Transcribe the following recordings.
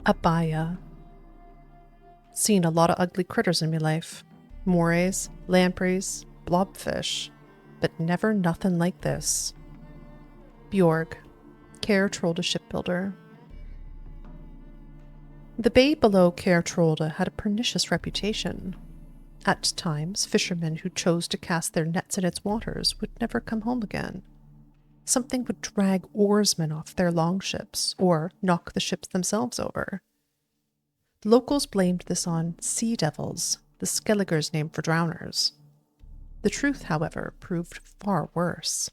Abaya. Seen a lot of ugly critters in me life. Morays, lampreys, blobfish, but never nothing like this. Bjorg, Cair Trolda shipbuilder. The bay below Cair Trolda had a pernicious reputation. At times, fishermen who chose to cast their nets in its waters would never come home again. Something would drag oarsmen off their longships, or knock the ships themselves over. The locals blamed this on sea devils, the Skelliger's name for drowners. The truth, however, proved far worse.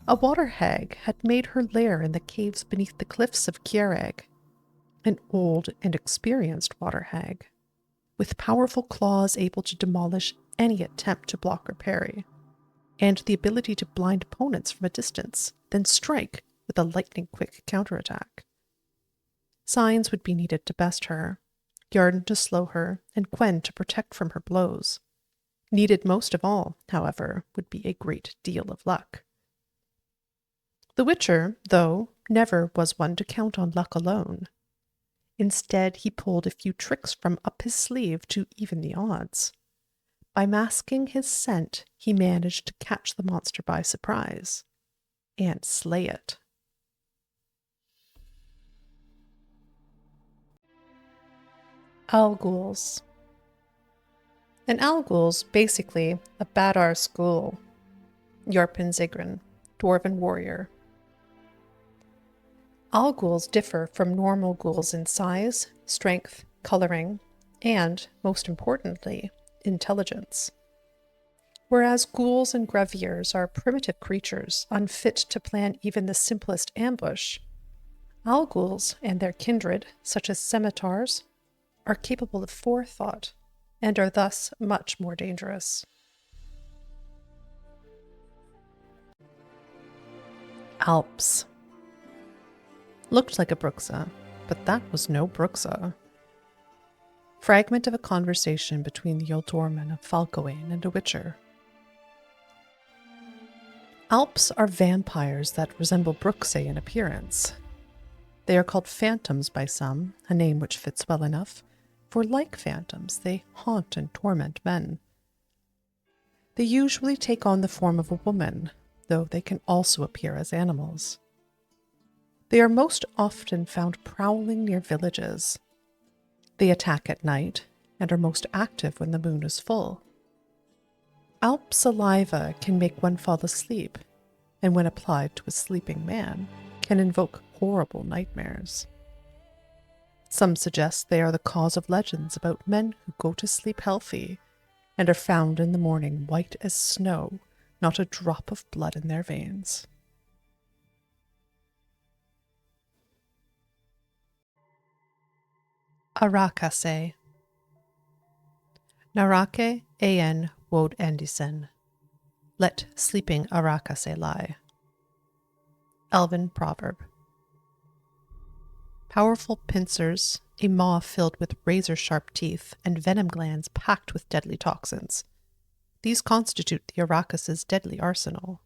A water hag had made her lair in the caves beneath the cliffs of Kiereg, an old and experienced water hag, with powerful claws able to demolish any attempt to block or parry, and the ability to blind opponents from a distance, then strike with a lightning-quick counterattack. Signs would be needed to best her, Yarden to slow her, and Gwen to protect from her blows. Needed most of all, however, would be a great deal of luck. The Witcher, though, never was one to count on luck alone. Instead, he pulled a few tricks from up his sleeve to even the odds. By masking his scent, he managed to catch the monster by surprise and slay it. Alguls. An Algul's basically a Badar school. Yarpen Zigrin, dwarven warrior. Alguls differ from normal ghouls in size, strength, coloring, and, most importantly, intelligence. Whereas ghouls and graviers are primitive creatures unfit to plan even the simplest ambush, Alguls and their kindred, such as scimitars, are capable of forethought and are thus much more dangerous. Alps. Looked like a bruxa, but that was no bruxa. Fragment of a conversation between the Ealdorman of Falcoane and a witcher. Alps are vampires that resemble bruxae in appearance. They are called phantoms by some, a name which fits well enough, for like phantoms, they haunt and torment men. They usually take on the form of a woman, though they can also appear as animals. They are most often found prowling near villages. They attack at night and are most active when the moon is full. Alp saliva can make one fall asleep, and when applied to a sleeping man, can invoke horrible nightmares. Some suggest they are the cause of legends about men who go to sleep healthy and are found in the morning white as snow, not a drop of blood in their veins. Arakase. Narake en wod endisen. Let sleeping Arakase lie. Elven proverb. Powerful pincers, a maw filled with razor-sharp teeth, and venom glands packed with deadly toxins. These constitute the Arakase's deadly arsenal.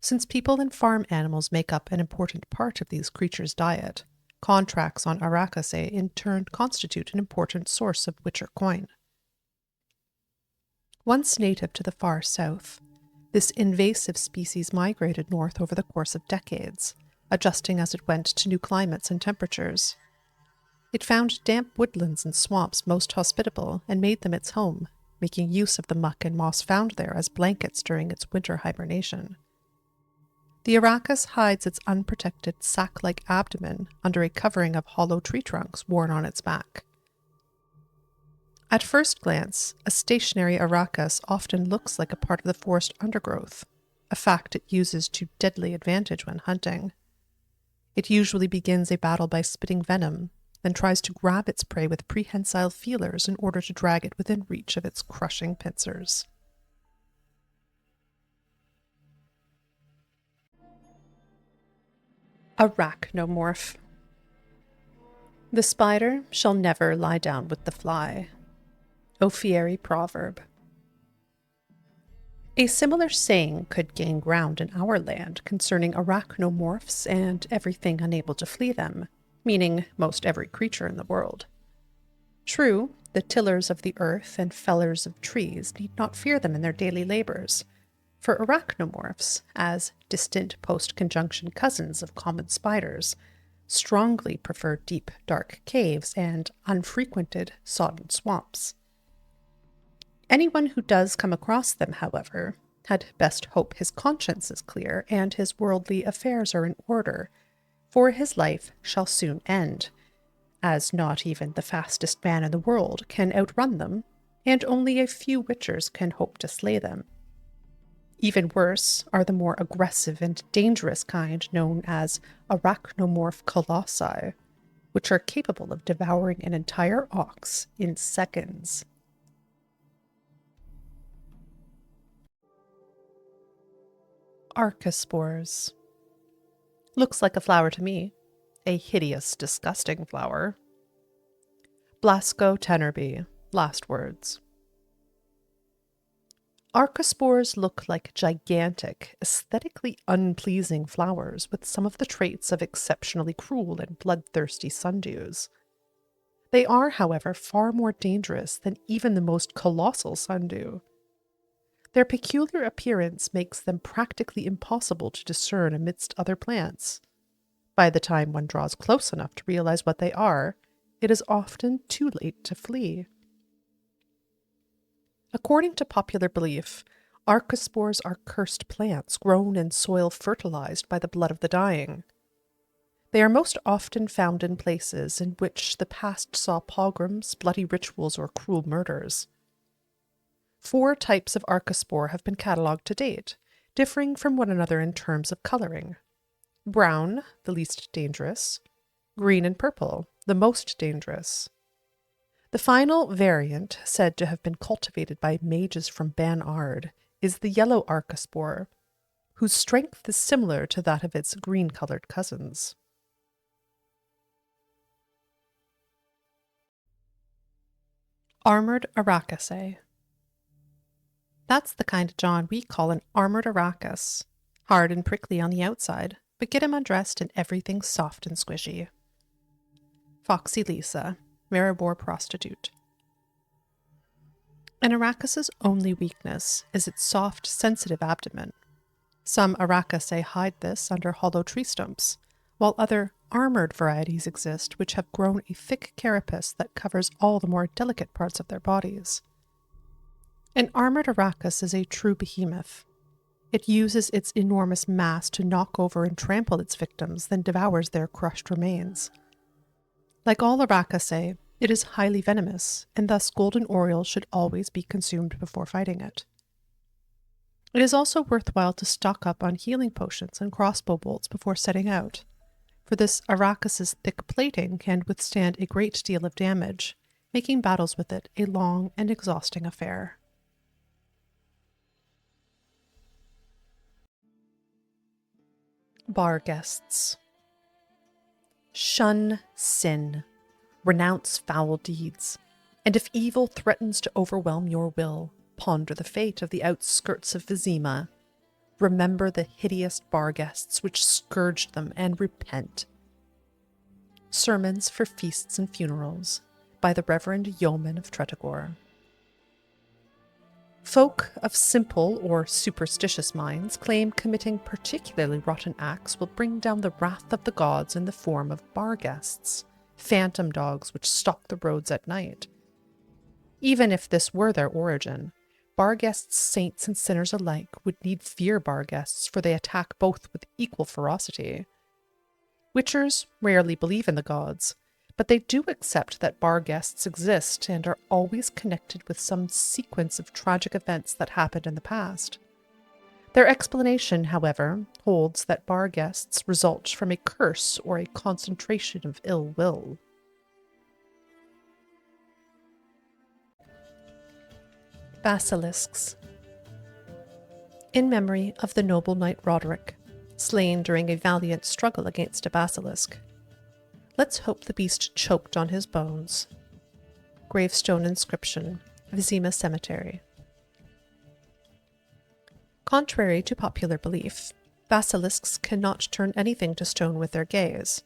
Since people and farm animals make up an important part of these creatures' diet, contracts on Arakase in turn constitute an important source of witcher coin. Once native to the far south, this invasive species migrated north over the course of decades, adjusting as it went to new climates and temperatures. It found damp woodlands and swamps most hospitable and made them its home, making use of the muck and moss found there as blankets during its winter hibernation. The Arakas hides its unprotected sack-like abdomen under a covering of hollow tree trunks worn on its back. At first glance, a stationary Arakas often looks like a part of the forest undergrowth, a fact it uses to deadly advantage when hunting. It usually begins a battle by spitting venom, then tries to grab its prey with prehensile feelers in order to drag it within reach of its crushing pincers. Arachnomorph. The spider shall never lie down with the fly. Ophieri proverb. A similar saying could gain ground in our land concerning arachnomorphs and everything unable to flee them, meaning most every creature in the world. True, the tillers of the earth and fellers of trees need not fear them in their daily labors, for arachnomorphs, as distant post-conjunction cousins of common spiders, strongly prefer deep, dark caves and unfrequented, sodden swamps. Anyone who does come across them, however, had best hope his conscience is clear and his worldly affairs are in order, for his life shall soon end, as not even the fastest man in the world can outrun them, and only a few witchers can hope to slay them. Even worse are the more aggressive and dangerous kind known as arachnomorph colossi, which are capable of devouring an entire ox in seconds. Archospores. Looks like a flower to me. A hideous, disgusting flower. Blasco Tenorby. Last words. Archospores look like gigantic, aesthetically unpleasing flowers with some of the traits of exceptionally cruel and bloodthirsty sundews. They are, however, far more dangerous than even the most colossal sundew. Their peculiar appearance makes them practically impossible to discern amidst other plants. By the time one draws close enough to realize what they are, it is often too late to flee. According to popular belief, archospores are cursed plants grown in soil fertilized by the blood of the dying. They are most often found in places in which the past saw pogroms, bloody rituals, or cruel murders. 4 types of archospore have been catalogued to date, differing from one another in terms of coloring. Brown, the least dangerous. Green and purple, the most dangerous. The final variant, said to have been cultivated by mages from Banard, is the yellow archospore, whose strength is similar to that of its green-colored cousins. Armored Arachis. That's the kind of John we call an armored arachis. Hard and prickly on the outside, but get him undressed and everything's soft and squishy. Foxy Lisa, Maribor prostitute. An arachis's only weakness is its soft, sensitive abdomen. Some arachisae hide this under hollow tree stumps, while other armored varieties exist which have grown a thick carapace that covers all the more delicate parts of their bodies. An armored arachis is a true behemoth. It uses its enormous mass to knock over and trample its victims, then devours their crushed remains. Like all arachisae, it is highly venomous, and thus golden oriole should always be consumed before fighting it. It is also worthwhile to stock up on healing potions and crossbow bolts before setting out, for this arachis's thick plating can withstand a great deal of damage, making battles with it a long and exhausting affair. Bar guests. Shun sin, renounce foul deeds, and if evil threatens to overwhelm your will, ponder the fate of the outskirts of Vizima. Remember the hideous bar guests which scourged them, and repent. Sermons for Feasts and Funerals by the Reverend Yeoman of Tretogor. Folk of simple or superstitious minds claim committing particularly rotten acts will bring down the wrath of the gods in the form of bar guests, phantom dogs which stalk the roads at night. Even if this were their origin, bar guests, saints and sinners alike, would need fear bar guests, for they attack both with equal ferocity. Witchers rarely believe in the gods, but they do accept that bar guests exist and are always connected with some sequence of tragic events that happened in the past. Their explanation, however, holds that bar guests result from a curse or a concentration of ill will. Basilisks. In memory of the noble knight Roderick, slain during a valiant struggle against a basilisk. Let's hope the beast choked on his bones. Gravestone inscription, Vizima Cemetery. Contrary to popular belief, basilisks cannot turn anything to stone with their gaze.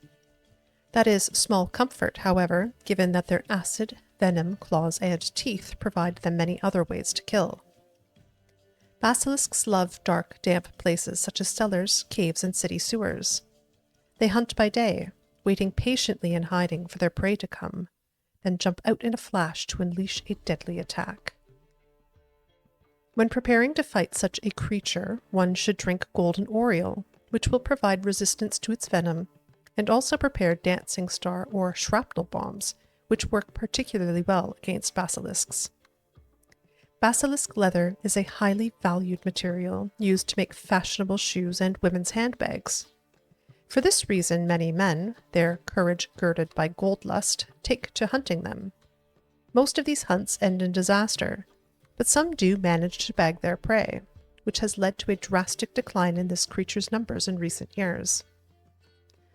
That is small comfort, however, given that their acid, venom, claws, and teeth provide them many other ways to kill. Basilisks love dark, damp places such as cellars, caves, and city sewers. They hunt by day, waiting patiently in hiding for their prey to come, then jump out in a flash to unleash a deadly attack. When preparing to fight such a creature, one should drink golden oriole, which will provide resistance to its venom, and also prepare dancing star or shrapnel bombs, which work particularly well against basilisks. Basilisk leather is a highly valued material used to make fashionable shoes and women's handbags. For this reason, many men, their courage girded by gold lust, take to hunting them. Most of these hunts end in disaster, but some do manage to bag their prey, which has led to a drastic decline in this creature's numbers in recent years.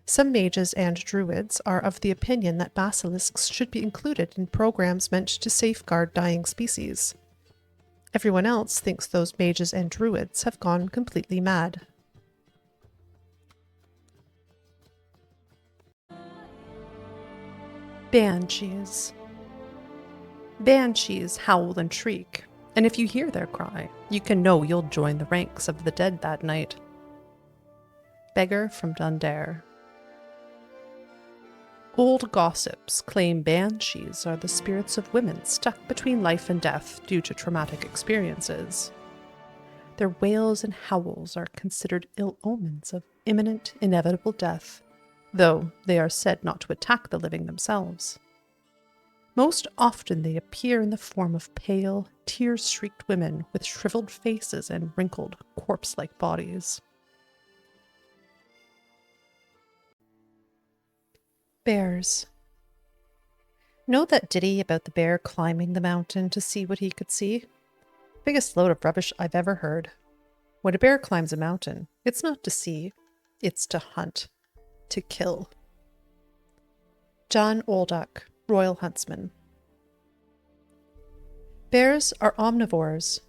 Some mages and druids are of the opinion that basilisks should be included in programs meant to safeguard dying species. Everyone else thinks those mages and druids have gone completely mad. Banshees. Banshees howl and shriek, and if you hear their cry, you can know you'll join the ranks of the dead that night. Beggar from Dundare. Old gossips claim banshees are the spirits of women stuck between life and death due to traumatic experiences. Their wails and howls are considered ill omens of imminent, inevitable death, though they are said not to attack the living themselves. Most often they appear in the form of pale, tear-streaked women with shriveled faces and wrinkled, corpse-like bodies. Bears. Know that ditty about the bear climbing the mountain to see what he could see? Biggest load of rubbish I've ever heard. When a bear climbs a mountain, it's not to see, it's to hunt, to kill. John Olduck, Royal Huntsman. Bears are omnivores,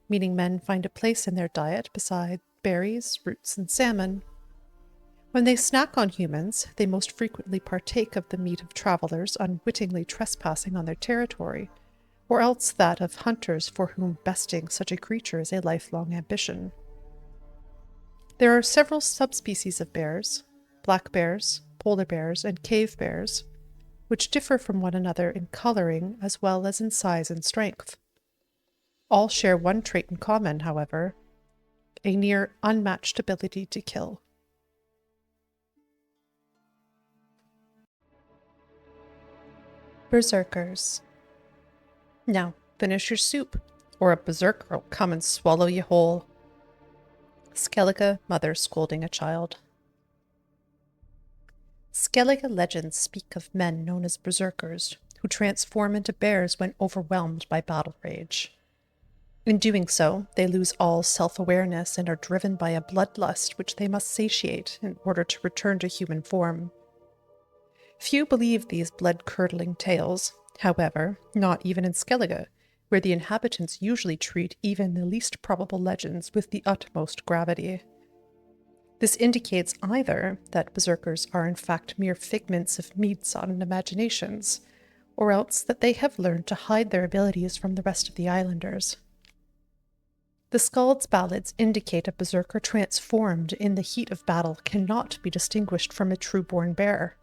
meaning men find a place in their diet beside berries, roots, and salmon. When they snack on humans, they most frequently partake of the meat of travelers unwittingly trespassing on their territory, or else that of hunters for whom besting such a creature is a lifelong ambition. There are several subspecies of bears, black bears, polar bears, and cave bears, which differ from one another in coloring as well as in size and strength. All share one trait in common, however, a near unmatched ability to kill. Berserkers. Now, finish your soup, or a berserker will come and swallow you whole. Skellige, mother scolding a child. Skellige legends speak of men known as berserkers, who transform into bears when overwhelmed by battle rage. In doing so, they lose all self-awareness and are driven by a bloodlust which they must satiate in order to return to human form. Few believe these blood-curdling tales, however, not even in Skellige, where the inhabitants usually treat even the least probable legends with the utmost gravity. This indicates either that berserkers are in fact mere figments of mead-sodden imaginations, or else that they have learned to hide their abilities from the rest of the islanders. The Skald's ballads indicate a berserker transformed in the heat of battle cannot be distinguished from a true-born bear.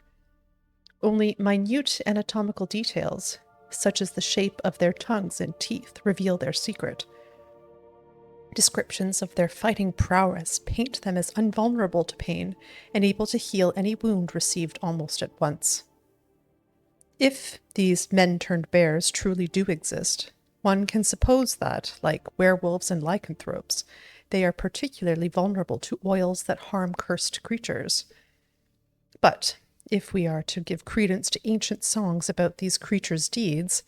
Only minute anatomical details, such as the shape of their tongues and teeth, reveal their secret. Descriptions of their fighting prowess paint them as invulnerable to pain and able to heal any wound received almost at once. If these men-turned-bears truly do exist, one can suppose that, like werewolves and lycanthropes, they are particularly vulnerable to oils that harm cursed creatures. But if we are to give credence to ancient songs about these creatures' deeds,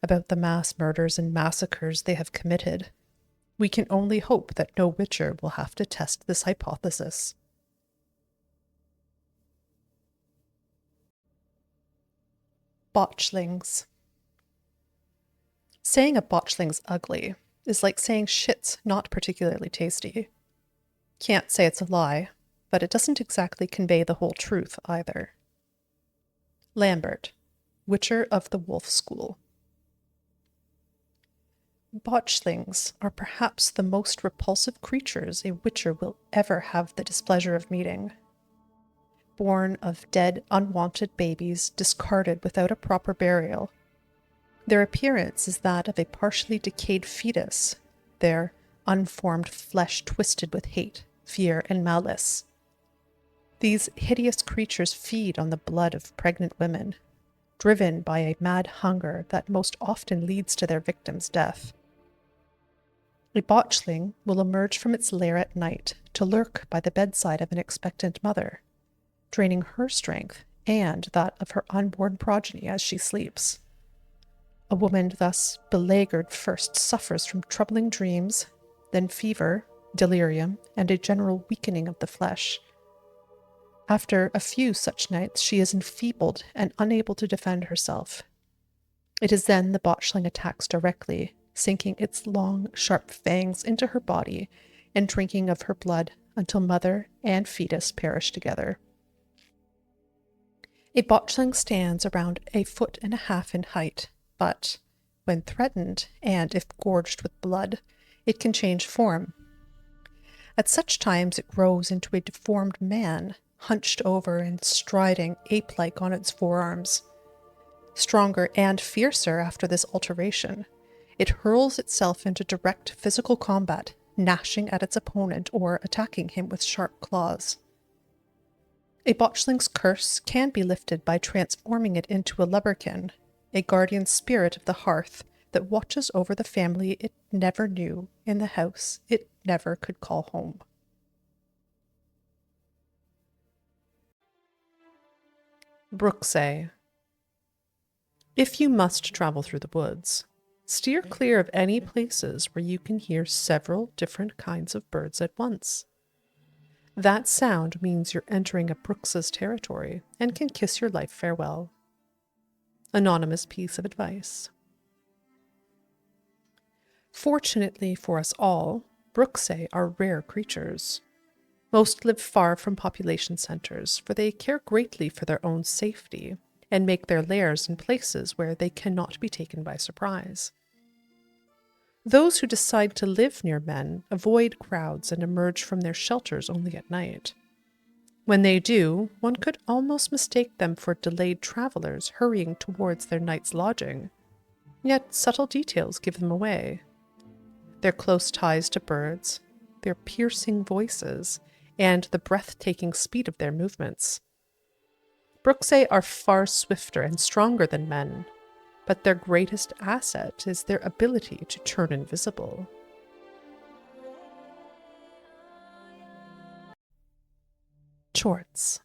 about the mass murders and massacres they have committed, we can only hope that no witcher will have to test this hypothesis. Botchlings. Saying a botchling's ugly is like saying shit's not particularly tasty. Can't say it's a lie, but it doesn't exactly convey the whole truth either. Lambert, Witcher of the Wolf School. Botchlings are perhaps the most repulsive creatures a witcher will ever have the displeasure of meeting. Born of dead, unwanted babies discarded without a proper burial, their appearance is that of a partially decayed fetus, their unformed flesh twisted with hate, fear, and malice. These hideous creatures feed on the blood of pregnant women, driven by a mad hunger that most often leads to their victim's death. A botchling will emerge from its lair at night to lurk by the bedside of an expectant mother, draining her strength and that of her unborn progeny as she sleeps. A woman thus beleaguered first suffers from troubling dreams, then fever, delirium, and a general weakening of the flesh. After a few such nights, she is enfeebled and unable to defend herself. It is then the botchling attacks directly, sinking its long, sharp fangs into her body and drinking of her blood until mother and fetus perish together. A botchling stands around 1.5 feet in height, but when threatened, and if gorged with blood, it can change form. At such times it grows into a deformed man, hunched over and striding ape-like on its forearms. Stronger and fiercer after this alteration, it hurls itself into direct physical combat, gnashing at its opponent or attacking him with sharp claws. A botchling's curse can be lifted by transforming it into a lubberkin, a guardian spirit of the hearth that watches over the family it never knew in the house it never could call home. Bruxay. If you must travel through the woods, steer clear of any places where you can hear several different kinds of birds at once. That sound means you're entering a Brooks's territory and can kiss your life farewell. Anonymous piece of advice. Fortunately for us all, Bruxay are rare creatures. Most live far from population centers, for they care greatly for their own safety and make their lairs in places where they cannot be taken by surprise. Those who decide to live near men avoid crowds and emerge from their shelters only at night. When they do, one could almost mistake them for delayed travelers hurrying towards their night's lodging. Yet subtle details give them away. Their close ties to birds, their piercing voices, and the breathtaking speed of their movements. Bruxay are far swifter and stronger than men, but their greatest asset is their ability to turn invisible. Chorts.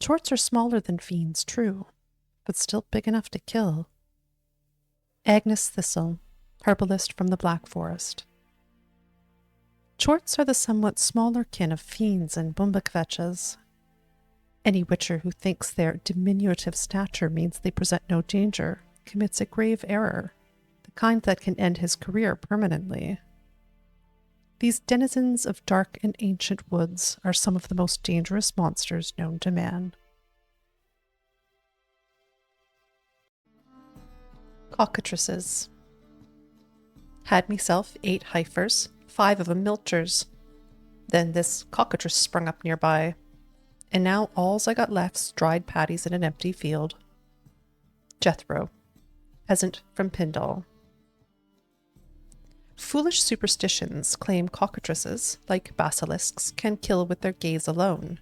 Chorts are smaller than fiends, true, but still big enough to kill. Agnes Thistle, herbalist from the Black Forest. Chorts are the somewhat smaller kin of fiends and bumbakvetchas. Any witcher who thinks their diminutive stature means they present no danger commits a grave error, the kind that can end his career permanently. These denizens of dark and ancient woods are some of the most dangerous monsters known to man. Cockatrices. Had meself 8 heifers, 5 of 'em milchers. Then this cockatrice sprung up nearby, and now all's I got left's dried patties in an empty field. Jethro, peasant from Pindall. Foolish superstitions claim cockatrices, like basilisks, can kill with their gaze alone.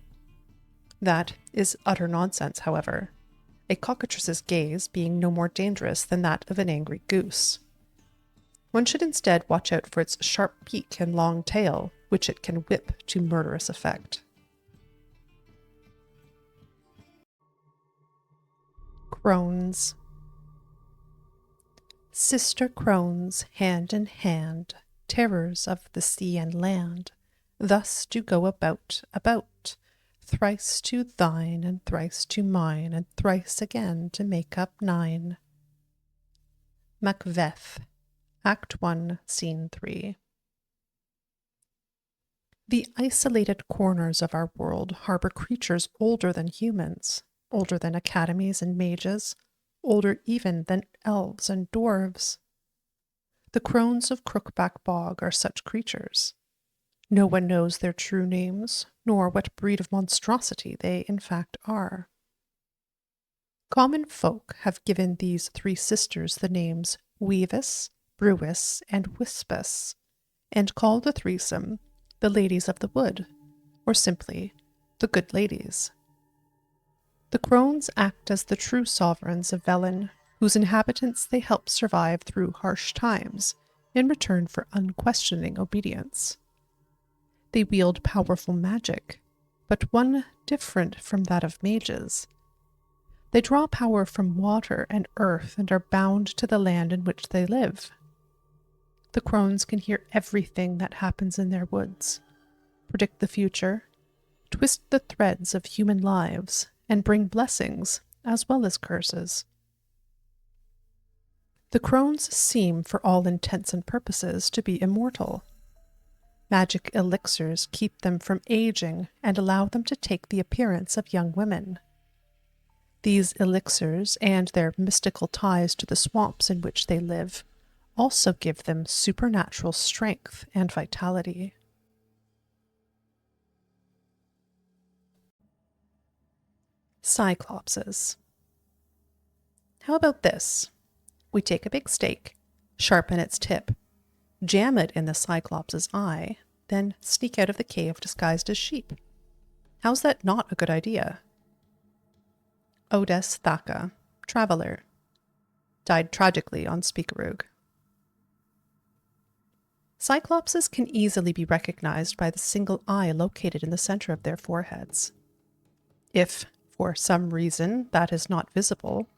That is utter nonsense, however, a cockatrice's gaze being no more dangerous than that of an angry goose. One should instead watch out for its sharp beak and long tail, which it can whip to murderous effect. Crones. Sister crones, hand in hand, terrors of the sea and land, thus do go about, thrice to thine, and thrice to mine, and thrice again to make up 9. Macbeth, Act 1, Scene 3. The isolated corners of our world harbor creatures older than humans, older than academies and mages, older even than elves and dwarves. The crones of Crookback Bog are such creatures. No one knows their true names, nor what breed of monstrosity they in fact are. Common folk have given these three sisters the names Weavis, Brewis, and Wispus, and call the threesome the Ladies of the Wood, or simply the Good Ladies. The crones act as the true sovereigns of Velen, whose inhabitants they help survive through harsh times in return for unquestioning obedience. They wield powerful magic, but one different from that of mages. They draw power from water and earth and are bound to the land in which they live. The crones can hear everything that happens in their woods, predict the future, twist the threads of human lives, and bring blessings as well as curses. The crones seem, for all intents and purposes, to be immortal. Magic elixirs keep them from aging and allow them to take the appearance of young women. These elixirs and their mystical ties to the swamps in which they live also give them supernatural strength and vitality. Cyclopses. How about this? We take a big stake, sharpen its tip, jam it in the Cyclops' eye, then sneak out of the cave disguised as sheep. How's that not a good idea? Odes Thaka, traveler, died tragically on Speakeroo. Cyclopses can easily be recognized by the single eye located in the center of their foreheads. If, for some reason, that is not visible,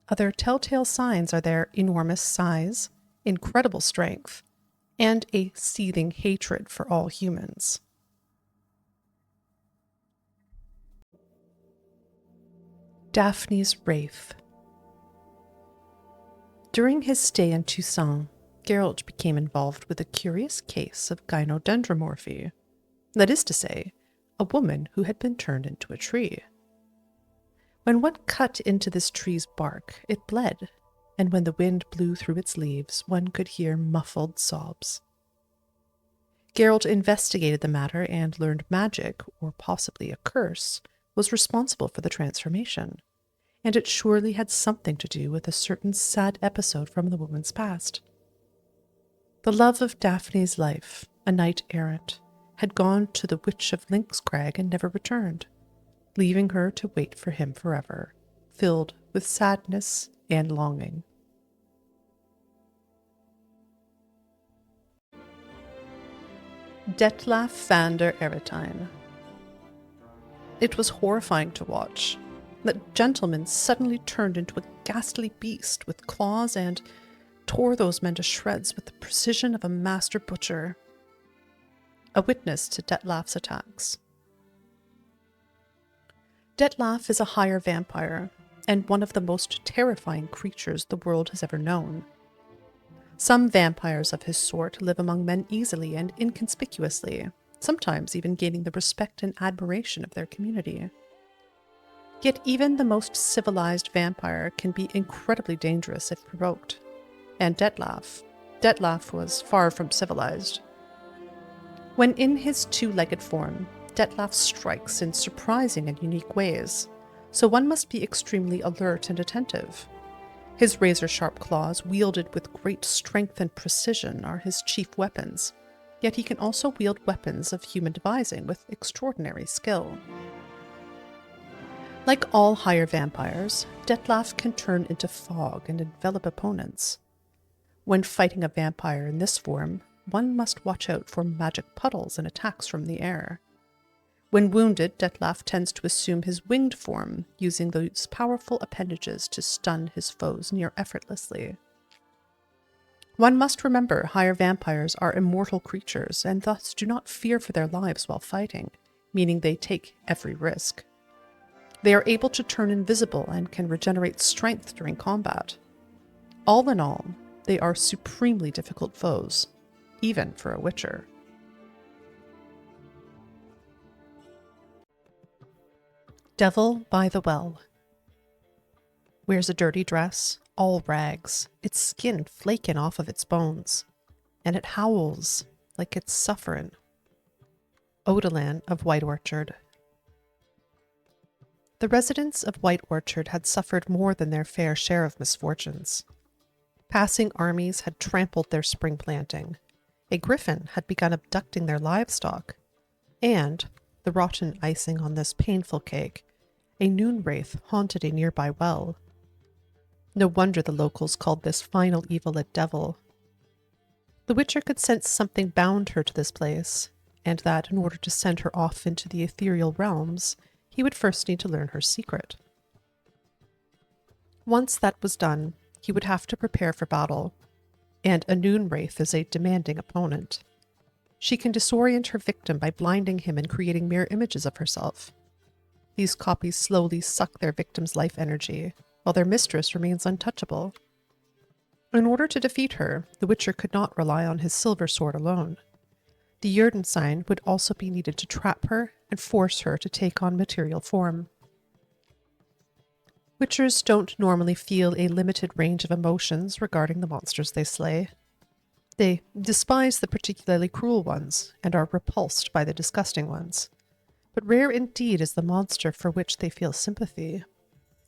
other telltale signs are their enormous size, incredible strength, and a seething hatred for all humans. Daphne's Wraith. During his stay in Toussaint, Geralt became involved with a curious case of gynodendromorphy, that is to say, a woman who had been turned into a tree. When one cut into this tree's bark, it bled, and when the wind blew through its leaves, one could hear muffled sobs. Geralt investigated the matter and learned magic, or possibly a curse, was responsible for the transformation, and it surely had something to do with a certain sad episode from the woman's past. The love of Daphne's life, a knight-errant, had gone to the Witch of Lynxcrag and never returned, leaving her to wait for him forever, filled with sadness and longing. Detlaf van der Eretine. It was horrifying to watch. That gentleman suddenly turned into a ghastly beast with claws and tore those men to shreds with the precision of a master butcher. A witness to Detlaf's attacks. Detlaf is a higher vampire, and one of the most terrifying creatures the world has ever known. Some vampires of his sort live among men easily and inconspicuously, sometimes even gaining the respect and admiration of their community. Yet even the most civilized vampire can be incredibly dangerous if provoked. And Detlaf was far from civilized. When in his two-legged form, Detlaf strikes in surprising and unique ways, so one must be extremely alert and attentive. His razor-sharp claws, wielded with great strength and precision, are his chief weapons, yet he can also wield weapons of human devising with extraordinary skill. Like all higher vampires, Detlaf can turn into fog and envelop opponents. When fighting a vampire in this form, one must watch out for magic puddles and attacks from the air. When wounded, Detlaf tends to assume his winged form, using those powerful appendages to stun his foes near effortlessly. One must remember higher vampires are immortal creatures and thus do not fear for their lives while fighting, meaning they take every risk. They are able to turn invisible and can regenerate strength during combat. All in all, they are supremely difficult foes, even for a witcher. Devil by the Well. wears a dirty dress, all rags, its skin flaking off of its bones, and it howls like it's suffering. Odalin of White Orchard. The residents of White Orchard had suffered more than their fair share of misfortunes. Passing armies had trampled their spring planting, a griffin had begun abducting their livestock, and, the rotten icing on this painful cake, a noon wraith haunted a nearby well. No wonder the locals called this final evil a devil. The Witcher could sense something bound her to this place, and that in order to send her off into the ethereal realms, he would first need to learn her secret. Once that was done, he would have to prepare for battle, and a noon wraith is a demanding opponent. She can disorient her victim by blinding him and creating mirror images of herself. These copies slowly suck their victim's life energy, while their mistress remains untouchable. In order to defeat her, the Witcher could not rely on his silver sword alone. The Yrdensign would also be needed to trap her and force her to take on material form. Witchers don't normally feel a limited range of emotions regarding the monsters they slay. They despise the particularly cruel ones and are repulsed by the disgusting ones. But rare indeed is the monster for which they feel sympathy.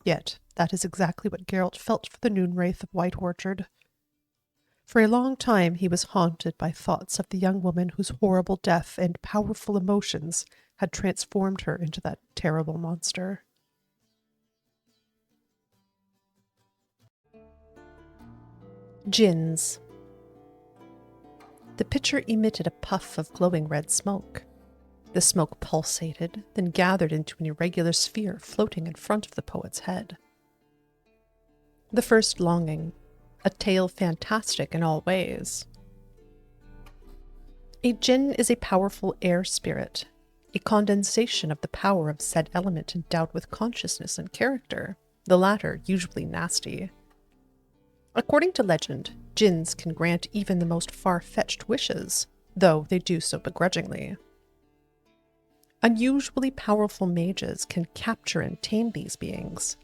Yet, that is exactly what Geralt felt for the noon wraith of White Orchard. For a long time he was haunted by thoughts of the young woman whose horrible death and powerful emotions had transformed her into that terrible monster. Djinns. The pitcher emitted a puff of glowing red smoke. The smoke pulsated, then gathered into an irregular sphere floating in front of the poet's head. The first longing, a tale fantastic in all ways. A djinn is a powerful air spirit, a condensation of the power of said element endowed with consciousness and character, the latter usually nasty. According to legend, djinns can grant even the most far-fetched wishes, though they do so begrudgingly. Unusually powerful mages can capture and tame these beings.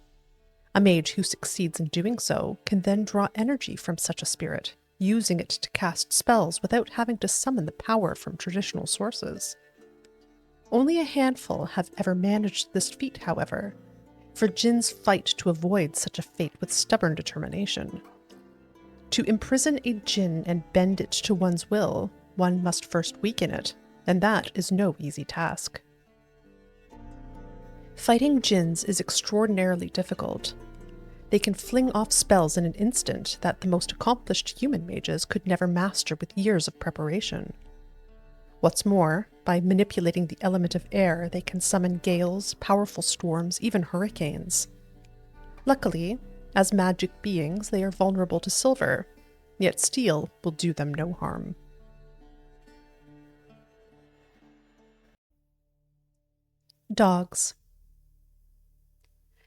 A mage who succeeds in doing so can then draw energy from such a spirit, using it to cast spells without having to summon the power from traditional sources. Only a handful have ever managed this feat, however, for djinns fight to avoid such a fate with stubborn determination. To imprison a djinn and bend it to one's will, one must first weaken it, and that is no easy task. Fighting djinns is extraordinarily difficult. They can fling off spells in an instant that the most accomplished human mages could never master with years of preparation. What's more, by manipulating the element of air, they can summon gales, powerful storms, even hurricanes. Luckily, as magic beings, they are vulnerable to silver, yet steel will do them no harm. Dogs.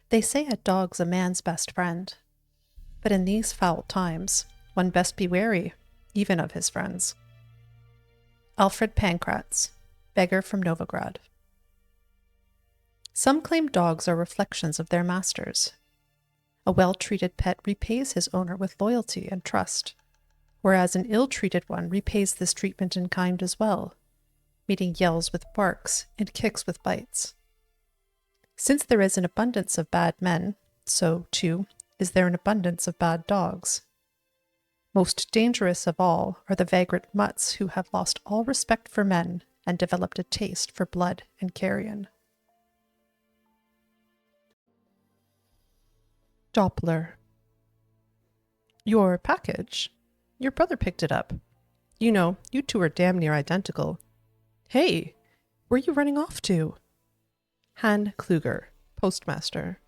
They say a dog's a man's best friend, but in these foul times, one best be wary, even of his friends. Alfred Pankratz, beggar from Novigrad. Some claim dogs are reflections of their masters. A well-treated pet repays his owner with loyalty and trust, whereas an ill-treated one repays this treatment in kind as well, meeting yells with barks and kicks with bites. Since there is an abundance of bad men, so, too, is there an abundance of bad dogs. Most dangerous of all are the vagrant mutts who have lost all respect for men and developed a taste for blood and carrion. Doppler. Your package? Your brother picked it up. You know, you two are damn near identical. Hey, where are you running off to? Han Kluger, postmaster.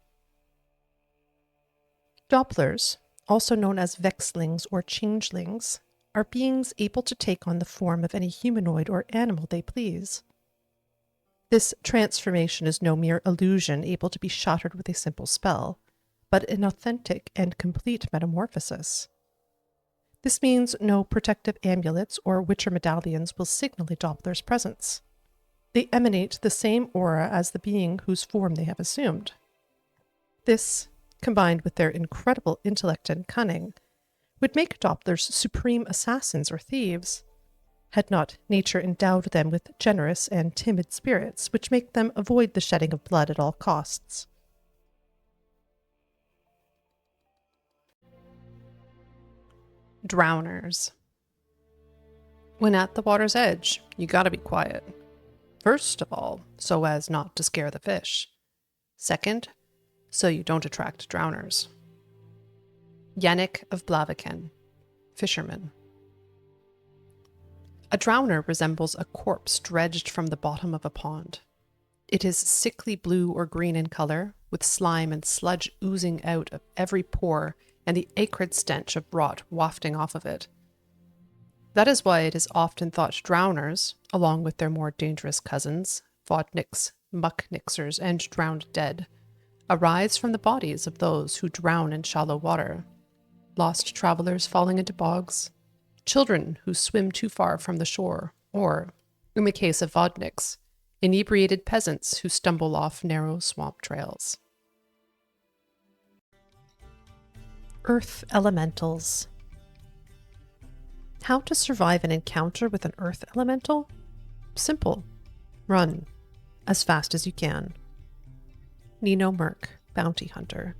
Dopplers, also known as vexlings or changelings, are beings able to take on the form of any humanoid or animal they please. This transformation is no mere illusion able to be shattered with a simple spell, but an authentic and complete metamorphosis. This means no protective amulets or witcher medallions will signal a Doppler's presence. They emanate the same aura as the being whose form they have assumed. This, combined with their incredible intellect and cunning, would make dopplers supreme assassins or thieves, had not nature endowed them with generous and timid spirits which make them avoid the shedding of blood at all costs. Drowners. When at the water's edge, you gotta be quiet. First of all, so as not to scare the fish. Second, so you don't attract drowners. Yannick of Blaviken, fisherman. A drowner resembles a corpse dredged from the bottom of a pond. It is sickly blue or green in color, with slime and sludge oozing out of every pore and the acrid stench of rot wafting off of it. That is why it is often thought drowners, along with their more dangerous cousins, vodniks, mucknixers, and drowned dead, arise from the bodies of those who drown in shallow water. Lost travelers falling into bogs, children who swim too far from the shore, or, in the case of vodniks, inebriated peasants who stumble off narrow swamp trails. Earth elementals. How to survive an encounter with an earth elemental? Simple. Run. As fast as you can. Nino Merck, Bounty Hunter.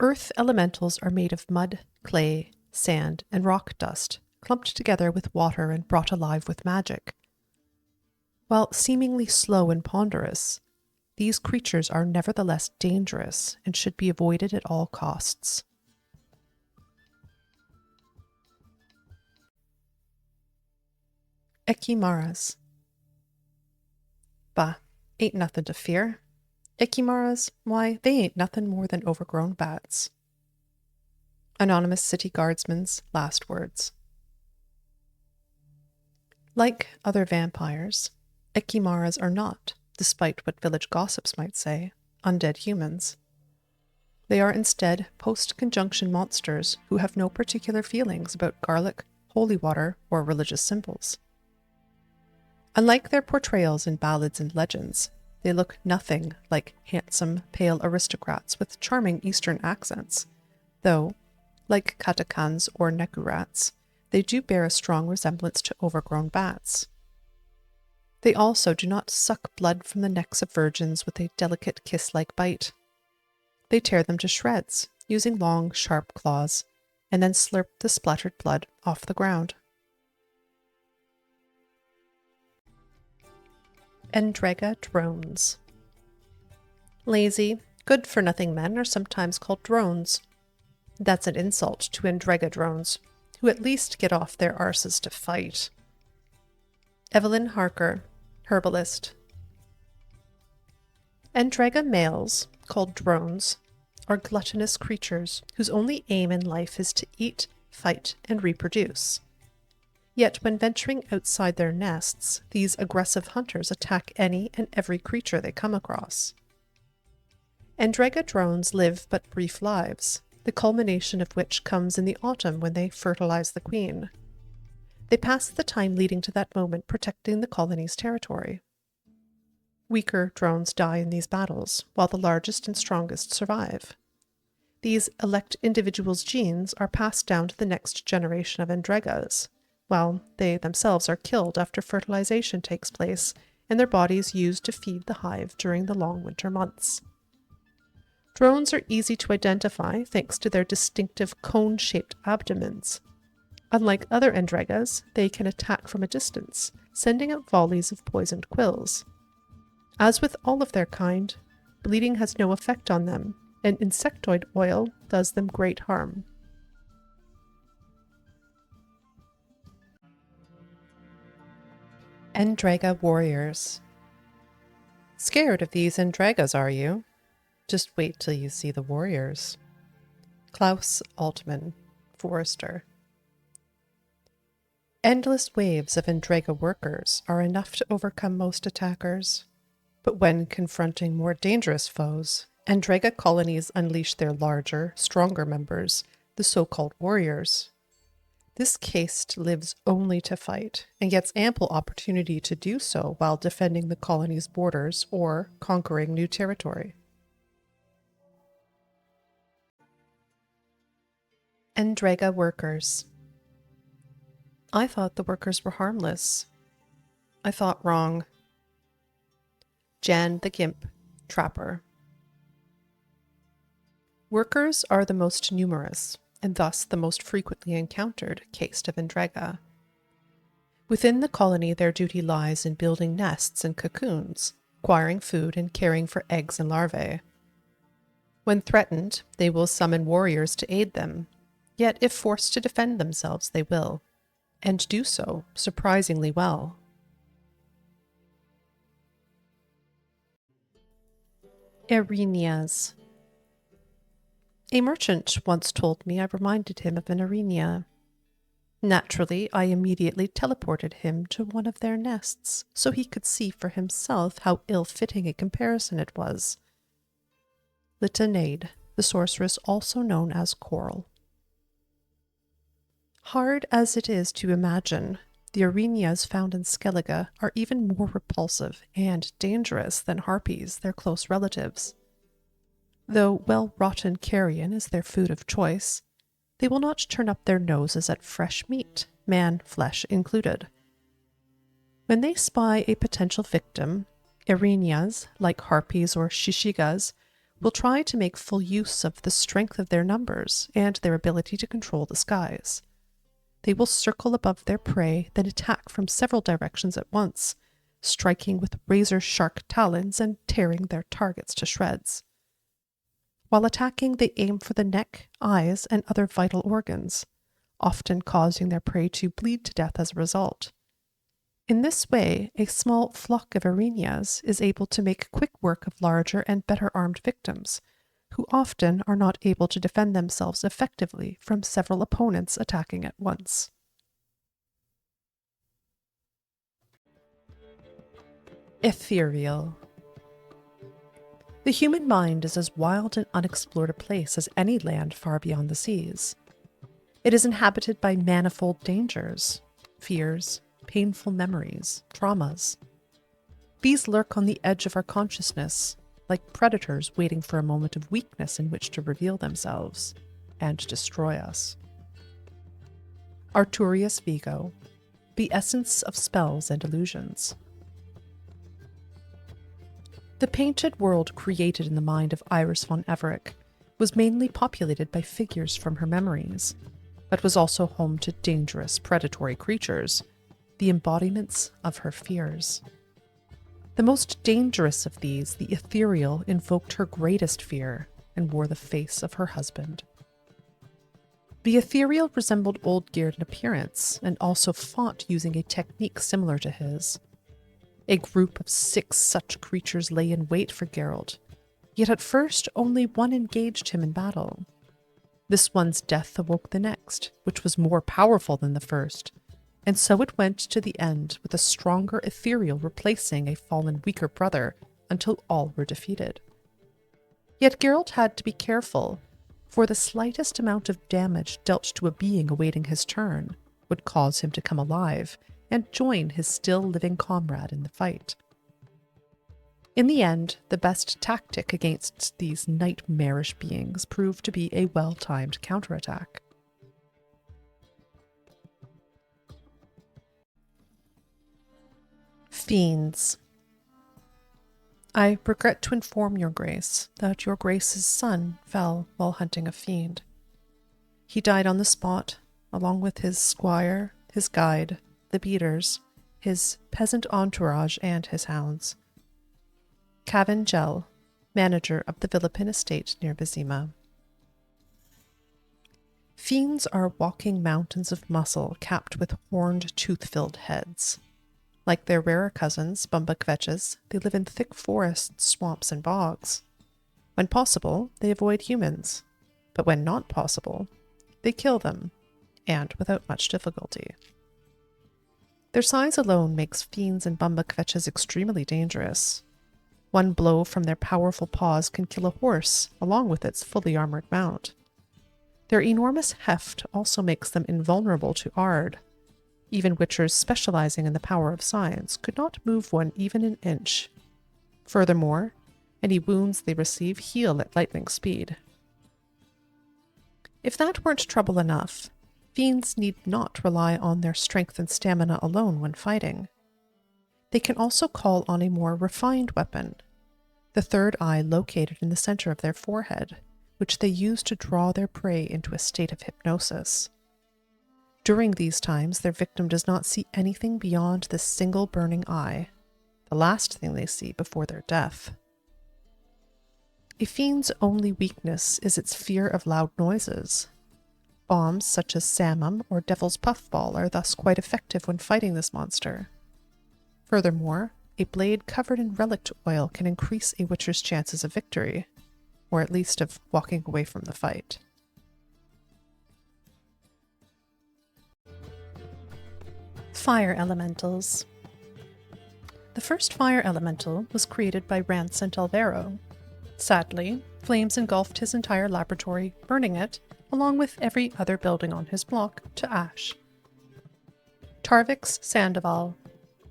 Earth elementals are made of mud, clay, sand, and rock dust, clumped together with water and brought alive with magic. While seemingly slow and ponderous, these creatures are nevertheless dangerous and should be avoided at all costs. Ekimaras. Bah, ain't nothing to fear. Ekimaras, why, they ain't nothing more than overgrown bats. Anonymous City Guardsman's last words. Like other vampires, Ekimaras are not, despite what village gossips might say, undead humans. They are instead post-conjunction monsters who have no particular feelings about garlic, holy water, or religious symbols. Unlike their portrayals in ballads and legends, they look nothing like handsome, pale aristocrats with charming Eastern accents, though, like katakans or nekurats, they do bear a strong resemblance to overgrown bats. They also do not suck blood from the necks of virgins with a delicate kiss-like bite. They tear them to shreds, using long, sharp claws, and then slurp the splattered blood off the ground. Endrega drones. Lazy, good-for-nothing men are sometimes called drones. That's an insult to Endrega drones, who at least get off their arses to fight. Evelyn Harker, herbalist. Endrega males, called drones, are gluttonous creatures whose only aim in life is to eat, fight, and reproduce. Yet when venturing outside their nests, these aggressive hunters attack any and every creature they come across. Endrega drones live but brief lives, the culmination of which comes in the autumn when they fertilize the queen. They pass the time leading to that moment protecting the colony's territory. Weaker drones die in these battles, while the largest and strongest survive. These elect individuals' genes are passed down to the next generation of Endregas, while they themselves are killed after fertilization takes place and their bodies used to feed the hive during the long winter months. Drones are easy to identify thanks to their distinctive cone-shaped abdomens. Unlike other Endregas, they can attack from a distance, sending out volleys of poisoned quills. As with all of their kind, bleeding has no effect on them, and insectoid oil does them great harm. Endrega warriors. Scared of these Endregas, are you? Just wait till you see the warriors. Klaus Altman, Forester. Endless waves of Endrega workers are enough to overcome most attackers. But when confronting more dangerous foes, Endrega colonies unleash their larger, stronger members, the so-called warriors. This caste lives only to fight, and gets ample opportunity to do so while defending the colony's borders or conquering new territory. Endrega workers. I thought the workers were harmless. I thought wrong. Jan the Gimp, Trapper. Workers are the most numerous, and thus the most frequently encountered, caste of Endrega. Within the colony, their duty lies in building nests and cocoons, acquiring food, and caring for eggs and larvae. When threatened, they will summon warriors to aid them, yet if forced to defend themselves, they will, and do so surprisingly well. Arenias. A merchant once told me I reminded him of an Arenia. Naturally, I immediately teleported him to one of their nests, so he could see for himself how ill-fitting a comparison it was. Litanade, the sorceress also known as Coral. Hard as it is to imagine, the Arenias found in Skellige are even more repulsive and dangerous than harpies, their close relatives. Though well-rotten carrion is their food of choice, they will not turn up their noses at fresh meat, man flesh included. When they spy a potential victim, Arenias, like harpies or shishigas, will try to make full use of the strength of their numbers and their ability to control the skies. They will circle above their prey, then attack from several directions at once, striking with razor-sharp talons and tearing their targets to shreds. While attacking, they aim for the neck, eyes, and other vital organs, often causing their prey to bleed to death as a result. In this way, a small flock of Arenias is able to make quick work of larger and better armed victims, who often are not able to defend themselves effectively from several opponents attacking at once. Ethereal. The human mind is as wild and unexplored a place as any land far beyond the seas. It is inhabited by manifold dangers, fears, painful memories, traumas. These lurk on the edge of our consciousness, like predators waiting for a moment of weakness in which to reveal themselves and destroy us. Arturius Vigo, The Essence of Spells and Illusions. The painted world created in the mind of Iris von Everec was mainly populated by figures from her memories, but was also home to dangerous predatory creatures, the embodiments of her fears. The most dangerous of these, the ethereal, invoked her greatest fear and wore the face of her husband. The ethereal resembled Oldgeir in appearance and also fought using a technique similar to his. A group of 6 such creatures lay in wait for Geralt, yet at first only one engaged him in battle. This one's death awoke the next, which was more powerful than the first, and so it went to the end with a stronger ethereal replacing a fallen weaker brother until all were defeated. Yet Geralt had to be careful, for the slightest amount of damage dealt to a being awaiting his turn would cause him to come alive and join his still living comrade in the fight. In the end, the best tactic against these nightmarish beings proved to be a well-timed counterattack. Fiends. I regret to inform your grace that your grace's son fell while hunting a fiend. He died on the spot, along with his squire, his guide, the beaters, his peasant entourage, and his hounds. Cavan Gel, manager of the Villapin estate near Vizima. Fiends are walking mountains of muscle capped with horned, tooth-filled heads. Like their rarer cousins, bumbakvetches, they live in thick forests, swamps, and bogs. When possible, they avoid humans, but when not possible, they kill them, and without much difficulty. Their size alone makes fiends and bumbakvetches extremely dangerous. One blow from their powerful paws can kill a horse, along with its fully armored mount. Their enormous heft also makes them invulnerable to Ard. Even witchers specializing in the power of science could not move one even an inch. Furthermore, any wounds they receive heal at lightning speed. If that weren't trouble enough, fiends need not rely on their strength and stamina alone when fighting. They can also call on a more refined weapon, the third eye located in the center of their forehead, which they use to draw their prey into a state of hypnosis. During these times, their victim does not see anything beyond this single burning eye, the last thing they see before their death. A fiend's only weakness is its fear of loud noises. Bombs such as Samum or Devil's Puffball are thus quite effective when fighting this monster. Furthermore, a blade covered in relic oil can increase a witcher's chances of victory, or at least of walking away from the fight. Fire Elementals. The first fire elemental was created by Rancent Alvaro. Sadly, flames engulfed his entire laboratory, burning it, along with every other building on his block, to ash. Tarvix Sandoval.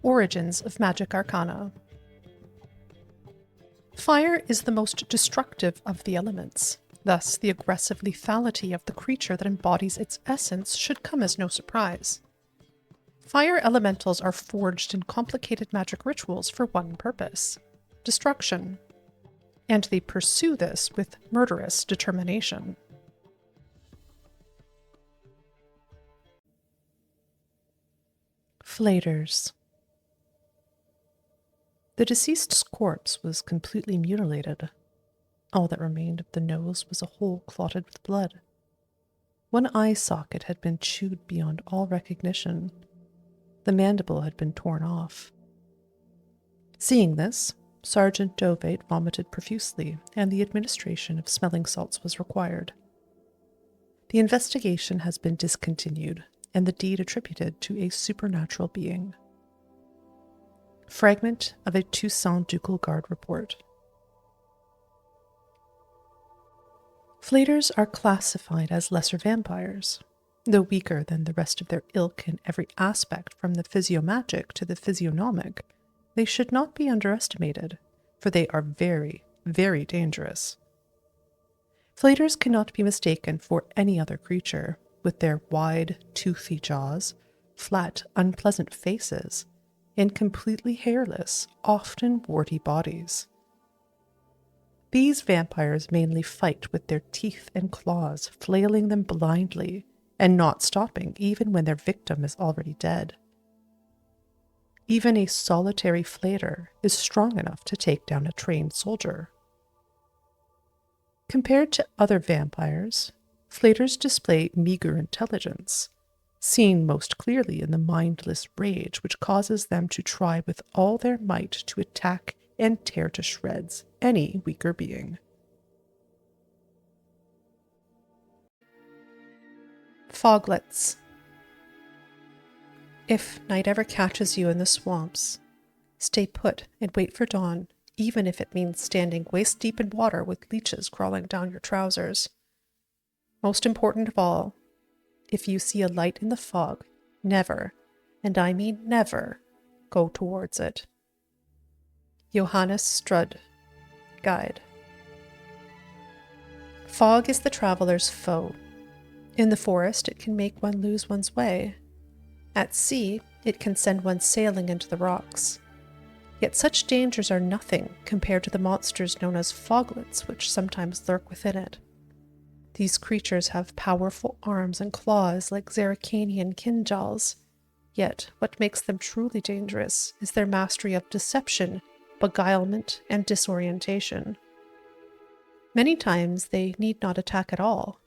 Origins of Magic Arcana. Fire is the most destructive of the elements. Thus, the aggressive lethality of the creature that embodies its essence should come as no surprise. Fire elementals are forged in complicated magic rituals for one purpose: destruction. And they pursue this with murderous determination. Flayers. The deceased's corpse was completely mutilated. All that remained of the nose was a hole clotted with blood. One eye socket had been chewed beyond all recognition. The mandible had been torn off. Seeing this, Sergeant Dovate vomited profusely, and the administration of smelling salts was required. The investigation has been discontinued, and the deed attributed to a supernatural being. Fragment of a Toussaint Ducal Guard report. Flayers are classified as lesser vampires. Though weaker than the rest of their ilk in every aspect from the physiomagic to the physiognomic, they should not be underestimated, for they are very, very dangerous. Flayers cannot be mistaken for any other creature, with their wide, toothy jaws, flat, unpleasant faces, and completely hairless, often warty bodies. These vampires mainly fight with their teeth and claws, flailing them blindly, and not stopping even when their victim is already dead. Even a solitary flayer is strong enough to take down a trained soldier. Compared to other vampires, flayers display meager intelligence, seen most clearly in the mindless rage which causes them to try with all their might to attack and tear to shreds any weaker being. Foglets. If night ever catches you in the swamps, stay put and wait for dawn, even if it means standing waist-deep in water with leeches crawling down your trousers. Most important of all, if you see a light in the fog, never, and I mean never, go towards it. Johannes Strud, Guide. Fog is the traveler's foe. In the forest, it can make one lose one's way. At sea, it can send one sailing into the rocks. Yet such dangers are nothing compared to the monsters known as foglets, which sometimes lurk within it. These creatures have powerful arms and claws like Zeracanian kinjals. Yet, what makes them truly dangerous is their mastery of deception, beguilement, and disorientation. Many times they need not attack at all,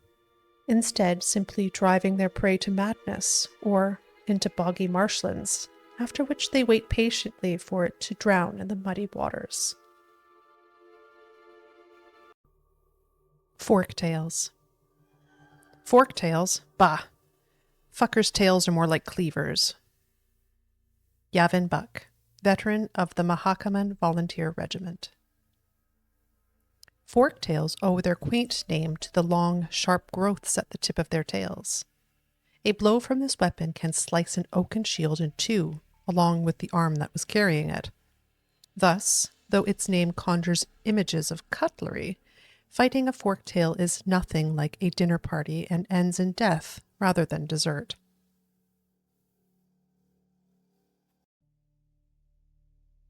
instead simply driving their prey to madness or into boggy marshlands, after which they wait patiently for it to drown in the muddy waters. Forktails. Forktails? Bah! Fuckers' tails are more like cleavers. Yavin Buck, veteran of the Mahakaman Volunteer Regiment. Forktails owe their quaint name to the long, sharp growths at the tip of their tails. A blow from this weapon can slice an oaken shield in two, along with the arm that was carrying it. Thus, though its name conjures images of cutlery, Fighting a forktail is nothing like a dinner party and ends in death rather than dessert.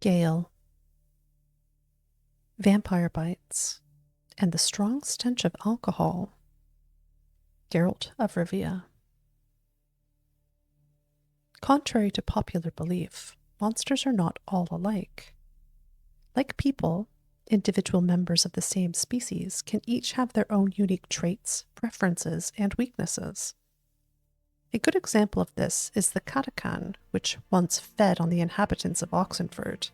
Gale. Vampire bites and the strong stench of alcohol. Geralt of Rivia. Contrary to popular belief, monsters are not all alike. Like people, individual members of the same species can each have their own unique traits, preferences, and weaknesses. A good example of this is the Katakan, which once fed on the inhabitants of Oxenford.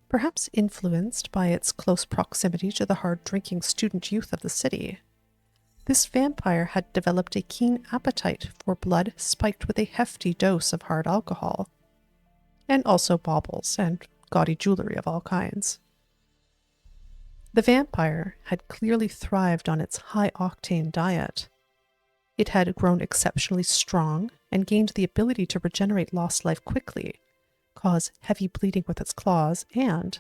Perhaps influenced by its close proximity to the hard-drinking student youth of the city, this vampire had developed a keen appetite for blood spiked with a hefty dose of hard alcohol, and also baubles and gaudy jewelry of all kinds. The vampire had clearly thrived on its high-octane diet. It had grown exceptionally strong and gained the ability to regenerate lost life quickly, cause heavy bleeding with its claws, and,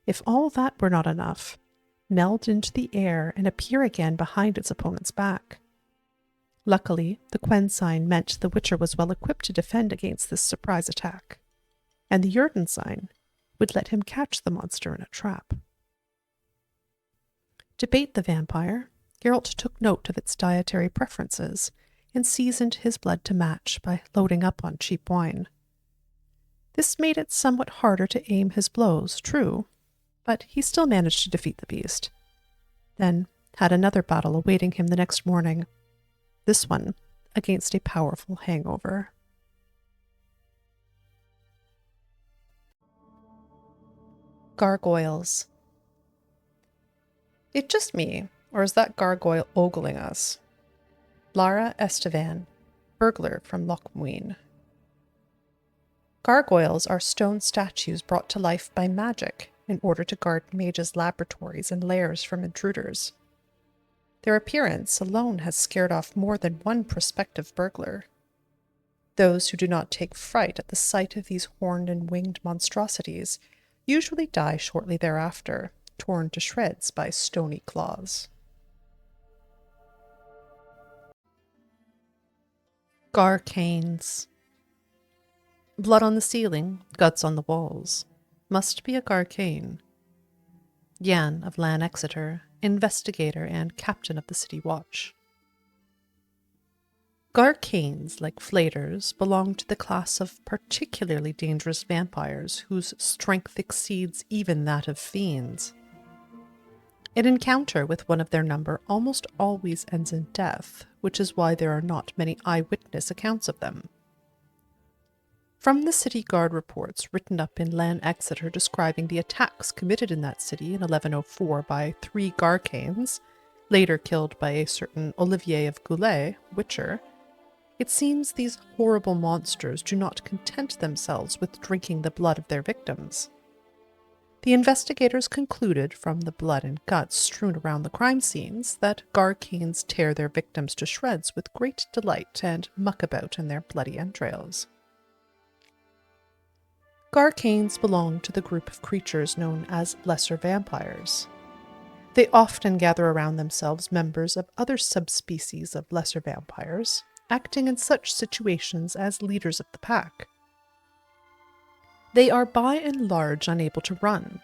if all that were not enough, meld into the air and appear again behind its opponent's back. Luckily, the Quen sign meant the Witcher was well equipped to defend against this surprise attack, and the Jurden sign would let him catch the monster in a trap. To bait the vampire, Geralt took note of its dietary preferences and seasoned his blood to match by loading up on cheap wine. This made it somewhat harder to aim his blows, true, but he still managed to defeat the beast. Then had another battle awaiting him the next morning, this one against a powerful hangover. Gargoyles. It just me, or is that gargoyle ogling us? Lara Estevan, burglar from Lochmuin. Gargoyles are stone statues brought to life by magic in order to guard mages' laboratories and lairs from intruders. Their appearance alone has scared off more than one prospective burglar. Those who do not take fright at the sight of these horned and winged monstrosities usually die shortly thereafter, torn to shreds by stony claws. Garcanes. Blood on the ceiling, guts on the walls. Must be a Garcane. Jan of Lan Exeter, investigator and captain of the city watch. Garcanes, like flayters, belong to the class of particularly dangerous vampires whose strength exceeds even that of fiends. An encounter with one of their number almost always ends in death, which is why there are not many eyewitness accounts of them. From the city guard reports written up in Lan Exeter describing the attacks committed in that city in 1104 by 3 Garcanes, later killed by a certain Olivier of Goulet, Witcher, it seems these horrible monsters do not content themselves with drinking the blood of their victims. The investigators concluded from the blood and guts strewn around the crime scenes that Garcanes tear their victims to shreds with great delight and muck about in their bloody entrails. Garcanes belong to the group of creatures known as lesser vampires. They often gather around themselves members of other subspecies of lesser vampires, acting in such situations as leaders of the pack. They are by and large unable to run,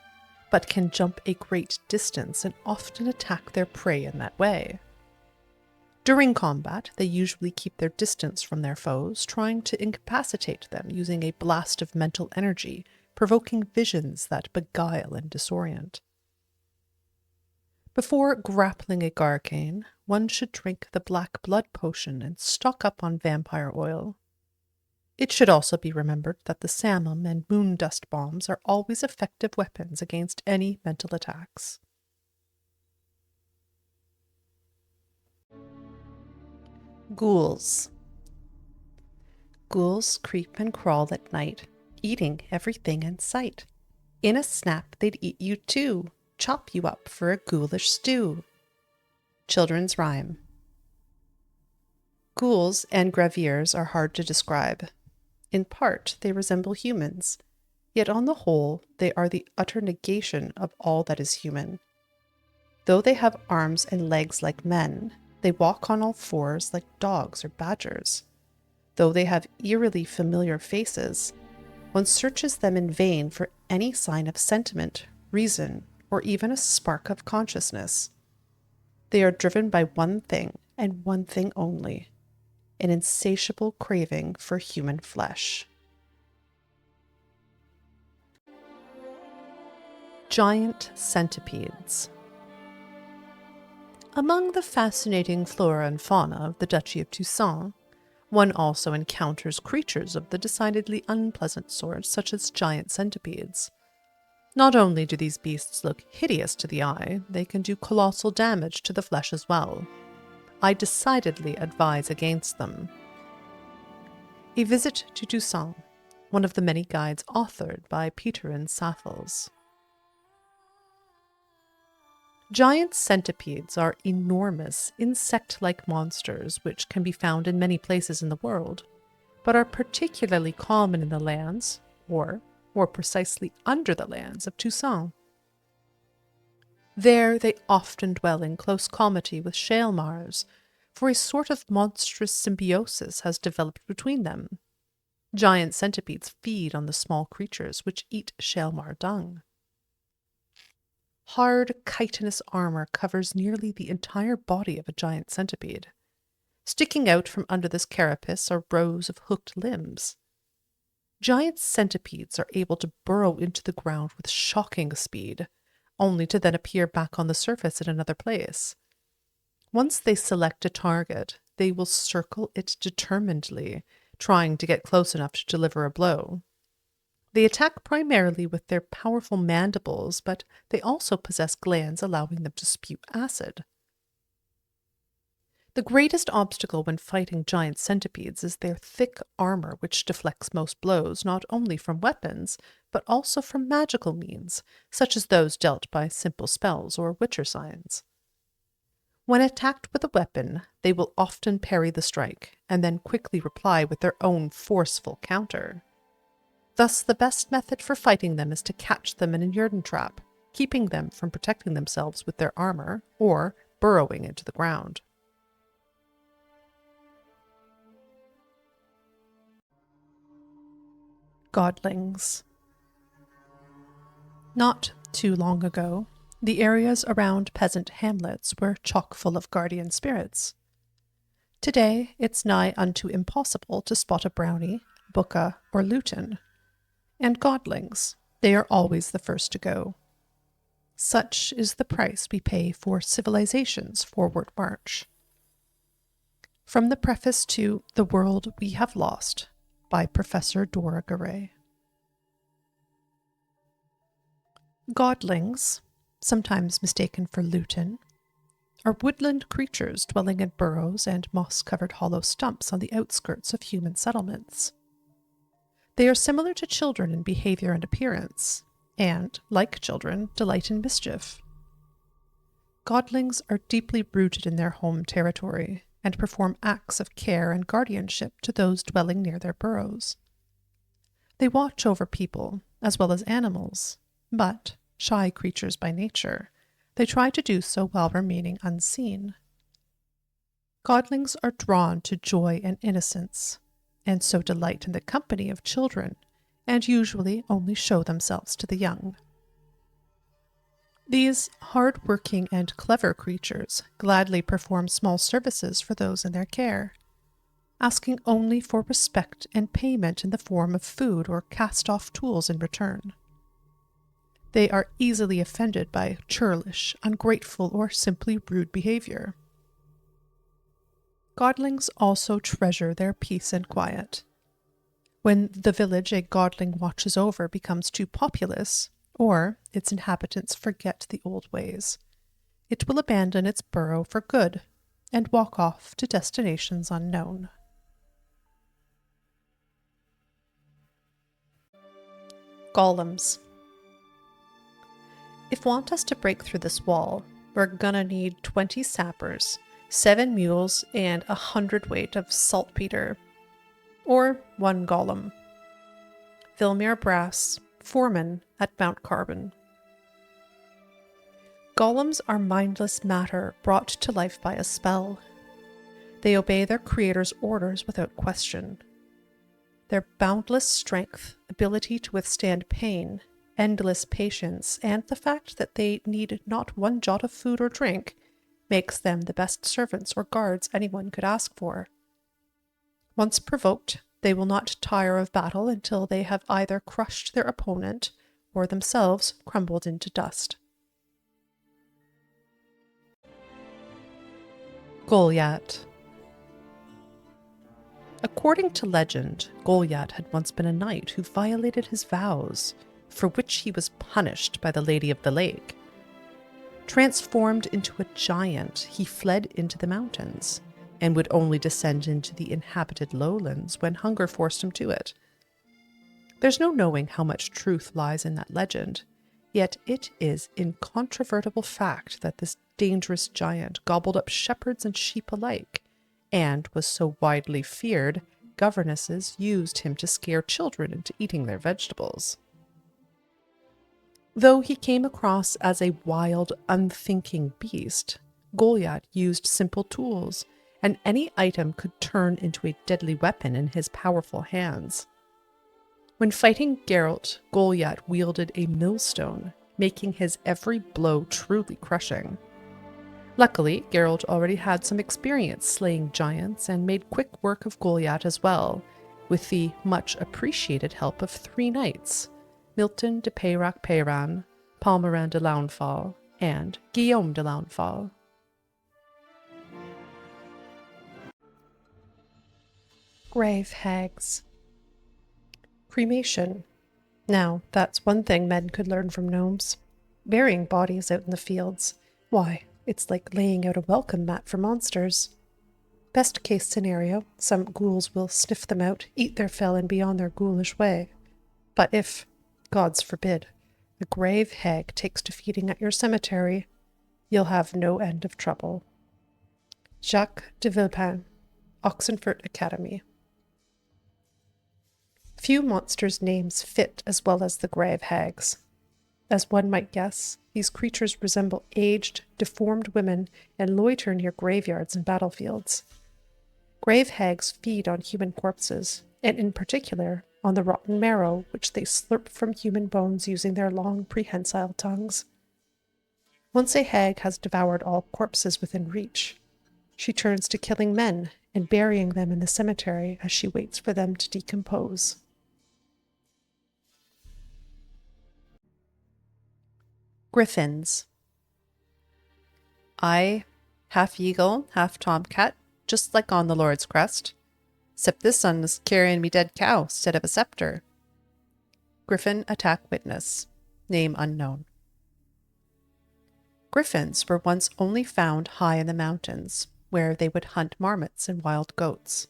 but can jump a great distance and often attack their prey in that way. During combat, they usually keep their distance from their foes, trying to incapacitate them using a blast of mental energy, provoking visions that beguile and disorient. Before grappling a Garcane, one should drink the black blood potion and stock up on vampire oil. It should also be remembered that the Samum and moon dust bombs are always effective weapons against any mental attacks. Ghouls. Ghouls creep and crawl at night, eating everything in sight. In a snap they'd eat you too, chop you up for a ghoulish stew. Children's rhyme. Ghouls and graviers are hard to describe. In part, they resemble humans, yet on the whole, they are the utter negation of all that is human. Though they have arms and legs like men, they walk on all fours like dogs or badgers. Though they have eerily familiar faces, one searches them in vain for any sign of sentiment, reason, or even a spark of consciousness. They are driven by one thing and one thing only, an insatiable craving for human flesh. Giant centipedes. Among the fascinating flora and fauna of the Duchy of Toussaint, one also encounters creatures of the decidedly unpleasant sort, such as giant centipedes. Not only do these beasts look hideous to the eye, they can do colossal damage to the flesh as well. I decidedly advise against them. A Visit to Toussaint, one of the many guides authored by Peter and Saffels. Giant centipedes are enormous, insect-like monsters which can be found in many places in the world, but are particularly common in the lands, or more precisely under the lands, of Toussaint. There they often dwell in close comity with shale maars, for a sort of monstrous symbiosis has developed between them. Giant centipedes feed on the small creatures which eat shale maar dung. Hard, chitinous armor covers nearly the entire body of a giant centipede. Sticking out from under this carapace are rows of hooked limbs. Giant centipedes are able to burrow into the ground with shocking speed, only to then appear back on the surface in another place. Once they select a target, they will circle it determinedly, trying to get close enough to deliver a blow. They attack primarily with their powerful mandibles, but they also possess glands allowing them to spew acid. The greatest obstacle when fighting giant centipedes is their thick armor, which deflects most blows not only from weapons, but also from magical means, such as those dealt by simple spells or witcher signs. When attacked with a weapon, they will often parry the strike, and then quickly reply with their own forceful counter. Thus, the best method for fighting them is to catch them in a yarn trap, keeping them from protecting themselves with their armor or burrowing into the ground. Godlings. Not too long ago, the areas around peasant hamlets were chock full of guardian spirits. Today, it's nigh unto impossible to spot a brownie, bucca, or lutin. And godlings, they are always the first to go. Such is the price we pay for civilization's forward march. From the preface to The World We Have Lost by Professor Dora Garay. Godlings, sometimes mistaken for lutin, are woodland creatures dwelling in burrows and moss-covered hollow stumps on the outskirts of human settlements. They are similar to children in behavior and appearance, and, like children, delight in mischief. Godlings are deeply rooted in their home territory and perform acts of care and guardianship to those dwelling near their burrows. They watch over people, as well as animals, but, shy creatures by nature, they try to do so while remaining unseen. Godlings are drawn to joy and innocence, and so delight in the company of children, and usually only show themselves to the young. These hard-working and clever creatures gladly perform small services for those in their care, asking only for respect and payment in the form of food or cast-off tools in return. They are easily offended by churlish, ungrateful, or simply rude behavior. Godlings also treasure their peace and quiet. When the village a godling watches over becomes too populous, or its inhabitants forget the old ways, it will abandon its burrow for good and walk off to destinations unknown. Golems. If want us to break through this wall, we're gonna need 20 sappers, 7 mules, and 100 weight of saltpeter, or 1 golem. Vilmir Brass, foreman at Mount Carbon. Golems are mindless matter brought to life by a spell. They obey their creator's orders without question. Their boundless strength, ability to withstand pain, endless patience, and the fact that they need not one jot of food or drink makes them the best servants or guards anyone could ask for. Once provoked, they will not tire of battle until they have either crushed their opponent or themselves crumbled into dust. Goliath. According to legend, Goliath had once been a knight who violated his vows, for which he was punished by the Lady of the Lake. Transformed into a giant, he fled into the mountains, and would only descend into the inhabited lowlands when hunger forced him to it. There's no knowing how much truth lies in that legend, yet it is incontrovertible fact that this dangerous giant gobbled up shepherds and sheep alike, and was so widely feared, governesses used him to scare children into eating their vegetables. Though he came across as a wild, unthinking beast, Goliath used simple tools, and any item could turn into a deadly weapon in his powerful hands. When fighting Geralt, Goliath wielded a millstone, making his every blow truly crushing. Luckily, Geralt already had some experience slaying giants and made quick work of Goliath as well, with the much appreciated help of 3 knights, Milton de Peyrac-Peyran, Palmerin de Launfal, and Guillaume de Launfal. Grave hags. Cremation. Now, that's one thing men could learn from gnomes. Burying bodies out in the fields. Why, it's like laying out a welcome mat for monsters. Best case scenario, some ghouls will sniff them out, eat their fill, and be on their ghoulish way. But if, gods forbid, a grave hag takes to feeding at your cemetery, you'll have no end of trouble. Jacques de Villepin, Oxenfurt Academy. Few monsters' names fit as well as the grave hags. As one might guess, these creatures resemble aged, deformed women and loiter near graveyards and battlefields. Grave hags feed on human corpses, and in particular on the rotten marrow which they slurp from human bones using their long prehensile tongues. Once a hag has devoured all corpses within reach, she turns to killing men and burying them in the cemetery as she waits for them to decompose. Griffins. I, half eagle, half tomcat, just like on the Lord's crest. 'Cept this one is carrying me dead cow instead of a scepter. Griffin attack witness. Name unknown. Griffins were once only found high in the mountains, where they would hunt marmots and wild goats.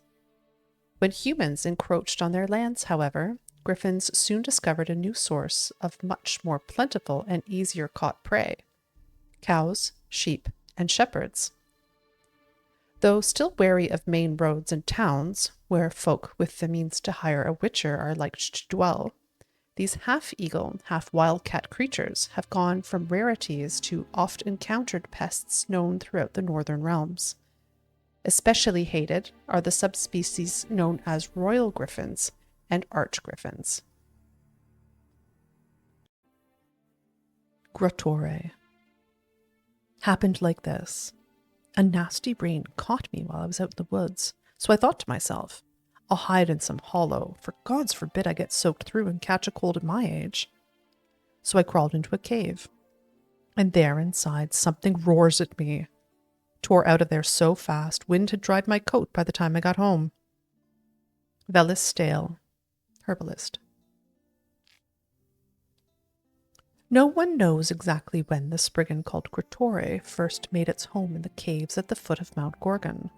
When humans encroached on their lands, however, griffins soon discovered a new source of much more plentiful and easier caught prey: cows, sheep, and shepherds. Though still wary of main roads and towns, where folk with the means to hire a witcher are likely to dwell, these half-eagle, half-wildcat creatures have gone from rarities to oft-encountered pests known throughout the northern realms. Especially hated are the subspecies known as royal griffins and arch-griffins. Grottore. Happened like this. A nasty rain caught me while I was out in the woods, so I thought to myself, I'll hide in some hollow, for gods forbid I get soaked through and catch a cold at my age. So I crawled into a cave, and there inside something roars at me. Tore out of there so fast, wind had dried my coat by the time I got home. Velis Stale, herbalist. No one knows exactly when the spriggan called Grottore first made its home in the caves at the foot of Mount Gorgon.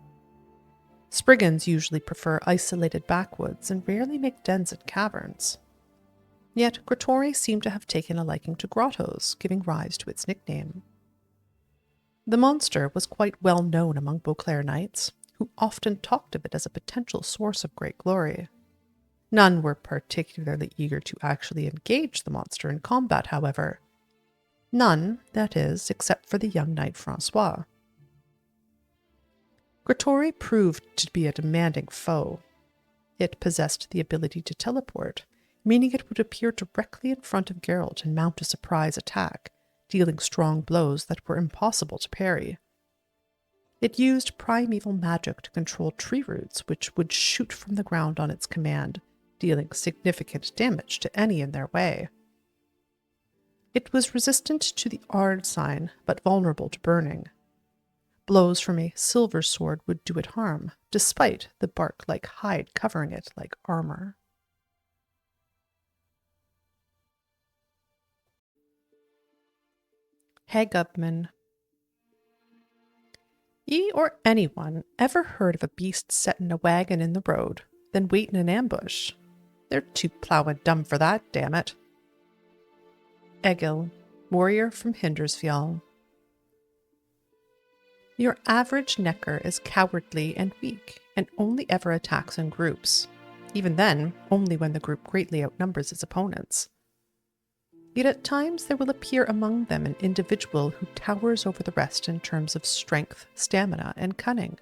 Spriggans usually prefer isolated backwoods and rarely make dens at caverns. Yet Grottore seemed to have taken a liking to grottos, giving rise to its nickname. The monster was quite well known among Beauclair knights, who often talked of it as a potential source of great glory. None were particularly eager to actually engage the monster in combat, however. None, that is, except for the young knight Francois. Grittori proved to be a demanding foe. It possessed the ability to teleport, meaning it would appear directly in front of Geralt and mount a surprise attack, dealing strong blows that were impossible to parry. It used primeval magic to control tree roots, which would shoot from the ground on its command, dealing significant damage to any in their way. It was resistant to the Ard sign, but vulnerable to burning. Blows from a silver sword would do it harm, despite the bark-like hide covering it like armor. Hagubman. Ye or anyone ever heard of a beast settin' a wagon in the road, then waitin' in ambush? They're too plowin' dumb for that, damn it. Egil, warrior from Hindersfjall. Your average necker is cowardly and weak, and only ever attacks in groups. Even then, only when the group greatly outnumbers its opponents. Yet at times there will appear among them an individual who towers over the rest in terms of strength, stamina, and cunning.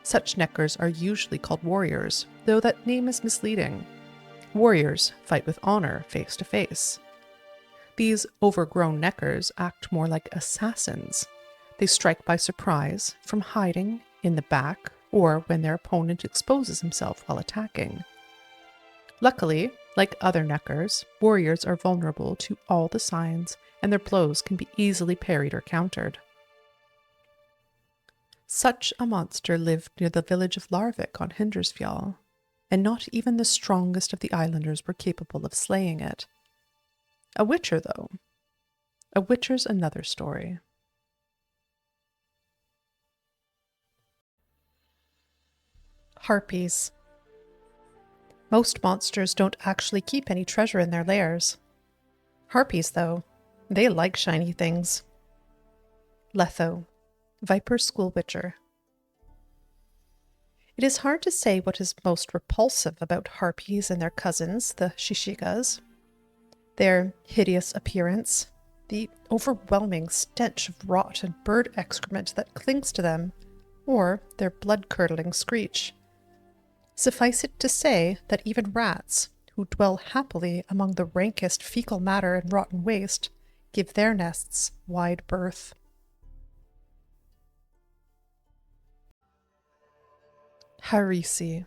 Such neckers are usually called warriors, though that name is misleading. Warriors fight with honor face to face. These overgrown neckers act more like assassins. They strike by surprise, from hiding, in the back, or when their opponent exposes himself while attacking. Luckily, like other neckers, warriors are vulnerable to all the signs, and their blows can be easily parried or countered. Such a monster lived near the village of Larvik on Hindersfjall, and not even the strongest of the islanders were capable of slaying it. A witcher, though. A witcher's another story. Harpies. Most monsters don't actually keep any treasure in their lairs. Harpies, though, they like shiny things. Letho, Viper School Witcher. It is hard to say what is most repulsive about harpies and their cousins, the Shishigas. Their hideous appearance, the overwhelming stench of rot and bird excrement that clings to them, or their blood-curdling screech. Suffice it to say that even rats, who dwell happily among the rankest fecal matter and rotten waste, give their nests wide berth. Harisi.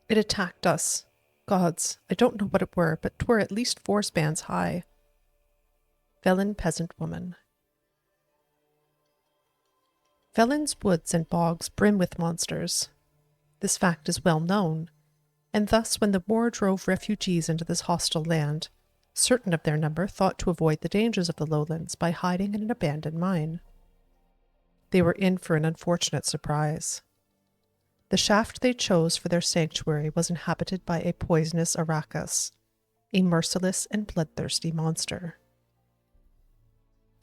It attacked us. Gods, I don't know what it were, but 'twere at least 4 spans high. Velen peasant woman. Velen's woods and bogs brim with monsters. This fact is well known, and thus when the war drove refugees into this hostile land, certain of their number thought to avoid the dangers of the lowlands by hiding in an abandoned mine. They were in for an unfortunate surprise. The shaft they chose for their sanctuary was inhabited by a poisonous Arrakis, a merciless and bloodthirsty monster.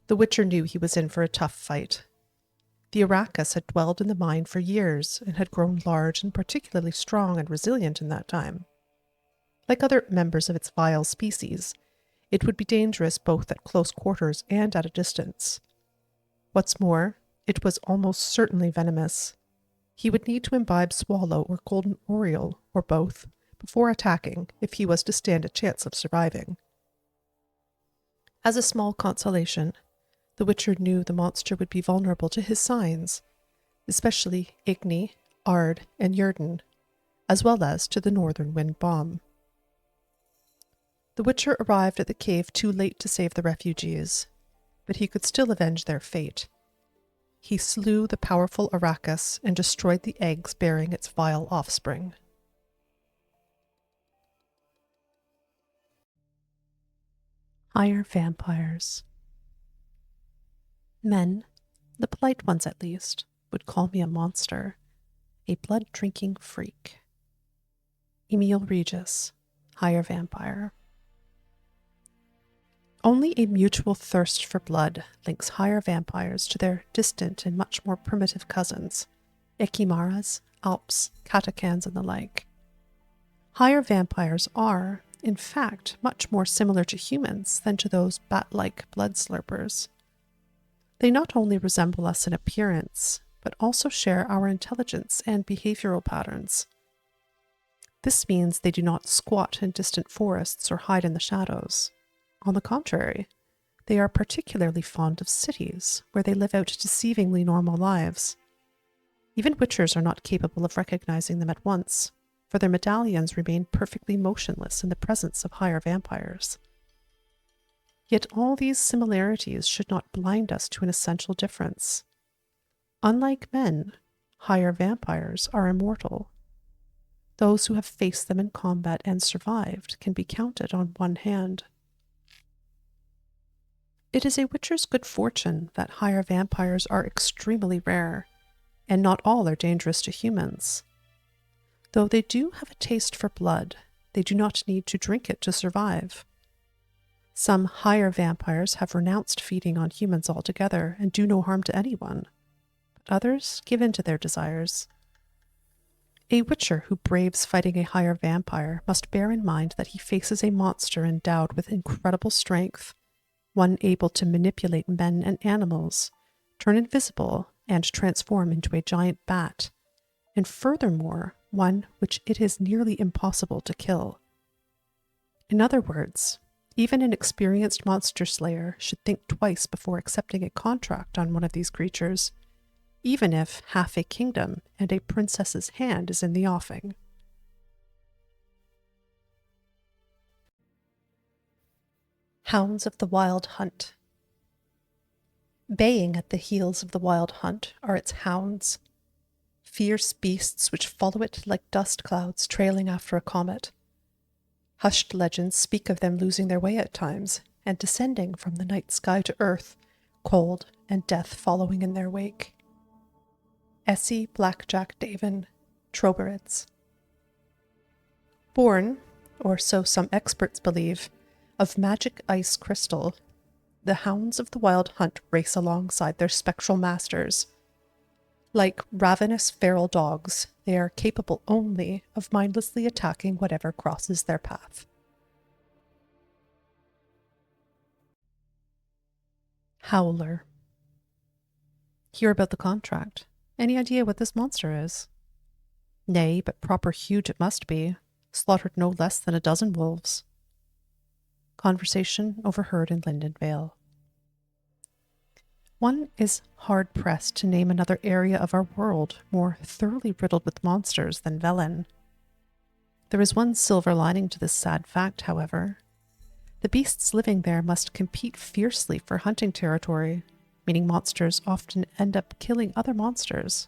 The Witcher knew he was in for a tough fight. The Arrakis had dwelled in the mine for years and had grown large and particularly strong and resilient in that time. Like other members of its vile species, it would be dangerous both at close quarters and at a distance. What's more, it was almost certainly venomous. He would need to imbibe Swallow or Golden Oriole, or both, before attacking if he was to stand a chance of surviving. As a small consolation, the Witcher knew the monster would be vulnerable to his signs, especially Igni, Ard, and Jurden, as well as to the northern wind bomb. The Witcher arrived at the cave too late to save the refugees, but he could still avenge their fate. He slew the powerful Arrakis and destroyed the eggs bearing its vile offspring. Higher vampires. Men, the polite ones at least, would call me a monster, a blood-drinking freak. Emil Regis, higher vampire. Only a mutual thirst for blood links higher vampires to their distant and much more primitive cousins, Ekimaras, Alps, Katakans, and the like. Higher vampires are, in fact much more similar to humans than to those bat-like blood slurpers. They not only resemble us in appearance, but also share our intelligence and behavioral patterns. This means they do not squat in distant forests or hide in the shadows. On the contrary, they are particularly fond of cities, where they live out deceivingly normal lives. Even witchers are not capable of recognizing them at once, for their medallions remain perfectly motionless in the presence of higher vampires. Yet all these similarities should not blind us to an essential difference. Unlike men, higher vampires are immortal. Those who have faced them in combat and survived can be counted on one hand. It is a witcher's good fortune that higher vampires are extremely rare, and not all are dangerous to humans. Though they do have a taste for blood, they do not need to drink it to survive. Some higher vampires have renounced feeding on humans altogether and do no harm to anyone, but others give in to their desires. A witcher who braves fighting a higher vampire must bear in mind that he faces a monster endowed with incredible strength, one able to manipulate men and animals, turn invisible, and transform into a giant bat, and furthermore, one which it is nearly impossible to kill. In other words, even an experienced monster slayer should think twice before accepting a contract on one of these creatures, even if half a kingdom and a princess's hand is in the offing. Hounds of the Wild Hunt. Baying at the heels of the wild hunt are its hounds, fierce beasts which follow it like dust clouds trailing after a comet. Hushed legends speak of them losing their way at times and descending from the night sky to earth, cold and death following in their wake. Essie Blackjack Davin, Troberids. Born, or so some experts believe, of magic ice crystal, the hounds of the wild hunt race alongside their spectral masters. Like ravenous feral dogs, they are capable only of mindlessly attacking whatever crosses their path. Howler. Hear about the contract. Any idea what this monster is? Nay, but proper huge it must be, slaughtered no less than a dozen wolves. Conversation overheard in Linden Vale. One is hard-pressed to name another area of our world more thoroughly riddled with monsters than Velen. There is one silver lining to this sad fact, however. The beasts living there must compete fiercely for hunting territory, meaning monsters often end up killing other monsters.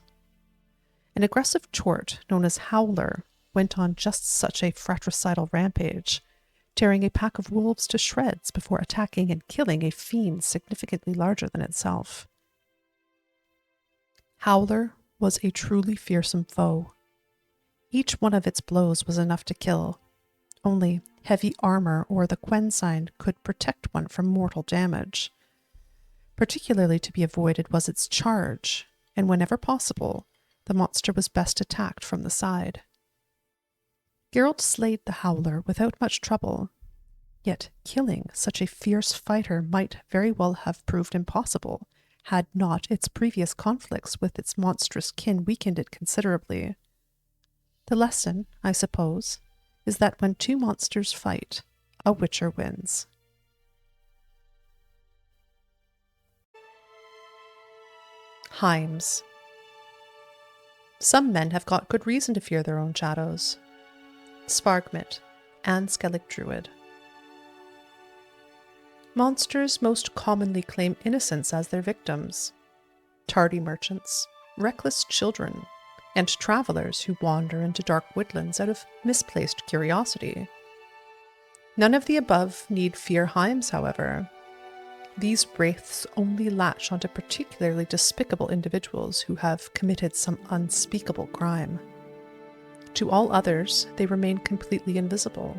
An aggressive chort known as Howler went on just such a fratricidal rampage, tearing a pack of wolves to shreds before attacking and killing a fiend significantly larger than itself. Howler was a truly fearsome foe. Each one of its blows was enough to kill. Only heavy armor or the Quen sign could protect one from mortal damage. Particularly to be avoided was its charge, and whenever possible, the monster was best attacked from the side. Geralt slayed the Howler without much trouble, yet killing such a fierce fighter might very well have proved impossible, had not its previous conflicts with its monstrous kin weakened it considerably. The lesson, I suppose, is that when two monsters fight, a witcher wins. Heims. Some men have got good reason to fear their own shadows. Svargmit, and Skellig Druid. Monsters most commonly claim innocence as their victims. Tardy merchants, reckless children, and travelers who wander into dark woodlands out of misplaced curiosity. None of the above need fear Heims, however. These wraiths only latch onto particularly despicable individuals who have committed some unspeakable crime. To all others, they remain completely invisible.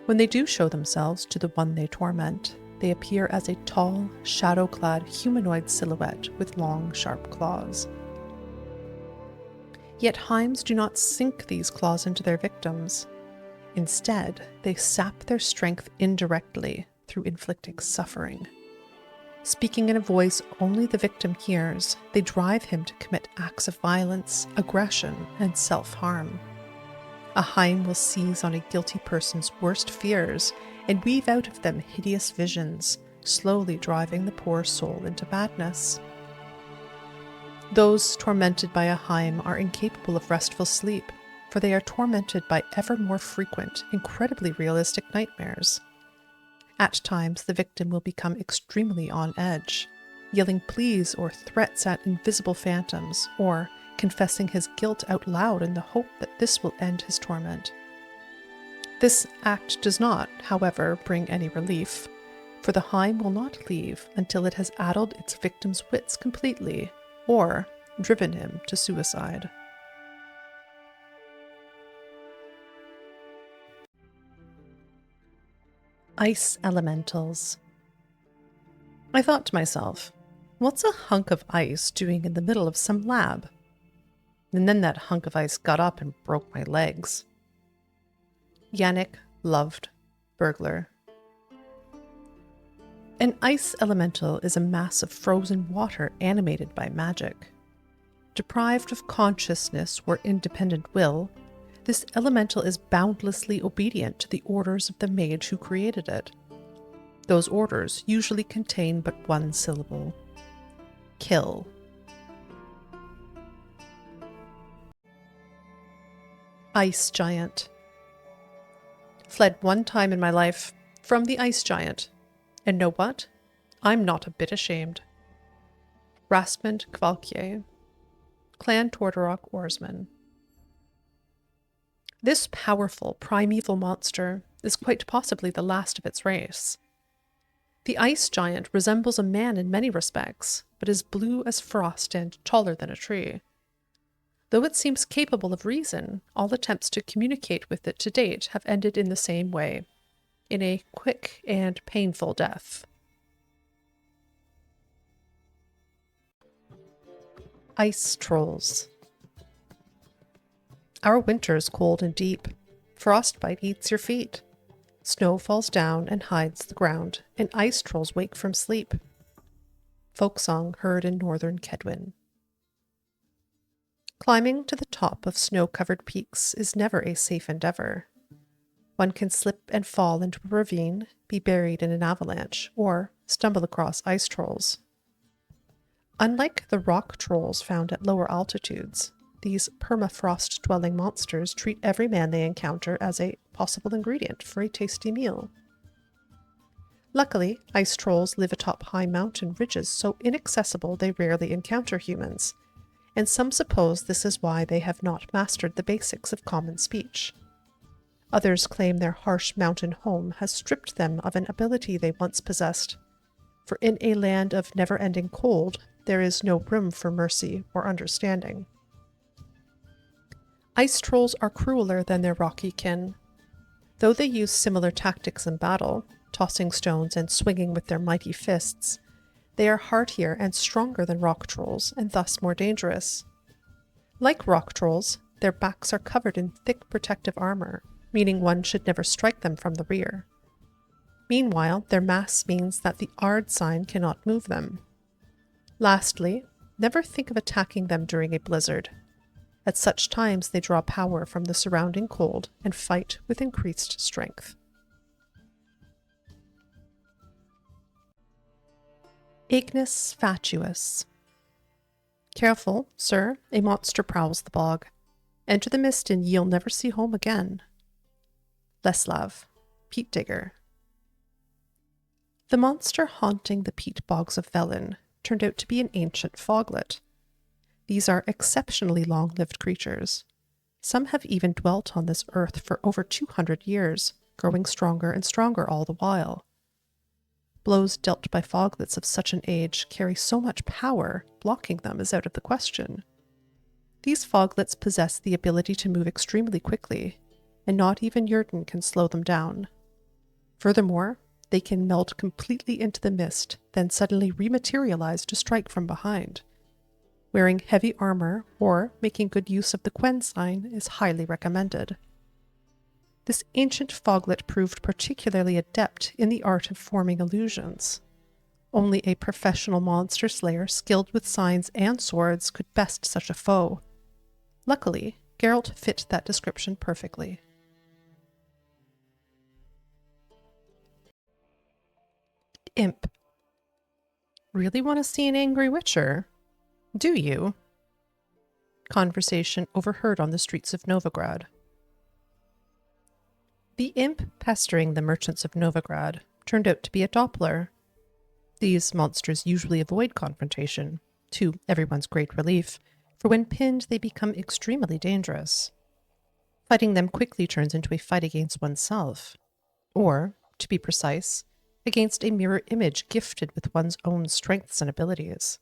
When they do show themselves to the one they torment, they appear as a tall, shadow-clad humanoid silhouette with long, sharp claws. Yet Heims do not sink these claws into their victims. Instead, they sap their strength indirectly through inflicting suffering. Speaking in a voice only the victim hears, they drive him to commit acts of violence, aggression, and self-harm. A Haim will seize on a guilty person's worst fears and weave out of them hideous visions, slowly driving the poor soul into madness. Those tormented by a Haim are incapable of restful sleep, for they are tormented by ever more frequent, incredibly realistic nightmares. At times, the victim will become extremely on edge, yelling pleas or threats at invisible phantoms, or confessing his guilt out loud in the hope that this will end his torment. This act does not, however, bring any relief, for the Haim will not leave until it has addled its victim's wits completely, or driven him to suicide. Ice elementals. I thought to myself, what's a hunk of ice doing in the middle of some lab? And then that hunk of ice got up and broke my legs. Yannick Loved, Burglar. An ice elemental is a mass of frozen water animated by magic. Deprived of consciousness or independent will, this elemental is boundlessly obedient to the orders of the mage who created it. Those orders usually contain but one syllable: kill. Ice Giant. Fled one time in my life from the Ice Giant. And know what? I'm not a bit ashamed. Rasmund Kvalkje, Clan Tordarok Oarsman. This powerful primeval monster is quite possibly the last of its race. The Ice Giant resembles a man in many respects, but is blue as frost and taller than a tree. Though it seems capable of reason, all attempts to communicate with it to date have ended in the same way, in a quick and painful death. Ice Trolls. Our winter is cold and deep. Frostbite eats your feet. Snow falls down and hides the ground, and ice trolls wake from sleep. Folksong heard in northern Kedwin. Climbing to the top of snow-covered peaks is never a safe endeavor. One can slip and fall into a ravine, be buried in an avalanche, or stumble across ice trolls. Unlike the rock trolls found at lower altitudes, these permafrost-dwelling monsters treat every man they encounter as a possible ingredient for a tasty meal. Luckily, ice trolls live atop high mountain ridges so inaccessible they rarely encounter humans, and some suppose this is why they have not mastered the basics of common speech. Others claim their harsh mountain home has stripped them of an ability they once possessed, for in a land of never-ending cold, there is no room for mercy or understanding. Ice trolls are crueler than their rocky kin. Though they use similar tactics in battle, tossing stones and swinging with their mighty fists, they are hardier and stronger than rock trolls, and thus more dangerous. Like rock trolls, their backs are covered in thick protective armor, meaning one should never strike them from the rear. Meanwhile, their mass means that the Ard sign cannot move them. Lastly, never think of attacking them during a blizzard. At such times they draw power from the surrounding cold and fight with increased strength. Ignis Fatuus. Careful, sir, a monster prowls the bog. Enter the mist and ye'll never see home again. Leslav, Peat Digger. The monster haunting the peat bogs of Velen turned out to be an ancient foglet. These are exceptionally long-lived creatures. Some have even dwelt on this earth for over 200 years, growing stronger and stronger all the while. Blows dealt by foglets of such an age carry so much power, blocking them is out of the question. These foglets possess the ability to move extremely quickly, and not even Jurden can slow them down. Furthermore, they can melt completely into the mist, then suddenly rematerialize to strike from behind. Wearing heavy armor or making good use of the Quen sign is highly recommended. This ancient foglet proved particularly adept in the art of forming illusions. Only a professional monster slayer skilled with signs and swords could best such a foe. Luckily, Geralt fit that description perfectly. Imp. Really want to see an angry witcher? Do you? Conversation overheard on the streets of Novigrad. The imp pestering the merchants of Novigrad turned out to be a Doppler. These monsters usually avoid confrontation, to everyone's great relief, for when pinned they become extremely dangerous. Fighting them quickly turns into a fight against oneself, or, to be precise, against a mirror image gifted with one's own strengths and abilities.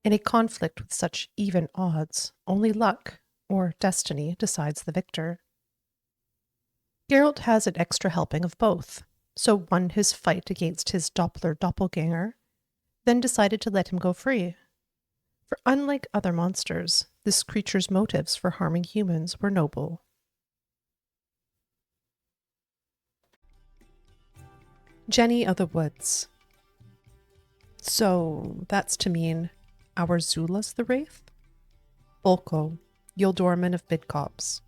In a conflict with such even odds, only luck, or destiny, decides the victor. Geralt has an extra helping of both, so won his fight against his Doppler doppelganger, then decided to let him go free. For unlike other monsters, this creature's motives for harming humans were noble. Jenny of the Woods. So, that's to mean, our Zula's the Wraith? Volko, Yildorman of Bidcopse.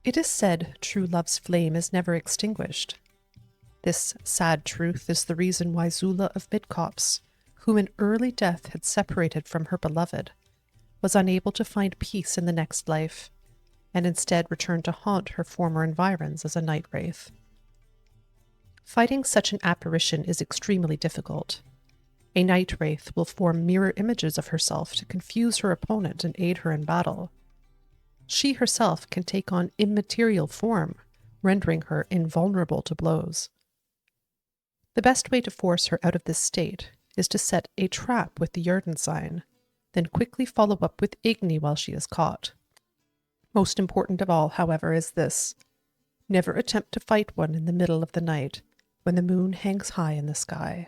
It is said true love's flame is never extinguished. This sad truth is the reason why Zula of Bidcopse, whom an early death had separated from her beloved, was unable to find peace in the next life, and instead returned to haunt her former environs as a night wraith. Fighting such an apparition is extremely difficult. A night wraith will form mirror images of herself to confuse her opponent and aid her in battle. She herself can take on immaterial form, rendering her invulnerable to blows. The best way to force her out of this state is to set a trap with the Jurden sign, then quickly follow up with Igni while she is caught. Most important of all, however, is this: never attempt to fight one in the middle of the night, when the moon hangs high in the sky.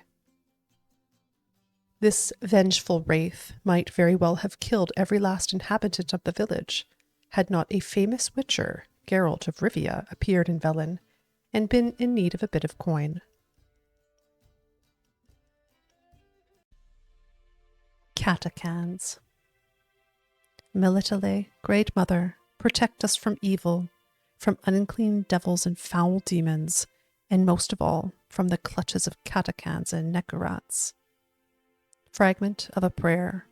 This vengeful wraith might very well have killed every last inhabitant of the village, had not a famous witcher, Geralt of Rivia, appeared in Velen, and been in need of a bit of coin. Catechans. Militale, Great Mother, protect us from evil, from unclean devils and foul demons, and most of all, from the clutches of catechans and neckarats. Fragment of a prayer.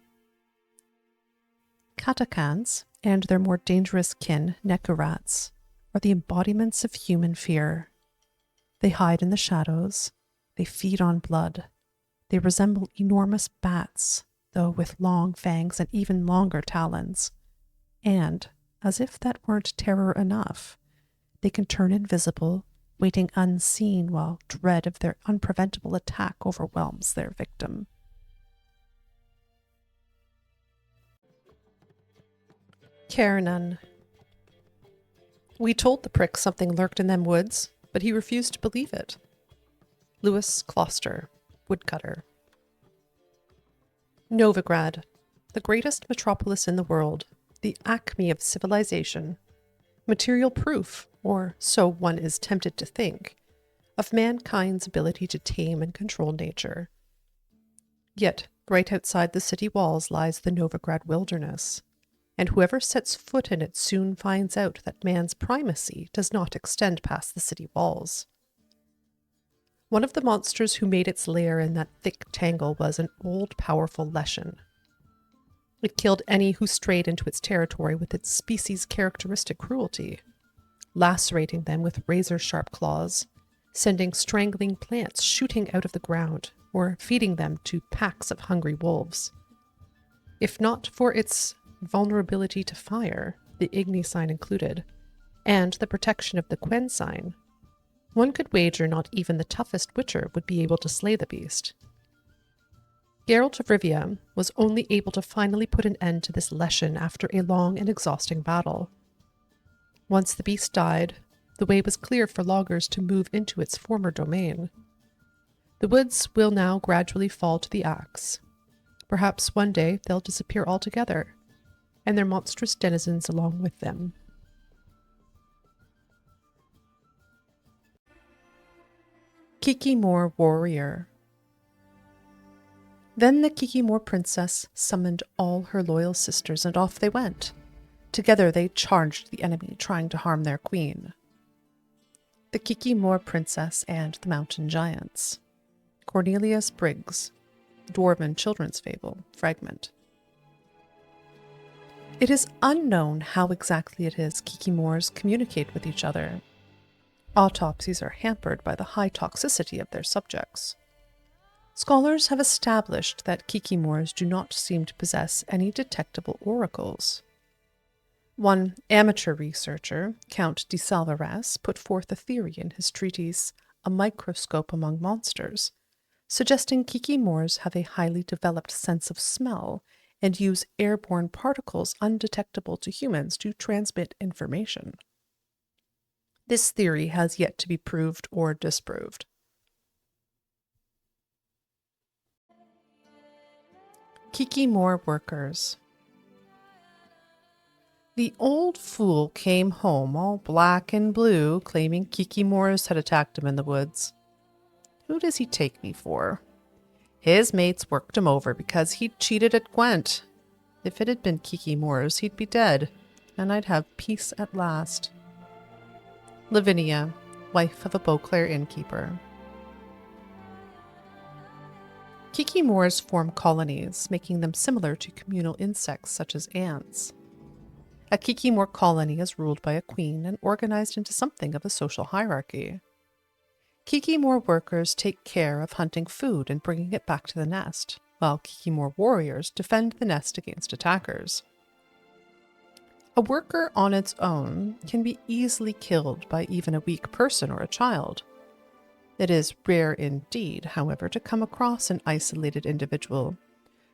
Catechans, and their more dangerous kin, neckarats, are the embodiments of human fear. They hide in the shadows, they feed on blood, they resemble enormous bats, though with long fangs and even longer talons, and, as if that weren't terror enough, they can turn invisible, waiting unseen while dread of their unpreventable attack overwhelms their victim. Keranan. We told the prick something lurked in them woods, but he refused to believe it. Lewis Closter, woodcutter. Novigrad, the greatest metropolis in the world, the acme of civilization, material proof, or so one is tempted to think, of mankind's ability to tame and control nature. Yet, right outside the city walls lies the Novigrad wilderness, and whoever sets foot in it soon finds out that man's primacy does not extend past the city walls. One of the monsters who made its lair in that thick tangle was an old, powerful Leshen. It killed any who strayed into its territory with its species' characteristic cruelty, lacerating them with razor-sharp claws, sending strangling plants shooting out of the ground, or feeding them to packs of hungry wolves. If not for its vulnerability to fire, the Igni sign included, and the protection of the Quen sign, one could wager not even the toughest witcher would be able to slay the beast. Geralt of Rivia was only able to finally put an end to this Leshen after a long and exhausting battle. Once the beast died, the way was clear for loggers to move into its former domain. The woods will now gradually fall to the axe. Perhaps one day they'll disappear altogether, and their monstrous denizens along with them. Kikimore Warrior. Then the Kikimore princess summoned all her loyal sisters, and off they went. Together they charged the enemy, trying to harm their queen. The Kikimore Princess and the Mountain Giants. Cornelius Briggs, Dwarven Children's Fable, fragment. It is unknown how exactly it is Kikimores communicate with each other. Autopsies are hampered by the high toxicity of their subjects. Scholars have established that Kikimores do not seem to possess any detectable oracles. One amateur researcher, Count de Salvarez, put forth a theory in his treatise A Microscope Among Monsters, suggesting Kikimores have a highly developed sense of smell and use airborne particles undetectable to humans to transmit information. This theory has yet to be proved or disproved. Kikimore Workers. The old fool came home all black and blue, claiming Kikimores had attacked him in the woods. Who does he take me for? His mates worked him over because he'd cheated at Gwent. If it had been Kikimores, he'd be dead, and I'd have peace at last. Lavinia, wife of a Beauclair innkeeper. Kikimores form colonies, making them similar to communal insects such as ants. A Kikimore colony is ruled by a queen and organized into something of a social hierarchy. Kikimore workers take care of hunting food and bringing it back to the nest, while Kikimore warriors defend the nest against attackers. A worker on its own can be easily killed by even a weak person or a child. It is rare indeed, however, to come across an isolated individual,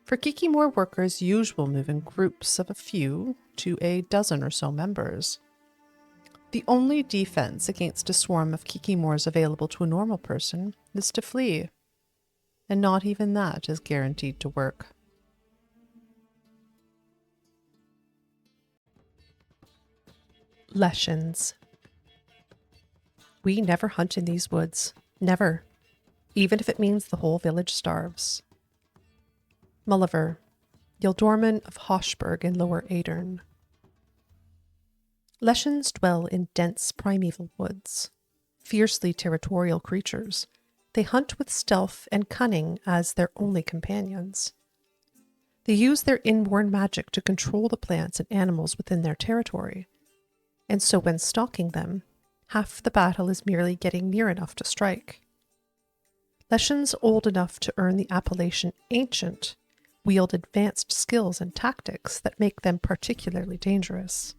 for Kikimore workers usually move in groups of a few to a dozen or so members. The only defense against a swarm of Kikimores available to a normal person is to flee, and not even that is guaranteed to work. Leshens. We never hunt in these woods. Never. Even if it means the whole village starves. Mulliver, Yildorman of Hoshberg in Lower Adern. Leshens dwell in dense primeval woods. Fiercely territorial creatures, they hunt with stealth and cunning as their only companions. They use their inborn magic to control the plants and animals within their territory, and so when stalking them, half the battle is merely getting near enough to strike. Leshens old enough to earn the appellation ancient wield advanced skills and tactics that make them particularly dangerous.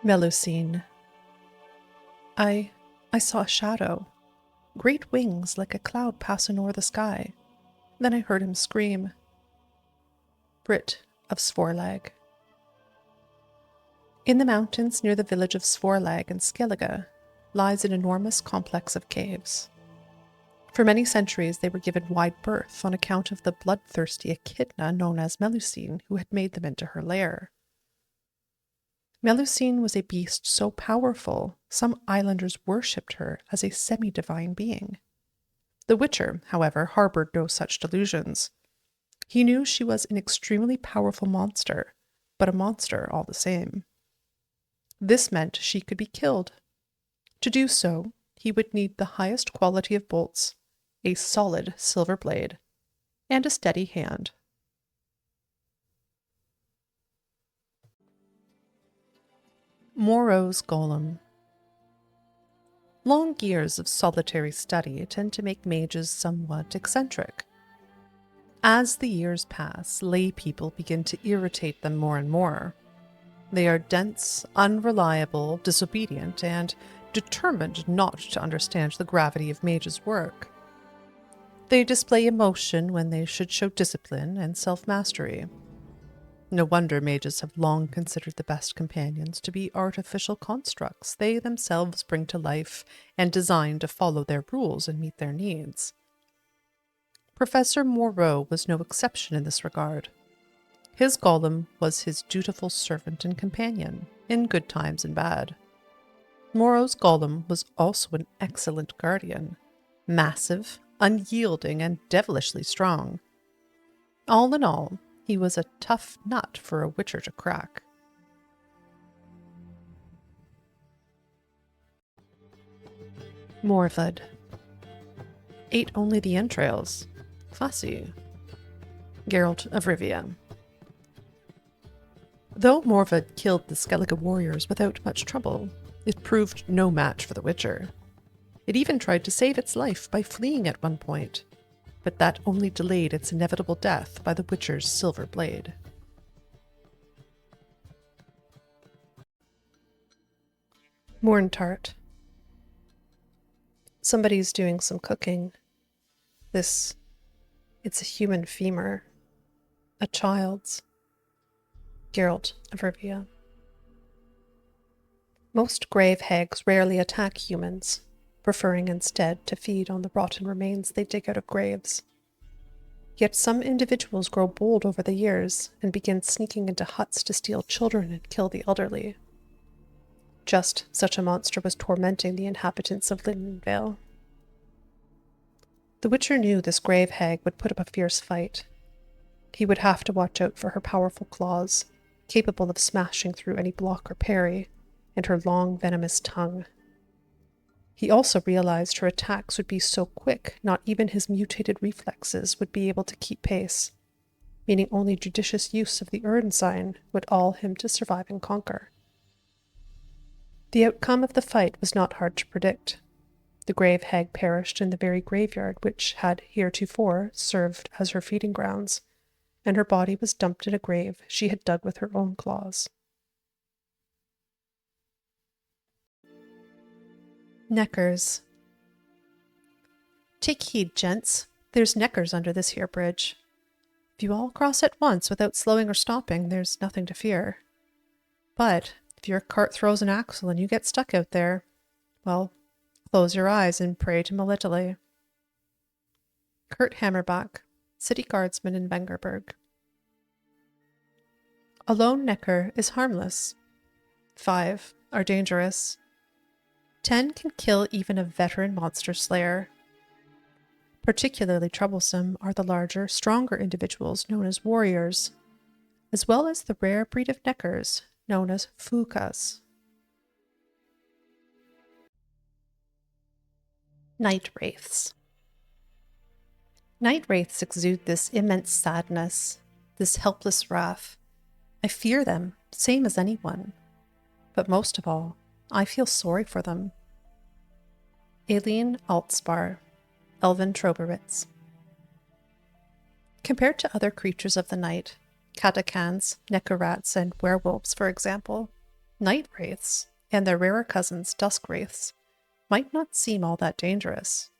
Melusine. I saw a shadow, great wings like a cloud passing o'er the sky. Then I heard him scream. Brit of Svorlag. In the mountains near the village of Svorlag and Skellige lies an enormous complex of caves. For many centuries they were given wide berth on account of the bloodthirsty echidna known as Melusine who had made them into her lair. Melusine was a beast so powerful, some islanders worshipped her as a semi-divine being. The Witcher, however, harbored no such delusions. He knew she was an extremely powerful monster, but a monster all the same. This meant she could be killed. To do so, he would need the highest quality of bolts, a solid silver blade, and a steady hand. Moreau's Golem. Long years of solitary study tend to make mages somewhat eccentric. As the years pass, lay people begin to irritate them more and more. They are dense, unreliable, disobedient, and determined not to understand the gravity of mages' work. They display emotion when they should show discipline and self-mastery. No wonder mages have long considered the best companions to be artificial constructs they themselves bring to life and design to follow their rules and meet their needs. Professor Moreau was no exception in this regard. His golem was his dutiful servant and companion, in good times and bad. Morrow's golem was also an excellent guardian, massive, unyielding, and devilishly strong. All in all, he was a tough nut for a witcher to crack. Morvud ate only the entrails. Fussy. Geralt of Rivia. Though Morvud killed the Skellige warriors without much trouble, it proved no match for the Witcher. It even tried to save its life by fleeing at one point, but that only delayed its inevitable death by the Witcher's silver blade. Morntart. Somebody's doing some cooking. It's a human femur. A child's. Geralt of Rivia. Most grave hags rarely attack humans, preferring instead to feed on the rotten remains they dig out of graves. Yet some individuals grow bold over the years and begin sneaking into huts to steal children and kill the elderly. Just such a monster was tormenting the inhabitants of Lindenvale. The Witcher knew this grave hag would put up a fierce fight. He would have to watch out for her powerful claws, capable of smashing through any block or parry, and her long, venomous tongue. He also realized her attacks would be so quick not even his mutated reflexes would be able to keep pace, meaning only judicious use of the Ern sign would all him to survive and conquer. The outcome of the fight was not hard to predict. The grave hag perished in the very graveyard which had heretofore served as her feeding grounds, and her body was dumped in a grave she had dug with her own claws. Neckers. Take heed, gents. There's neckers under this here bridge. If you all cross at once without slowing or stopping, there's nothing to fear. But if your cart throws an axle and you get stuck out there, well, close your eyes and pray to Melitele. Kurt Hammerbach, City Guardsman in Vengerberg. A lone necker is harmless. 5 are dangerous. 10 can kill even a veteran monster slayer. Particularly troublesome are the larger, stronger individuals known as warriors, as well as the rare breed of neckers known as fukas. Night Wraiths. Night Wraiths exude this immense sadness, this helpless wrath. I fear them, same as anyone. But most of all, I feel sorry for them. Aileen Altspar, Elven Troberitz. Compared to other creatures of the night, catacans, neckarats, and werewolves, for example, night wraiths, and their rarer cousins, dusk wraiths, might not seem all that dangerous.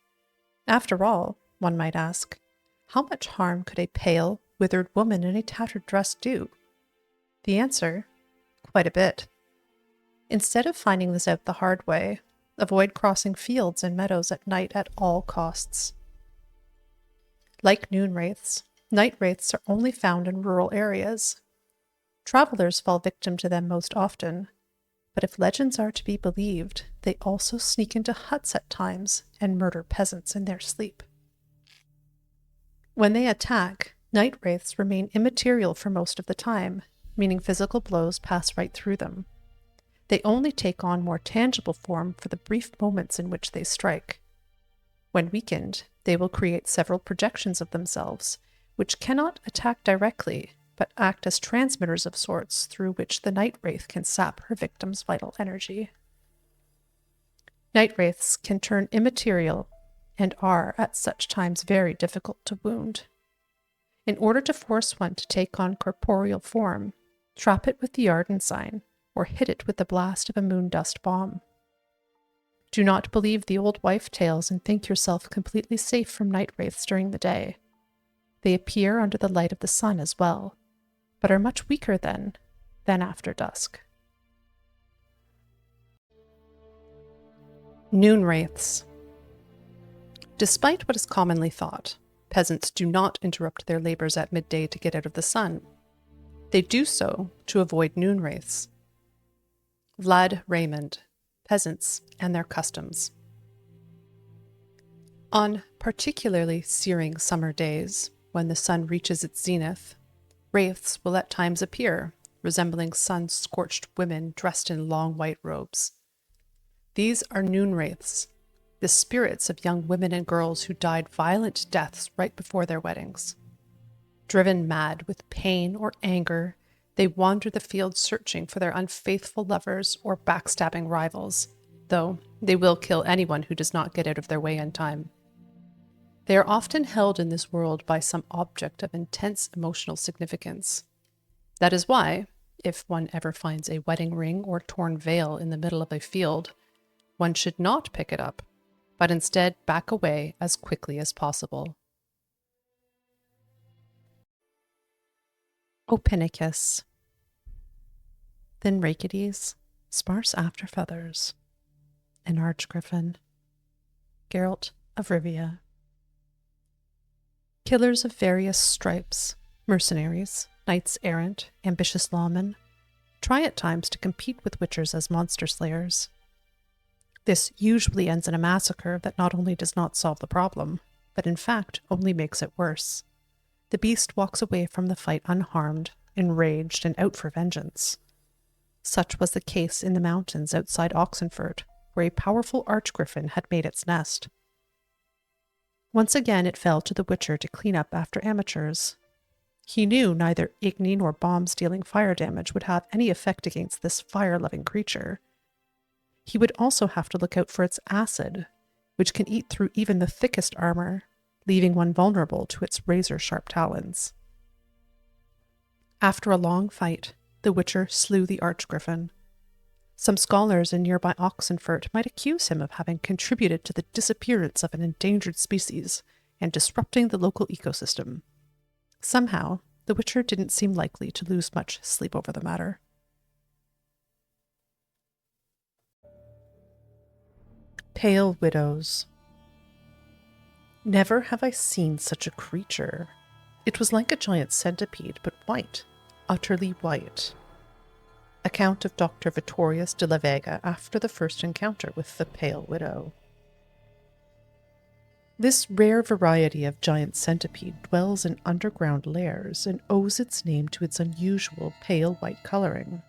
After all, one might ask, how much harm could a pale, withered woman in a tattered dress do? The answer, quite a bit. Instead of finding this out the hard way, avoid crossing fields and meadows at night at all costs. Like noon wraiths, night wraiths are only found in rural areas. Travelers fall victim to them most often, but if legends are to be believed, they also sneak into huts at times and murder peasants in their sleep. When they attack, night wraiths remain immaterial for most of the time, meaning physical blows pass right through them. They only take on more tangible form for the brief moments in which they strike. When weakened, they will create several projections of themselves, which cannot attack directly, but act as transmitters of sorts through which the night wraith can sap her victim's vital energy. Night wraiths can turn immaterial and are at such times very difficult to wound. In order to force one to take on corporeal form, trap it with the Arden sign, or hit it with the blast of a moon dust bomb. Do not believe the old wife tales and think yourself completely safe from night wraiths during the day. They appear under the light of the sun as well, but are much weaker then than after dusk. Noon wraiths. Despite what is commonly thought, peasants do not interrupt their labors at midday to get out of the sun. They do so to avoid noon wraiths. Vlad Raymond, Peasants and Their Customs. On particularly searing summer days, when the sun reaches its zenith, wraiths will at times appear, resembling sun-scorched women dressed in long white robes. These are noon wraiths, the spirits of young women and girls who died violent deaths right before their weddings. Driven mad with pain or anger, they wander the fields searching for their unfaithful lovers or backstabbing rivals, though they will kill anyone who does not get out of their way in time. They are often held in this world by some object of intense emotional significance. That is why, if one ever finds a wedding ring or torn veil in the middle of a field, one should not pick it up, but instead back away as quickly as possible. Ophinicus. Thin raketies, sparse after feathers. An archgriffin. Geralt of Rivia. Killers of various stripes, mercenaries, knights errant, ambitious lawmen, try at times to compete with witchers as monster slayers. This usually ends in a massacre that not only does not solve the problem, but in fact only makes it worse. The beast walks away from the fight unharmed, enraged, and out for vengeance. Such was the case in the mountains outside Oxenford, where a powerful archgriffin had made its nest. Once again it fell to the witcher to clean up after amateurs. He knew neither igni nor bomb-stealing fire damage would have any effect against this fire-loving creature. He would also have to look out for its acid, which can eat through even the thickest armor, leaving one vulnerable to its razor-sharp talons. After a long fight, the witcher slew the archgriffin. Some scholars in nearby Oxenford might accuse him of having contributed to the disappearance of an endangered species and disrupting the local ecosystem. Somehow, the witcher didn't seem likely to lose much sleep over the matter. Pale Widows. Never have I seen such a creature. It was like a giant centipede, but white, utterly white. Account of Dr. Vittorius de la Vega after the first encounter with the Pale Widow. This rare variety of giant centipede dwells in underground lairs and owes its name to its unusual pale white coloring.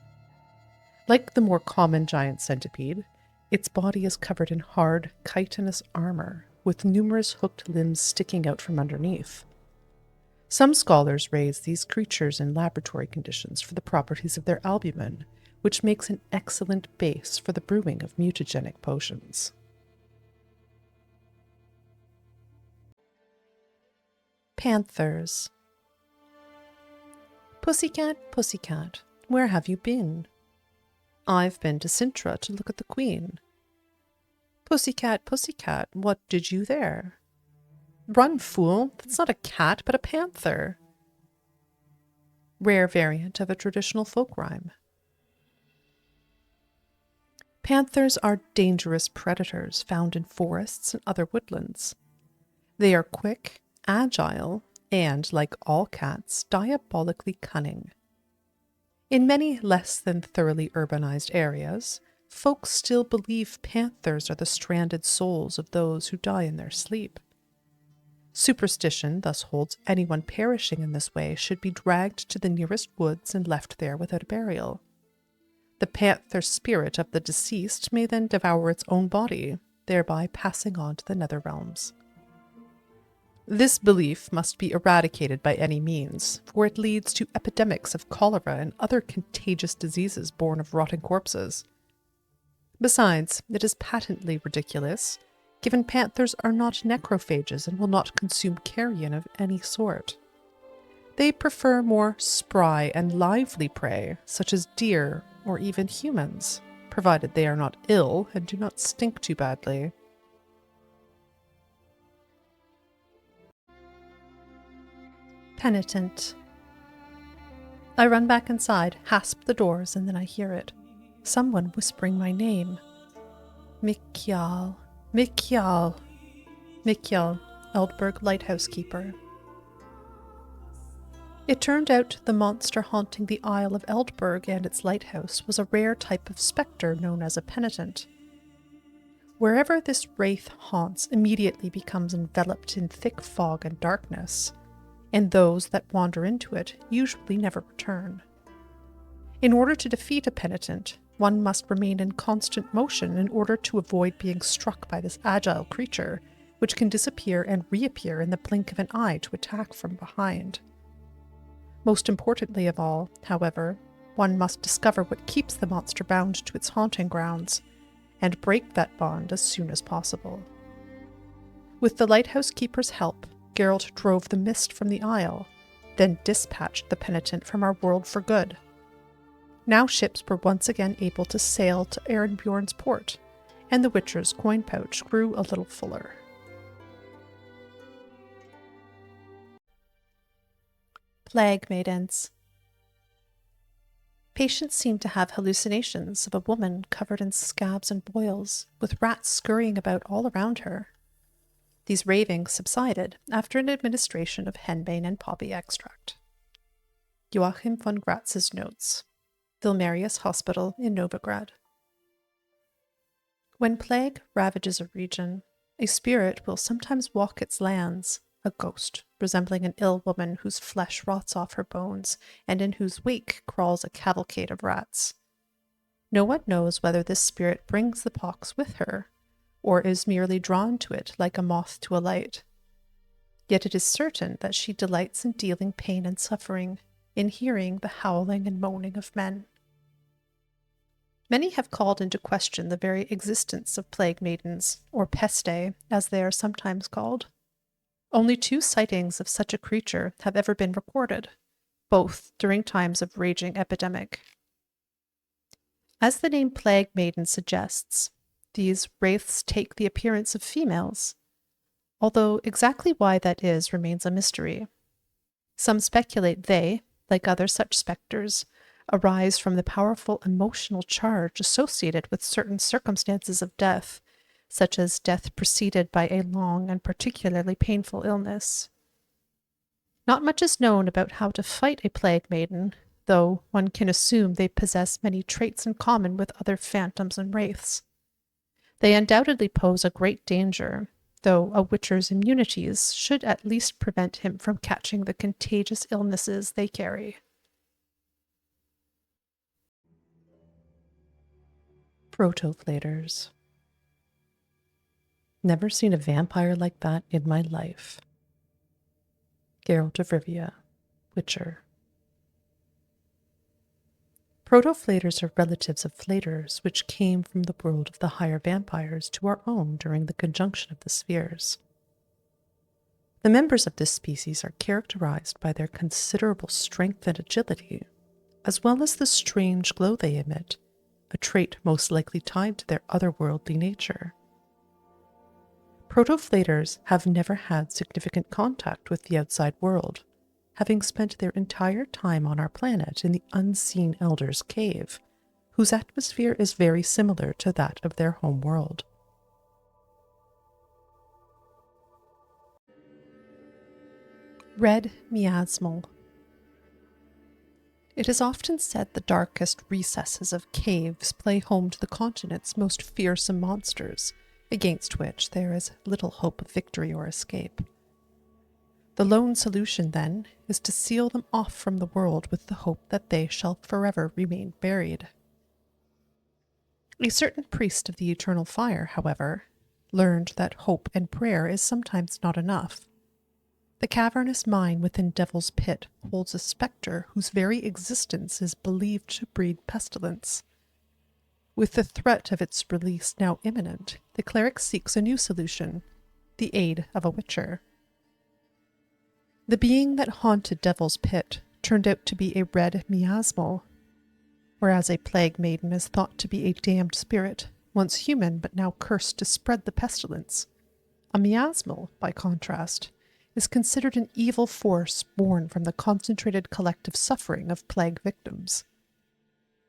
Like the more common giant centipede, its body is covered in hard, chitinous armor, with numerous hooked limbs sticking out from underneath. Some scholars raise these creatures in laboratory conditions for the properties of their albumin, which makes an excellent base for the brewing of mutagenic potions. Panthers. Pussycat, pussycat, where have you been? I've been to Sintra to look at the Queen. Pussycat, pussycat, what did you there? Run, fool, that's not a cat, but a panther. Rare variant of a traditional folk rhyme. Panthers are dangerous predators found in forests and other woodlands. They are quick, agile, and, like all cats, diabolically cunning. In many less than thoroughly urbanized areas, folks still believe panthers are the stranded souls of those who die in their sleep. Superstition thus holds anyone perishing in this way should be dragged to the nearest woods and left there without a burial. The panther spirit of the deceased may then devour its own body, thereby passing on to the nether realms. This belief must be eradicated by any means, for it leads to epidemics of cholera and other contagious diseases born of rotting corpses. Besides, it is patently ridiculous, given panthers are not necrophages and will not consume carrion of any sort. They prefer more spry and lively prey, such as deer or even humans, provided they are not ill and do not stink too badly. Penitent. I run back inside, hasp the doors, and then I hear it. Someone whispering my name. Mikyal. Mikyal. Mikyal, Eldberg lighthouse keeper. It turned out the monster haunting the Isle of Eldberg and its lighthouse was a rare type of spectre known as a penitent. Wherever this wraith haunts immediately becomes enveloped in thick fog and darkness, and those that wander into it usually never return. In order to defeat a penitent, one must remain in constant motion in order to avoid being struck by this agile creature, which can disappear and reappear in the blink of an eye to attack from behind. Most importantly of all, however, one must discover what keeps the monster bound to its haunting grounds, and break that bond as soon as possible. With the lighthouse keeper's help, Geralt drove the mist from the isle, then dispatched the penitent from our world for good. Now ships were once again able to sail to Erenbjorn's port, and the Witcher's coin pouch grew a little fuller. Plague Maidens. Patients seemed to have hallucinations of a woman covered in scabs and boils, with rats scurrying about all around her. These ravings subsided after an administration of henbane and poppy extract. Joachim von Gratz's notes. Vilmerius Hospital in Novigrad. When plague ravages a region, a spirit will sometimes walk its lands, a ghost, resembling an ill woman whose flesh rots off her bones, and in whose wake crawls a cavalcade of rats. No one knows whether this spirit brings the pox with her, or is merely drawn to it like a moth to a light. Yet it is certain that she delights in dealing pain and suffering, in hearing the howling and moaning of men. Many have called into question the very existence of plague maidens, or peste, as they are sometimes called. Only 2 sightings of such a creature have ever been recorded, both during times of raging epidemic. As the name Plague Maiden suggests, these wraiths take the appearance of females, although exactly why that is remains a mystery. Some speculate they, like other such spectres, arise from the powerful emotional charge associated with certain circumstances of death, such as death preceded by a long and particularly painful illness. Not much is known about how to fight a plague maiden, though one can assume they possess many traits in common with other phantoms and wraiths. They undoubtedly pose a great danger, though a witcher's immunities should at least prevent him from catching the contagious illnesses they carry. Protoflaters. Never seen a vampire like that in my life. Geralt of Rivia, Witcher. Protoflaters are relatives of flaters, which came from the world of the higher vampires to our own during the conjunction of the spheres. The members of this species are characterized by their considerable strength and agility, as well as the strange glow they emit, a trait most likely tied to their otherworldly nature. Protoflaters have never had significant contact with the outside world, having spent their entire time on our planet in the unseen Elder's Cave, whose atmosphere is very similar to that of their home world. Red Miasmal. It is often said the darkest recesses of caves play home to the continent's most fearsome monsters, against which there is little hope of victory or escape. The lone solution, then, is to seal them off from the world with the hope that they shall forever remain buried. A certain priest of the eternal fire, however, learned that hope and prayer is sometimes not enough. The cavernous mine within Devil's Pit holds a spectre whose very existence is believed to breed pestilence. With the threat of its release now imminent, the cleric seeks a new solution, the aid of a witcher. The being that haunted Devil's Pit turned out to be a red miasmal, whereas a plague maiden is thought to be a damned spirit, once human but now cursed to spread the pestilence. A miasmal, by contrast, is considered an evil force born from the concentrated collective suffering of plague victims.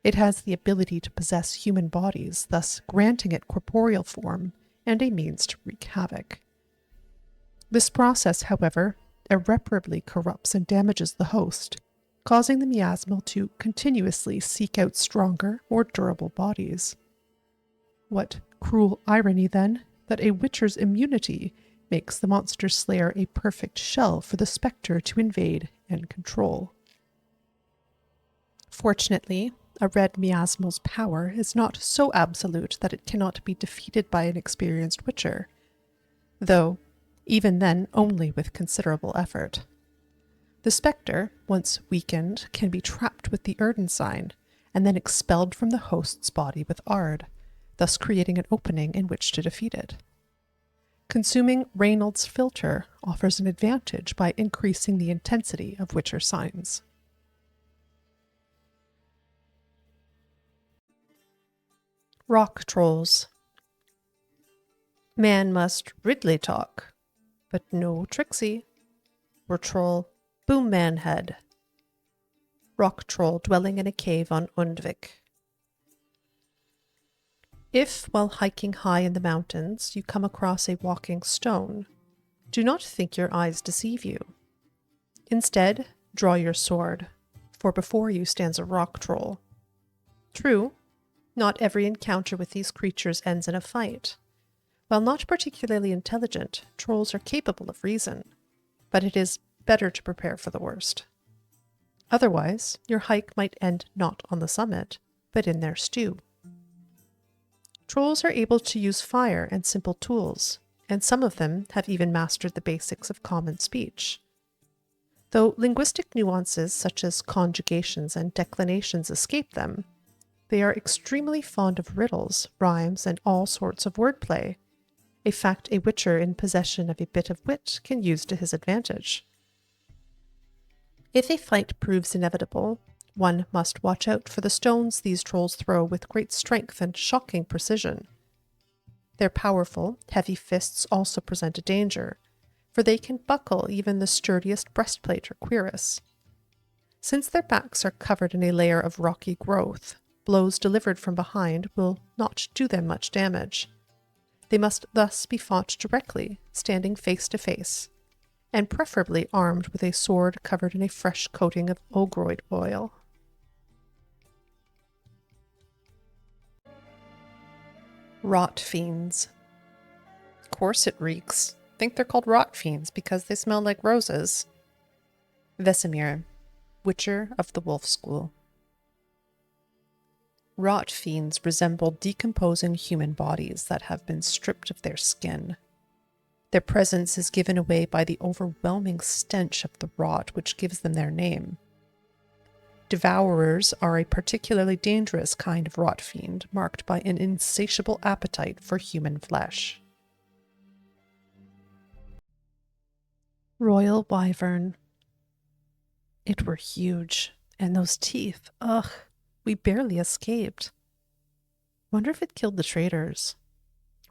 It has the ability to possess human bodies, thus granting it corporeal form and a means to wreak havoc. This process, however, irreparably corrupts and damages the host, causing the miasmal to continuously seek out stronger, more durable bodies. What cruel irony, then, that a witcher's immunity makes the monster slayer a perfect shell for the spectre to invade and control. Fortunately, a red miasmal's power is not so absolute that it cannot be defeated by an experienced witcher, though even then only with considerable effort. The spectre, once weakened, can be trapped with the Erden sign and then expelled from the host's body with Ard, thus creating an opening in which to defeat it. Consuming Reynolds' filter offers an advantage by increasing the intensity of witcher signs. Rock trolls. Man must Ridley talk, but no Trixie. Or troll Boom Man head. Rock troll dwelling in a cave on Undvik. If, while hiking high in the mountains, you come across a walking stone, do not think your eyes deceive you. Instead, draw your sword, for before you stands a rock troll. True, not every encounter with these creatures ends in a fight. While not particularly intelligent, trolls are capable of reason, but it is better to prepare for the worst. Otherwise, your hike might end not on the summit, but in their stew. Trolls are able to use fire and simple tools, and some of them have even mastered the basics of common speech. Though linguistic nuances such as conjugations and declinations escape them, they are extremely fond of riddles, rhymes, and all sorts of wordplay, a fact a witcher in possession of a bit of wit can use to his advantage. If a fight proves inevitable, one must watch out for the stones these trolls throw with great strength and shocking precision. Their powerful, heavy fists also present a danger, for they can buckle even the sturdiest breastplate or cuirass. Since their backs are covered in a layer of rocky growth, blows delivered from behind will not do them much damage. They must thus be fought directly, standing face to face, and preferably armed with a sword covered in a fresh coating of ogroid oil. Rot fiends. Of course it reeks. Think they're called rot fiends because they smell like roses. Vesemir, Witcher of the Wolf School. Rot fiends resemble decomposing human bodies that have been stripped of their skin. Their presence is given away by the overwhelming stench of the rot which gives them their name. Devourers are a particularly dangerous kind of rot fiend, marked by an insatiable appetite for human flesh. Royal Wyvern. It were huge, and those teeth, ugh, we barely escaped. Wonder if it killed the traders.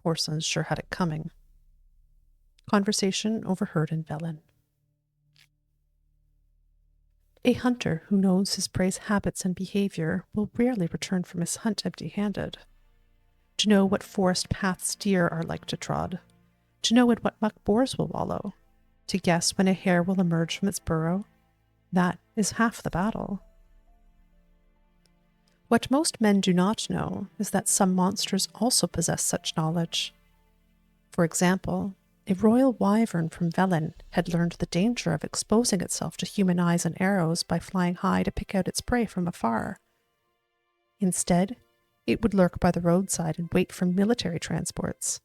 Horsons sure had it coming. Conversation overheard in Velen. A hunter who knows his prey's habits and behavior will rarely return from his hunt empty-handed. To know what forest paths deer are like to trod, to know in what muck boars will wallow, to guess when a hare will emerge from its burrow, that is half the battle. What most men do not know is that some monsters also possess such knowledge. For example, a royal wyvern from Velen had learned the danger of exposing itself to human eyes and arrows by flying high to pick out its prey from afar. Instead, it would lurk by the roadside and wait for military transports.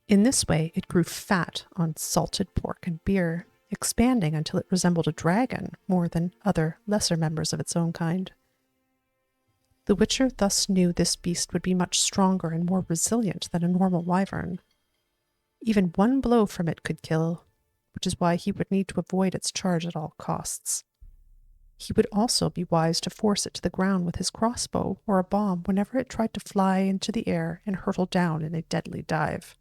In this way, it grew fat on salted pork and beer, expanding until it resembled a dragon more than other lesser members of its own kind. The Witcher thus knew this beast would be much stronger and more resilient than a normal wyvern. Even one blow from it could kill, which is why he would need to avoid its charge at all costs. He would also be wise to force it to the ground with his crossbow or a bomb whenever it tried to fly into the air and hurtle down in a deadly dive.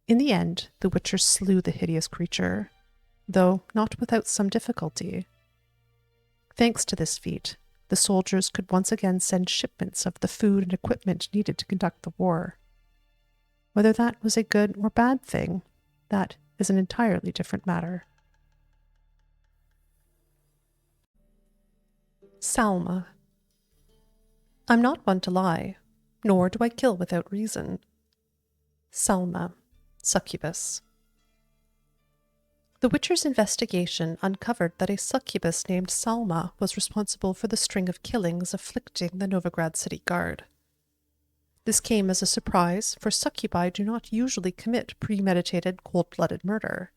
In the end, the Witcher slew the hideous creature, though not without some difficulty. Thanks to this feat, the soldiers could once again send shipments of the food and equipment needed to conduct the war. Whether that was a good or bad thing, that is an entirely different matter. Salma. I'm not one to lie, nor do I kill without reason. Salma, succubus. The Witcher's investigation uncovered that a succubus named Salma was responsible for the string of killings afflicting the Novigrad city guard. This came as a surprise, for succubi do not usually commit premeditated, cold-blooded murder.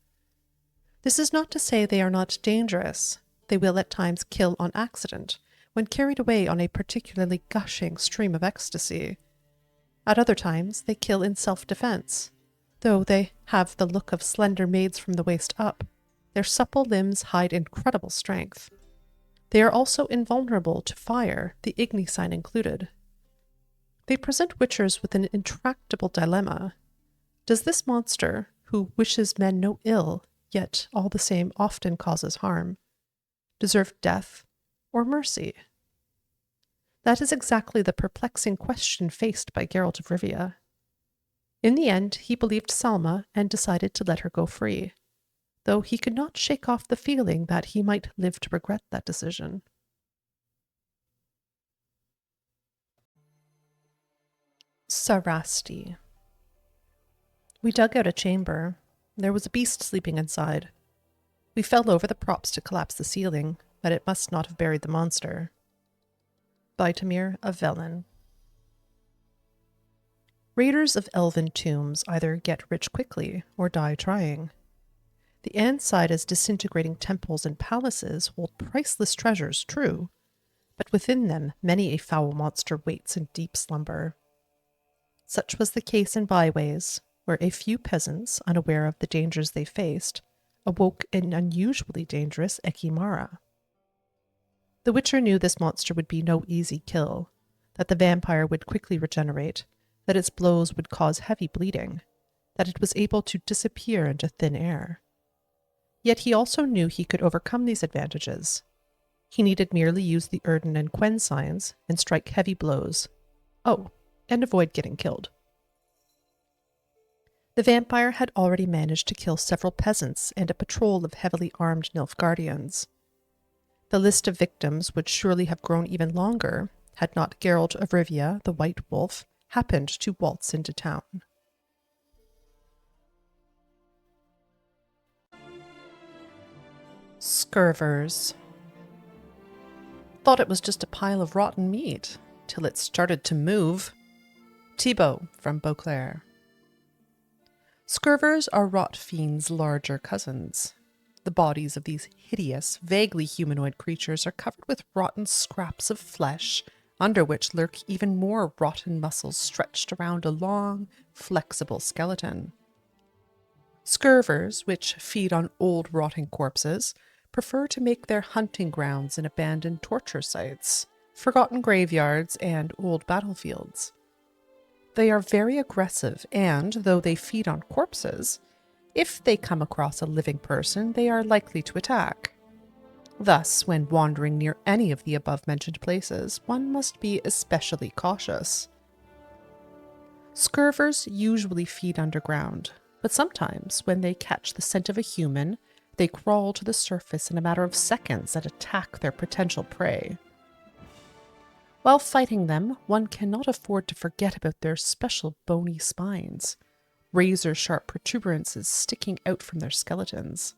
This is not to say they are not dangerous. They will at times kill on accident, when carried away on a particularly gushing stream of ecstasy. At other times, they kill in self-defense. Though they have the look of slender maids from the waist up, their supple limbs hide incredible strength. They are also invulnerable to fire, the igni-sign included. They present witchers with an intractable dilemma. Does this monster, who wishes men no ill, yet all the same often causes harm, deserve death or mercy? That is exactly the perplexing question faced by Geralt of Rivia. In the end, he believed Salma and decided to let her go free, though he could not shake off the feeling that he might live to regret that decision. Sarasti. We dug out a chamber. There was a beast sleeping inside. We fell over the props to collapse the ceiling, but it must not have buried the monster. Vitamir of Velen. Raiders of elven tombs either get rich quickly or die trying. The Ansida's disintegrating temples and palaces hold priceless treasures, true, but within them many a foul monster waits in deep slumber. Such was the case in byways, where a few peasants, unaware of the dangers they faced, awoke an unusually dangerous Ekimara. The Witcher knew this monster would be no easy kill, that the vampire would quickly regenerate, that its blows would cause heavy bleeding, that it was able to disappear into thin air. Yet he also knew he could overcome these advantages. He needed merely use the Erden and Quen signs and strike heavy blows. Oh, and avoid getting killed. The vampire had already managed to kill several peasants and a patrol of heavily armed Nilfgaardians. The list of victims would surely have grown even longer had not Geralt of Rivia, the White Wolf, happened to waltz into town. Scurvers. Thought it was just a pile of rotten meat, till it started to move. Thibaut from Beauclair. Scurvers are rot fiends' larger cousins. The bodies of these hideous, vaguely humanoid creatures are covered with rotten scraps of flesh, under which lurk even more rotten muscles stretched around a long, flexible skeleton. Scurvers, which feed on old rotting corpses, prefer to make their hunting grounds in abandoned torture sites, forgotten graveyards, and old battlefields. They are very aggressive and, though they feed on corpses, if they come across a living person, they are likely to attack. Thus, when wandering near any of the above-mentioned places, one must be especially cautious. Scurvers usually feed underground, but sometimes, when they catch the scent of a human, they crawl to the surface in a matter of seconds and attack their potential prey. While fighting them, one cannot afford to forget about their special bony spines, razor-sharp protuberances sticking out from their skeletons.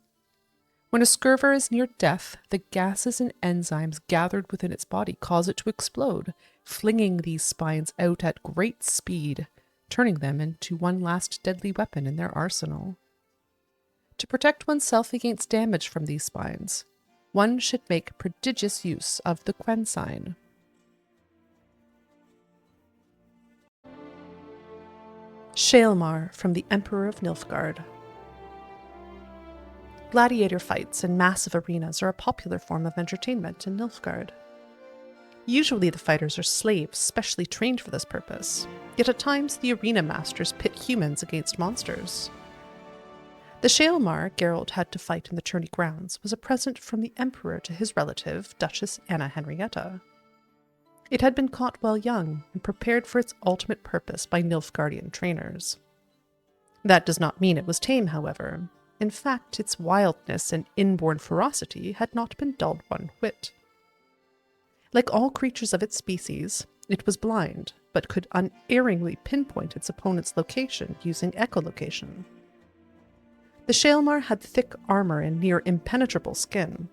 When a scurver is near death, the gases and enzymes gathered within its body cause it to explode, flinging these spines out at great speed, turning them into one last deadly weapon in their arsenal. To protect oneself against damage from these spines, one should make prodigious use of the Quen sign. Shaelmar from the Emperor of Nilfgaard. Gladiator fights in massive arenas are a popular form of entertainment in Nilfgaard. Usually the fighters are slaves specially trained for this purpose, yet at times the arena masters pit humans against monsters. The Shaelmar Geralt had to fight in the tourney grounds was a present from the Emperor to his relative, Duchess Anna Henrietta. It had been caught while young and prepared for its ultimate purpose by Nilfgaardian trainers. That does not mean it was tame, however. In fact, its wildness and inborn ferocity had not been dulled one whit. Like all creatures of its species, it was blind, but could unerringly pinpoint its opponent's location using echolocation. The Shaelmar had thick armor and near impenetrable skin.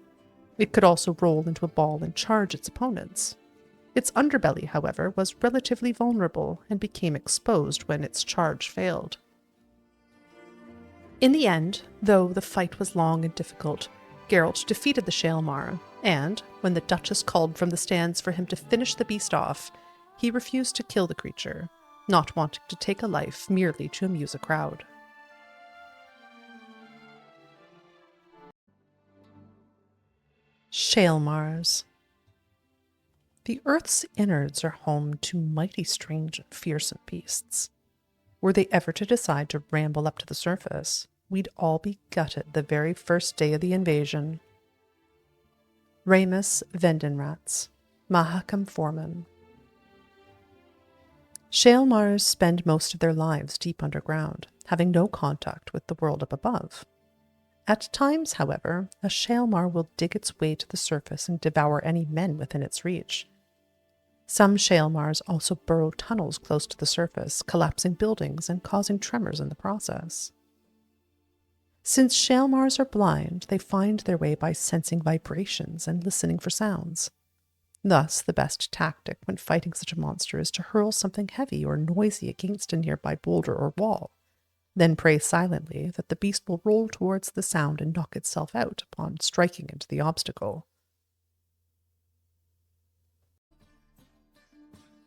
It could also roll into a ball and charge its opponents. Its underbelly, however, was relatively vulnerable and became exposed when its charge failed. In the end, though the fight was long and difficult, Geralt defeated the Shaelmar, and, when the Duchess called from the stands for him to finish the beast off, he refused to kill the creature, not wanting to take a life merely to amuse a crowd. Shaelmars. The Earth's innards are home to mighty strange and fearsome beasts. Were they ever to decide to ramble up to the surface, we'd all be gutted the very first day of the invasion. Ramus Vendenrats, Mahakam Foreman. Shaelmars spend most of their lives deep underground, having no contact with the world up above. At times, however, a Shaelmar will dig its way to the surface and devour any men within its reach. Some Shaelmars also burrow tunnels close to the surface, collapsing buildings and causing tremors in the process. Since Shaelmars are blind, they find their way by sensing vibrations and listening for sounds. Thus, the best tactic when fighting such a monster is to hurl something heavy or noisy against a nearby boulder or wall, then pray silently that the beast will roll towards the sound and knock itself out upon striking into the obstacle.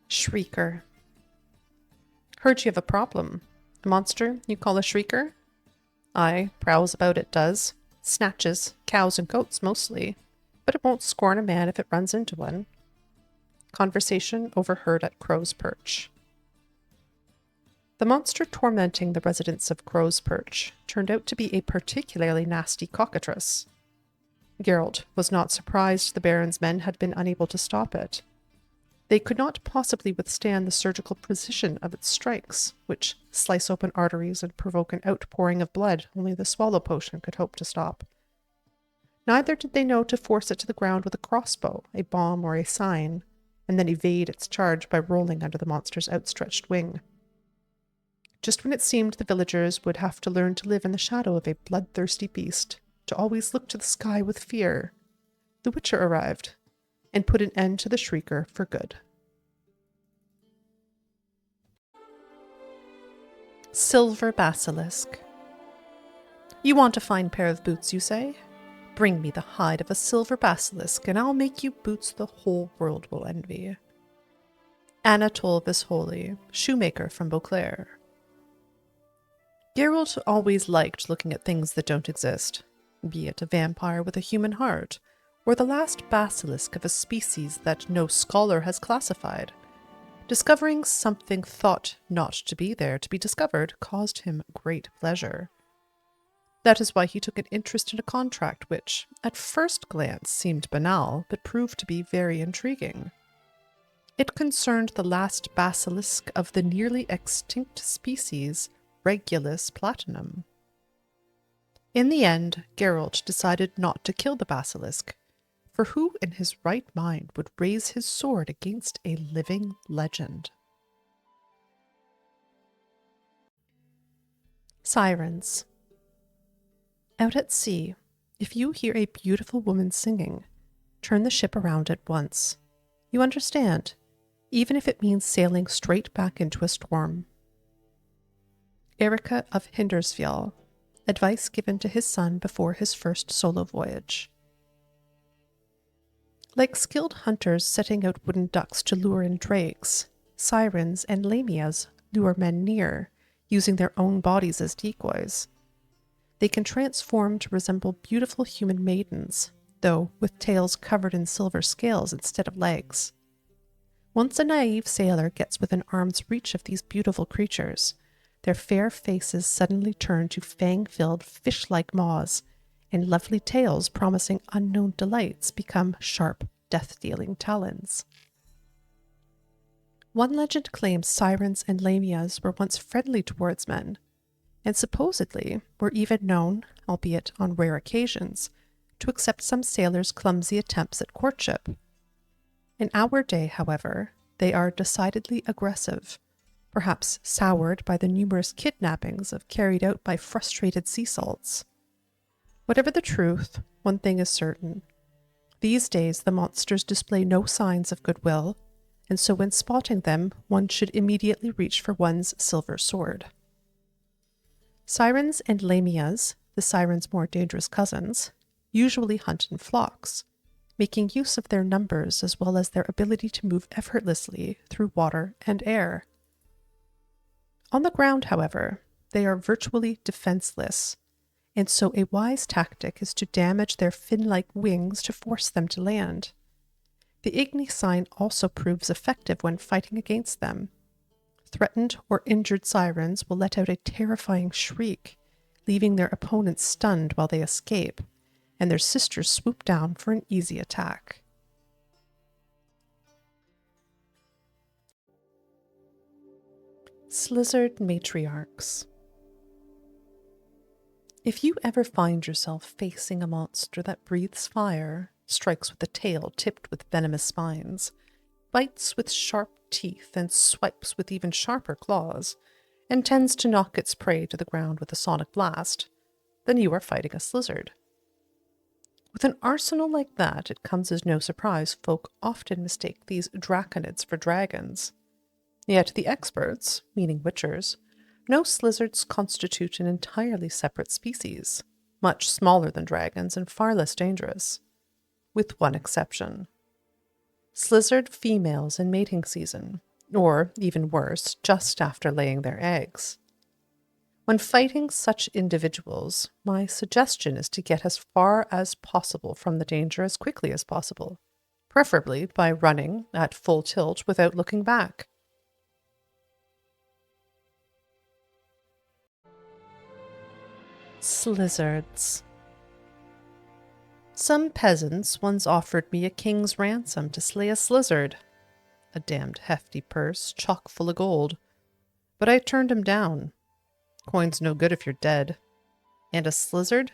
Shrieker. Heard you have a problem. A monster you call a shrieker? Aye, prowls about it does. Snatches cows and goats mostly, but it won't scorn a man if it runs into one. Conversation overheard at Crow's Perch. The monster tormenting the residents of Crow's Perch turned out to be a particularly nasty cockatrice. Geralt was not surprised the Baron's men had been unable to stop it. They could not possibly withstand the surgical precision of its strikes, which slice open arteries and provoke an outpouring of blood only the swallow potion could hope to stop. Neither did they know to force it to the ground with a crossbow, a bomb, or a sign, and then evade its charge by rolling under the monster's outstretched wing. Just when it seemed the villagers would have to learn to live in the shadow of a bloodthirsty beast, to always look to the sky with fear, the Witcher arrived and put an end to the shrieker for good. Silver Basilisk. You want a fine pair of boots, you say? Bring me the hide of a silver basilisk, and I'll make you boots the whole world will envy. Anatole Visholy, shoemaker from Beauclair. Geralt always liked looking at things that don't exist, be it a vampire with a human heart, or the last basilisk of a species that no scholar has classified. Discovering something thought not to be there to be discovered caused him great pleasure. That is why he took an interest in a contract which, at first glance, seemed banal, but proved to be very intriguing. It concerned the last basilisk of the nearly extinct species Regulus platinum. In the end, Geralt decided not to kill the basilisk, for who in his right mind would raise his sword against a living legend? Sirens. Out at sea, if you hear a beautiful woman singing, turn the ship around at once. You understand, even if it means sailing straight back into a storm. Erica of Hindersfjall, advice given to his son before his first solo voyage. Like skilled hunters setting out wooden ducks to lure in drakes, sirens and lamias lure men near, using their own bodies as decoys. They can transform to resemble beautiful human maidens, though with tails covered in silver scales instead of legs. Once a naive sailor gets within arm's reach of these beautiful creatures, their fair faces suddenly turn to fang-filled fish-like maws, and lovely tails promising unknown delights become sharp, death-dealing talons. One legend claims sirens and lamias were once friendly towards men, and supposedly were even known, albeit on rare occasions, to accept some sailors' clumsy attempts at courtship. In our day, however, they are decidedly aggressive, perhaps soured by the numerous kidnappings carried out by frustrated sea salts. Whatever the truth, one thing is certain. These days the monsters display no signs of goodwill, and so when spotting them, one should immediately reach for one's silver sword. Sirens and lamias, the sirens' more dangerous cousins, usually hunt in flocks, making use of their numbers as well as their ability to move effortlessly through water and air. On the ground, however, they are virtually defenseless, and so a wise tactic is to damage their fin-like wings to force them to land. The Igni sign also proves effective when fighting against them. Threatened or injured sirens will let out a terrifying shriek, leaving their opponents stunned while they escape, and their sisters swoop down for an easy attack. Slizzard Matriarchs. If you ever find yourself facing a monster that breathes fire, strikes with a tail tipped with venomous spines, bites with sharp teeth and swipes with even sharper claws, and tends to knock its prey to the ground with a sonic blast, then you are fighting a slizzard. With an arsenal like that, it comes as no surprise folk often mistake these draconids for dragons. Yet the experts, meaning witchers, know slizzards constitute an entirely separate species, much smaller than dragons and far less dangerous, with one exception. Slizzard females in mating season, or, even worse, just after laying their eggs. When fighting such individuals, my suggestion is to get as far as possible from the danger as quickly as possible, preferably by running at full tilt without looking back. Slizzards. Some peasants once offered me a king's ransom to slay a slizzard, a damned hefty purse chock full of gold, but I turned him down. Coin's no good if you're dead. And a slizzard?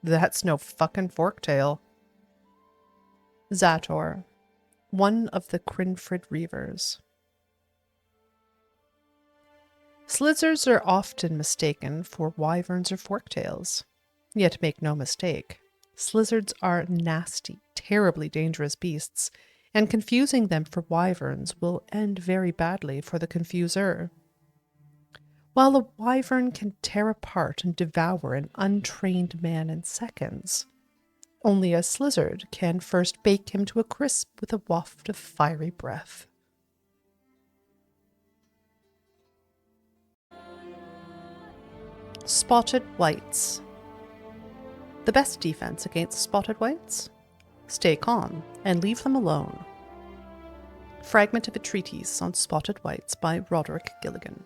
That's no fucking forktail. Zator, one of the Crinfrid Reavers. Slizzards are often mistaken for wyverns or forktails. Yet make no mistake, slizzards are nasty, terribly dangerous beasts, and confusing them for wyverns will end very badly for the confuser. While a wyvern can tear apart and devour an untrained man in seconds, only a slizzard can first bake him to a crisp with a waft of fiery breath. Spotted whites. The best defense against spotted whites? Stay calm and leave them alone. Fragment of a treatise on spotted whites by Roderick Gilligan.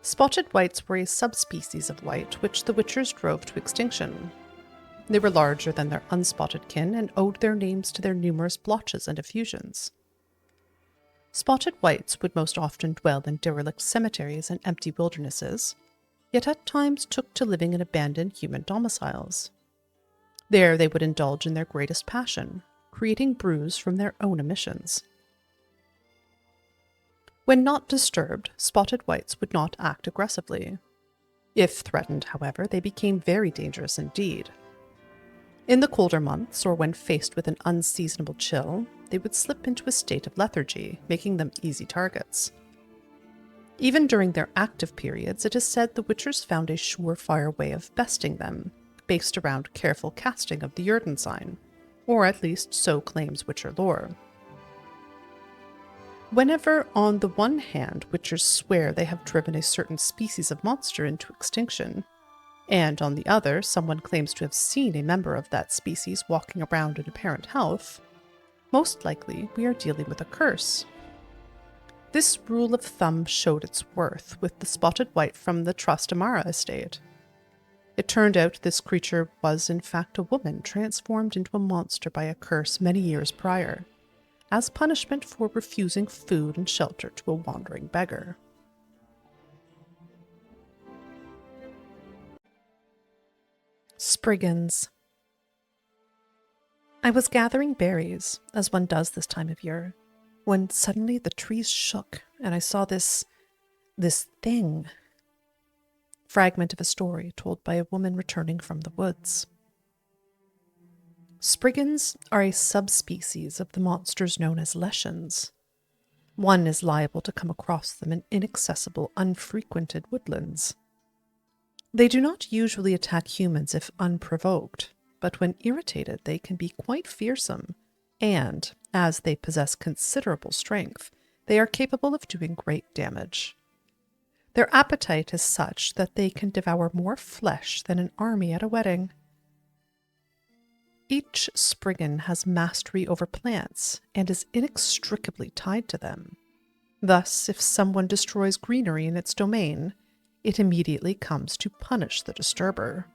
Spotted whites were a subspecies of white which the witchers drove to extinction. They were larger than their unspotted kin and owed their names to their numerous blotches and effusions. Spotted whites would most often dwell in derelict cemeteries and empty wildernesses, yet at times took to living in abandoned human domiciles. There they would indulge in their greatest passion, creating brews from their own emissions. When not disturbed, spotted whites would not act aggressively. If threatened, however, they became very dangerous indeed. In the colder months, or when faced with an unseasonable chill, they would slip into a state of lethargy, making them easy targets. Even during their active periods, it is said the witchers found a surefire way of besting them, based around careful casting of the Yrden sign, or at least so claims witcherlore. Whenever, on the one hand, witchers swear they have driven a certain species of monster into extinction, and on the other, someone claims to have seen a member of that species walking around in apparent health, most likely we are dealing with a curse. This rule of thumb showed its worth with the spotted white from the Trastamara estate. It turned out this creature was in fact a woman transformed into a monster by a curse many years prior, as punishment for refusing food and shelter to a wandering beggar. Spriggans. I was gathering berries, as one does this time of year, when suddenly the trees shook and I saw this thing. Fragment of a story told by a woman returning from the woods. Spriggans are a subspecies of the monsters known as leshens. One is liable to come across them in inaccessible, unfrequented woodlands. They do not usually attack humans if unprovoked, but when irritated they can be quite fearsome, and, as they possess considerable strength, they are capable of doing great damage. Their appetite is such that they can devour more flesh than an army at a wedding. Each spriggan has mastery over plants and is inextricably tied to them. Thus, if someone destroys greenery in its domain, it immediately comes to punish the disturber.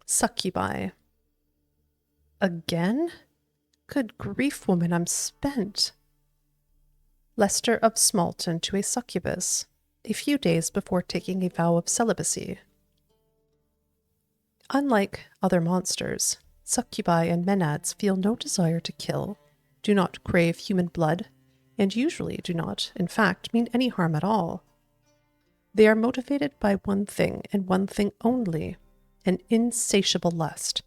Succubi. Again? Good grief, woman, I'm spent. Lester of Smalton to a succubus, a few days before taking a vow of celibacy. Unlike other monsters, succubi and menads feel no desire to kill, do not crave human blood, and usually do not, in fact, mean any harm at all. They are motivated by one thing and one thing only, an insatiable lust.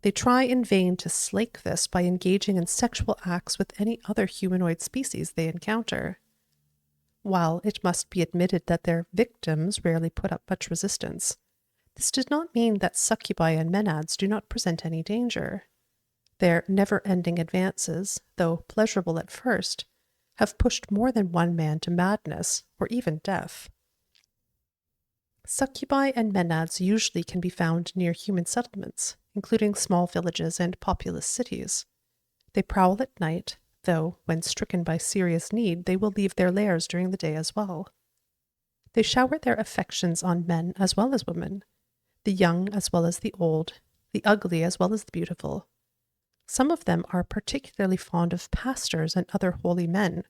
They try in vain to slake this by engaging in sexual acts with any other humanoid species they encounter. While it must be admitted that their victims rarely put up much resistance, this does not mean that succubi and menads do not present any danger. Their never-ending advances, though pleasurable at first, have pushed more than one man to madness or even death. Succubi and menads usually can be found near human settlements, including small villages and populous cities. They prowl at night, though when stricken by serious need, they will leave their lairs during the day as well. They shower their affections on men as well as women, the young as well as the old, the ugly as well as the beautiful. Some of them are particularly fond of pastors and other holy men,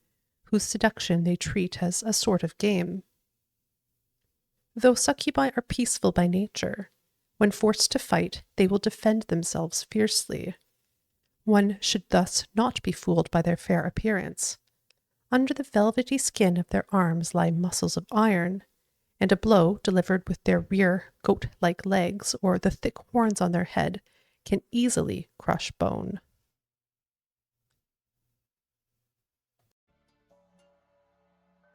whose seduction they treat as a sort of game. Though succubi are peaceful by nature, when forced to fight, they will defend themselves fiercely. One should thus not be fooled by their fair appearance. Under the velvety skin of their arms lie muscles of iron, and a blow delivered with their rear goat-like legs or the thick horns on their head can easily crush bone.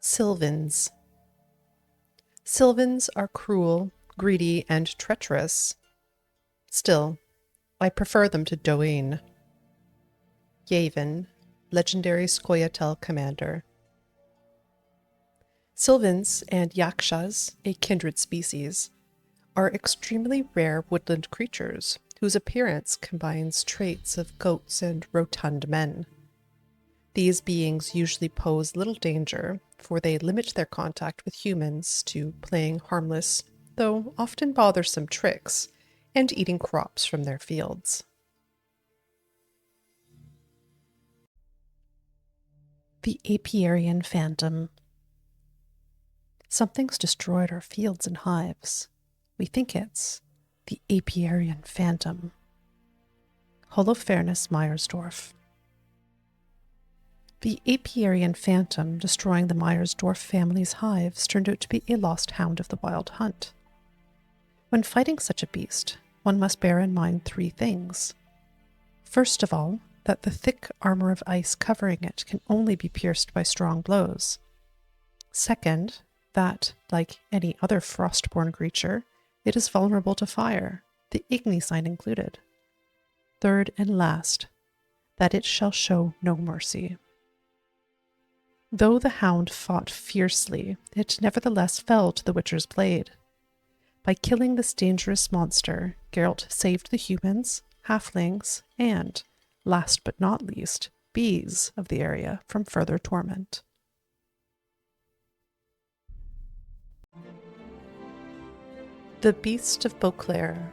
Sylvans. Sylvans are cruel, greedy, and treacherous. Still, I prefer them to Doane. Yavin, legendary Scoia'tael commander. Sylvans and yakshas, a kindred species, are extremely rare woodland creatures whose appearance combines traits of goats and rotund men. These beings usually pose little danger, for they limit their contact with humans to playing harmless, though often bothersome tricks, and eating crops from their fields. The apiarian phantom. Something's destroyed our fields and hives. We think it's the apiarian phantom. Holofernes Meyersdorf. The apiarian phantom destroying the Meyersdorf family's hives turned out to be a lost hound of the wild hunt. When fighting such a beast, one must bear in mind three things. First of all, that the thick armor of ice covering it can only be pierced by strong blows. Second, that, like any other frostborn creature, it is vulnerable to fire, the igni sign included. Third and last, that it shall show no mercy. Though the hound fought fiercely, it nevertheless fell to the Witcher's blade. By killing this dangerous monster, Geralt saved the humans, halflings, and, last but not least, bees of the area from further torment. The Beast of Beauclair.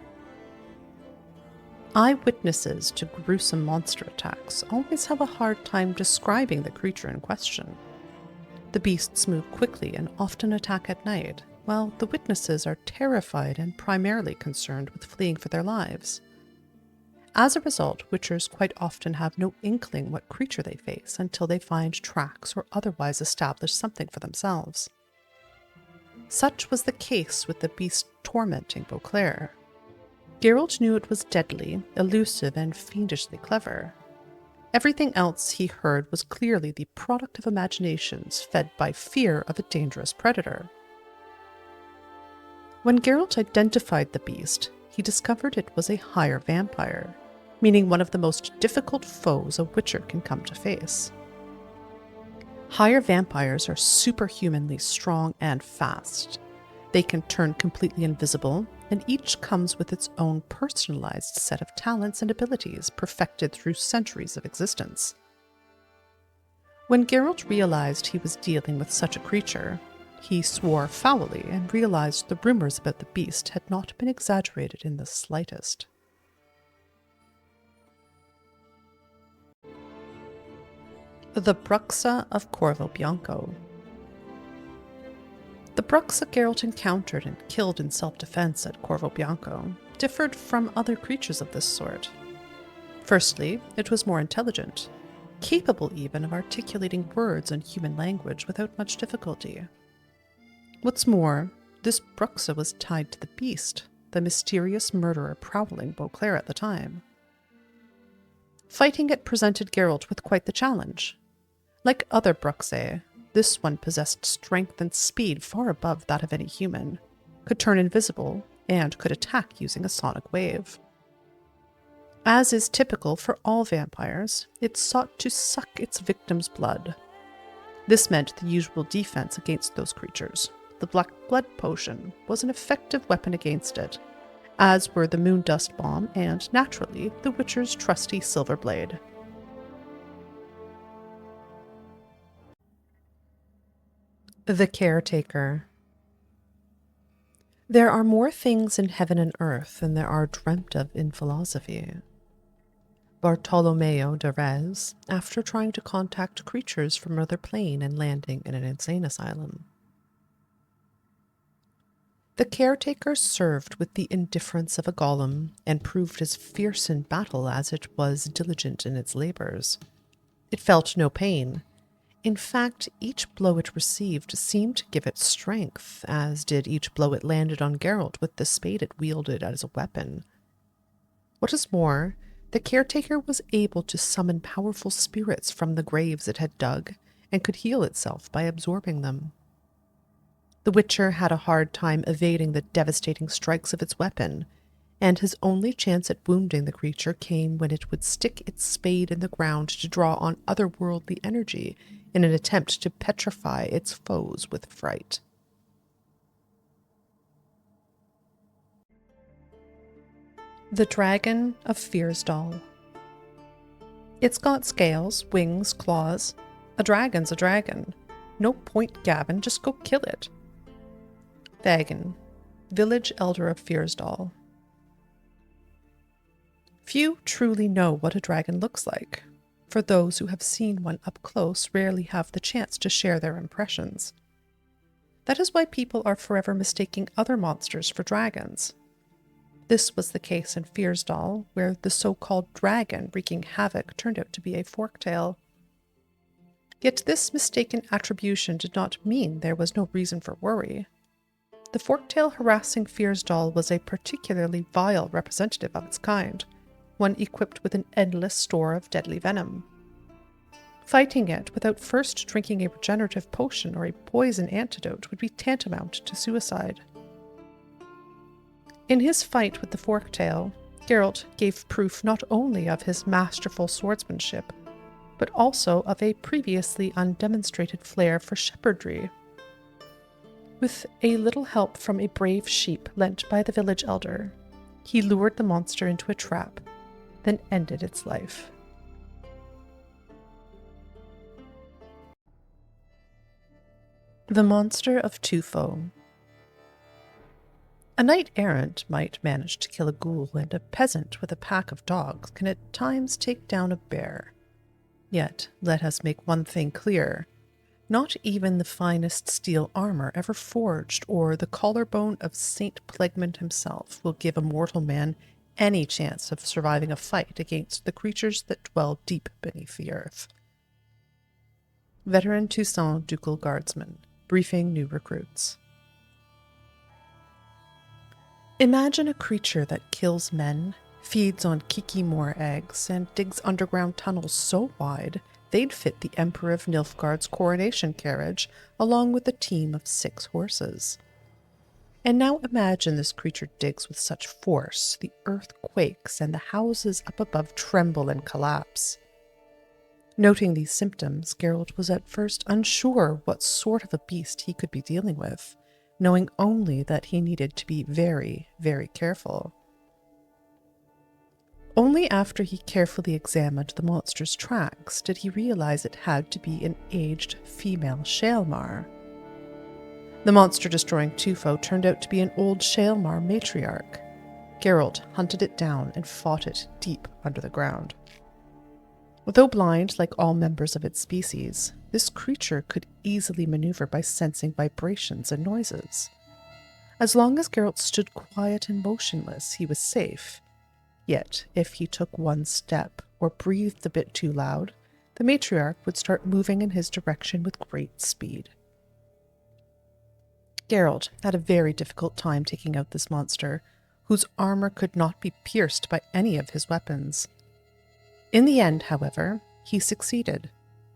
Eyewitnesses to gruesome monster attacks always have a hard time describing the creature in question. The beasts move quickly and often attack at night, while the witnesses are terrified and primarily concerned with fleeing for their lives. As a result, witchers quite often have no inkling what creature they face until they find tracks or otherwise establish something for themselves. Such was the case with the beast tormenting Beauclair. Geralt knew it was deadly, elusive, and fiendishly clever. Everything else he heard was clearly the product of imaginations fed by fear of a dangerous predator. When Geralt identified the beast, he discovered it was a higher vampire, meaning one of the most difficult foes a witcher can come to face. Higher vampires are superhumanly strong and fast. They can turn completely invisible, and each comes with its own personalized set of talents and abilities perfected through centuries of existence. When Geralt realized he was dealing with such a creature, he swore foully and realized the rumors about the beast had not been exaggerated in the slightest. The Bruxa of Corvo Bianco. The Bruxa Geralt encountered and killed in self-defense at Corvo Bianco differed from other creatures of this sort. Firstly, it was more intelligent, capable even of articulating words in human language without much difficulty. What's more, this Bruxa was tied to the beast, the mysterious murderer prowling Beauclair at the time. Fighting it presented Geralt with quite the challenge. Like other Bruxae, this one possessed strength and speed far above that of any human, could turn invisible, and could attack using a sonic wave. As is typical for all vampires, it sought to suck its victim's blood. This meant the usual defense against those creatures. The Black Blood Potion was an effective weapon against it, as were the Moon Dust Bomb and, naturally, the Witcher's trusty Silver Blade. The Caretaker. There are more things in heaven and earth than there are dreamt of in philosophy. Bartolomeo de Rez, after trying to contact creatures from another plane and landing in an insane asylum. The Caretaker served with the indifference of a golem and proved as fierce in battle as it was diligent in its labors. It felt no pain. In fact, each blow it received seemed to give it strength, as did each blow it landed on Geralt with the spade it wielded as a weapon. What is more, the Caretaker was able to summon powerful spirits from the graves it had dug, and could heal itself by absorbing them. The Witcher had a hard time evading the devastating strikes of its weapon, and his only chance at wounding the creature came when it would stick its spade in the ground to draw on otherworldly energy in an attempt to petrify its foes with fright. The Dragon of Fyrsdal. It's got scales, wings, claws. A dragon's a dragon. No point, Gavin, just go kill it. Vagan, village elder of Fyrsdal. Few truly know what a dragon looks like, for those who have seen one up close rarely have the chance to share their impressions. That is why people are forever mistaking other monsters for dragons. This was the case in Fyrsdal, where the so-called dragon wreaking havoc turned out to be a forktail. Yet this mistaken attribution did not mean there was no reason for worry. The forktail harassing Fyrsdal was a particularly vile representative of its kind, one equipped with an endless store of deadly venom. Fighting it without first drinking a regenerative potion or a poison antidote would be tantamount to suicide. In his fight with the forktail, Geralt gave proof not only of his masterful swordsmanship, but also of a previously undemonstrated flair for shepherdry. With a little help from a brave sheep lent by the village elder, he lured the monster into a trap, then ended its life. The Monster of Tufo. A knight-errant might manage to kill a ghoul, and a peasant with a pack of dogs can at times take down a bear. Yet, let us make one thing clear. Not even the finest steel armor ever forged or the collarbone of Saint Plegmund himself will give a mortal man any chance of surviving a fight against the creatures that dwell deep beneath the earth. Veteran Toussaint Ducal Guardsman, briefing new recruits. Imagine a creature that kills men, feeds on kikimore eggs, and digs underground tunnels so wide they'd fit the Emperor of Nilfgaard's coronation carriage along with a team of 6 horses. And now imagine this creature digs with such force the earth quakes and the houses up above tremble and collapse. Noting these symptoms, Geralt was at first unsure what sort of a beast he could be dealing with, knowing only that he needed to be very, very careful. Only after he carefully examined the monster's tracks did he realize it had to be an aged female Shaelmar. The monster-destroying Tufo turned out to be an old Shaelmar matriarch. Geralt hunted it down and fought it deep under the ground. Though blind like all members of its species, this creature could easily maneuver by sensing vibrations and noises. As long as Geralt stood quiet and motionless, he was safe. Yet, if he took one step or breathed a bit too loud, the matriarch would start moving in his direction with great speed. Geralt had a very difficult time taking out this monster, whose armor could not be pierced by any of his weapons. In the end, however, he succeeded,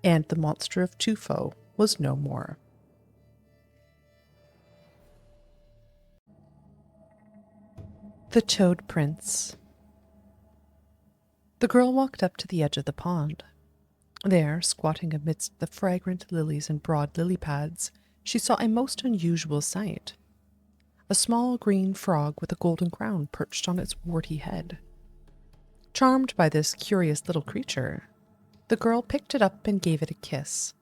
and the monster of Tufo was no more. The Toad Prince. The girl walked up to the edge of the pond. There, squatting amidst the fragrant lilies and broad lily pads, she saw a most unusual sight. A small green frog with a golden crown perched on its warty head. Charmed by this curious little creature, the girl picked it up and gave it a kiss.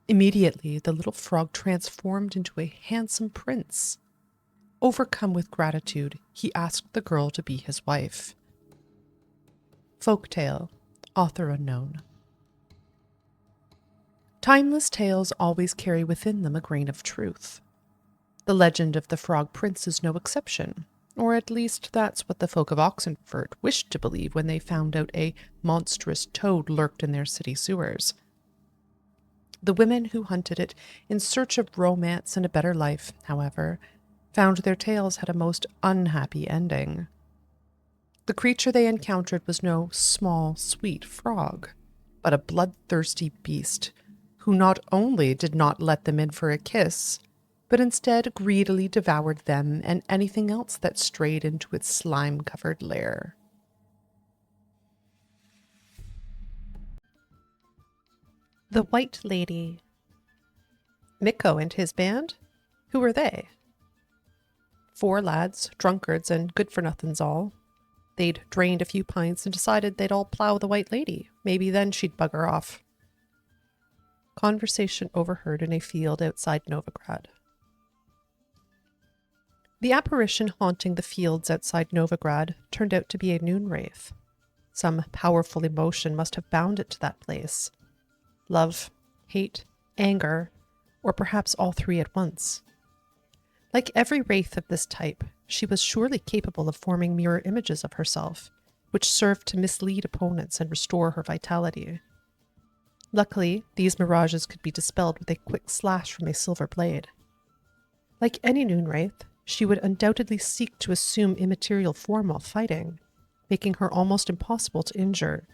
Immediately, the little frog transformed into a handsome prince. Overcome with gratitude, he asked the girl to be his wife. Folktale, author unknown. Timeless tales always carry within them a grain of truth. The legend of the Frog Prince is no exception, or at least that's what the folk of Oxenford wished to believe when they found out a monstrous toad lurked in their city sewers. The women who hunted it in search of romance and a better life, however, found their tales had a most unhappy ending. The creature they encountered was no small, sweet frog, but a bloodthirsty beast who not only did not let them in for a kiss, but instead greedily devoured them and anything else that strayed into its slime-covered lair. The White Lady. Mikko and his band? Who were they? 4 lads, drunkards, and good-for-nothings all. They'd drained a few pints and decided they'd all plow the White Lady. Maybe then she'd bugger off. Conversation overheard in a field outside Novigrad. The apparition haunting the fields outside Novigrad turned out to be a noon wraith. Some powerful emotion must have bound it to that place. Love, hate, anger, or perhaps all 3 at once. Like every wraith of this type, she was surely capable of forming mirror images of herself, which served to mislead opponents and restore her vitality. Luckily, these mirages could be dispelled with a quick slash from a silver blade. Like any noon wraith, she would undoubtedly seek to assume immaterial form while fighting, making her almost impossible to injure,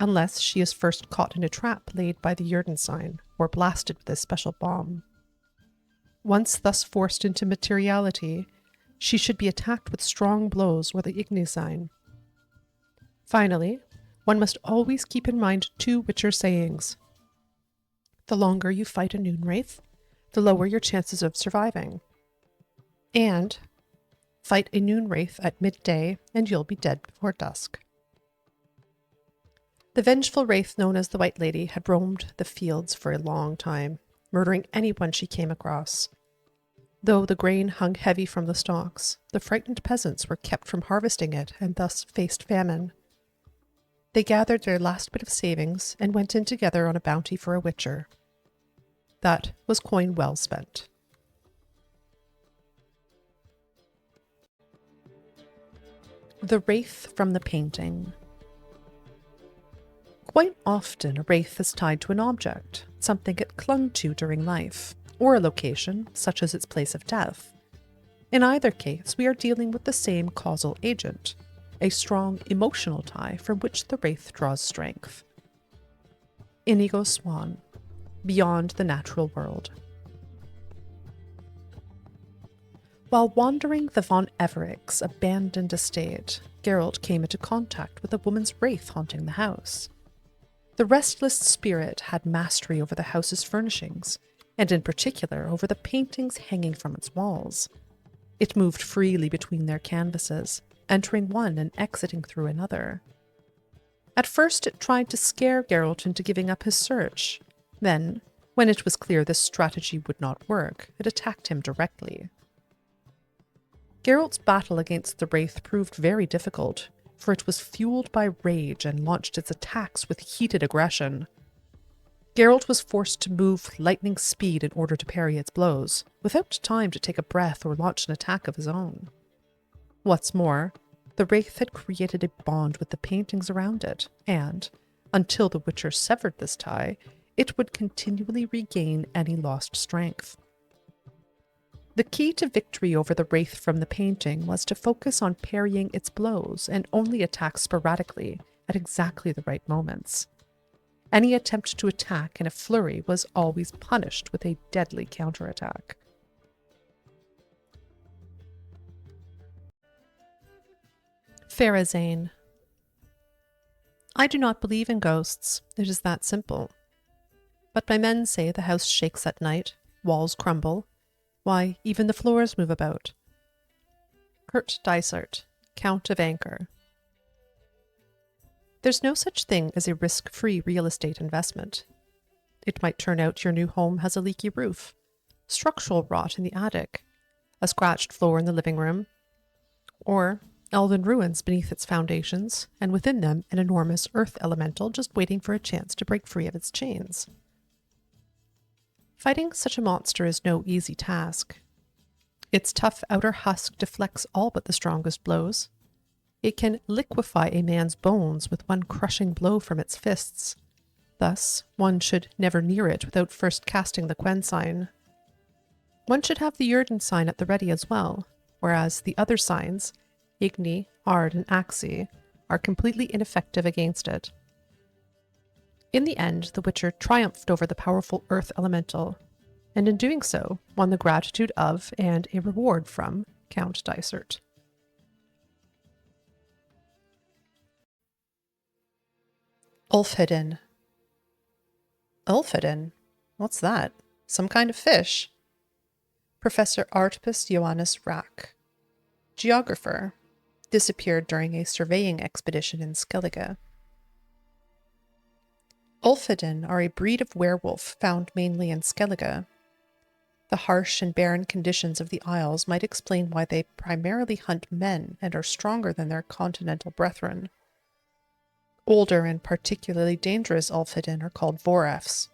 unless she is first caught in a trap laid by the Jurdensign or blasted with a special bomb. Once thus forced into materiality, she should be attacked with strong blows or the Ignisign. Finally, one must always keep in mind 2 Witcher sayings. The longer you fight a noon wraith, the lower your chances of surviving. And fight a noon wraith at midday and you'll be dead before dusk. The vengeful wraith known as the White Lady had roamed the fields for a long time, murdering anyone she came across. Though the grain hung heavy from the stalks, the frightened peasants were kept from harvesting it and thus faced famine. They gathered their last bit of savings and went in together on a bounty for a witcher. That was coin well spent. The Wraith from the Painting. Quite often, a wraith is tied to an object, something it clung to during life, or a location, such as its place of death. In either case, we are dealing with the same causal agent, a strong emotional tie from which the wraith draws strength. Inigo Swan, Beyond the Natural World. While wandering the Von Evericks' abandoned estate, Geralt came into contact with a woman's wraith haunting the house. The restless spirit had mastery over the house's furnishings, and in particular over the paintings hanging from its walls. It moved freely between their canvases, entering one and exiting through another. At first it tried to scare Geralt into giving up his search. Then, when it was clear this strategy would not work, it attacked him directly. Geralt's battle against the wraith proved very difficult, for it was fueled by rage and launched its attacks with heated aggression. Geralt was forced to move lightning speed in order to parry its blows, without time to take a breath or launch an attack of his own. What's more, the wraith had created a bond with the paintings around it, and, until the Witcher severed this tie, it would continually regain any lost strength. The key to victory over the wraith from the painting was to focus on parrying its blows and only attack sporadically at exactly the right moments. Any attempt to attack in a flurry was always punished with a deadly counterattack. Pharazane. I do not believe in ghosts. It is that simple. But my men say the house shakes at night, walls crumble. Why, even the floors move about. Kurt Dysart, Count of Anchor. There's no such thing as a risk-free real estate investment. It might turn out your new home has a leaky roof, structural rot in the attic, a scratched floor in the living room, or elven ruins beneath its foundations, and within them an enormous earth elemental just waiting for a chance to break free of its chains. Fighting such a monster is no easy task. Its tough outer husk deflects all but the strongest blows. It can liquefy a man's bones with one crushing blow from its fists. Thus, one should never near it without first casting the Quen sign. One should have the Yrden sign at the ready as well, whereas the other signs, Igni, Ard, and Axi, are completely ineffective against it. In the end, the Witcher triumphed over the powerful earth elemental, and in doing so, won the gratitude of and a reward from Count Dysart. Ulfhedin. Ulfhedin? What's that? Some kind of fish? Professor Artipus Johannes Rack, geographer, disappeared during a surveying expedition in Skellige. Ulfhedin are a breed of werewolf found mainly in Skellige. The harsh and barren conditions of the Isles might explain why they primarily hunt men and are stronger than their continental brethren. Older and particularly dangerous Ulfhedin are called Vorefs.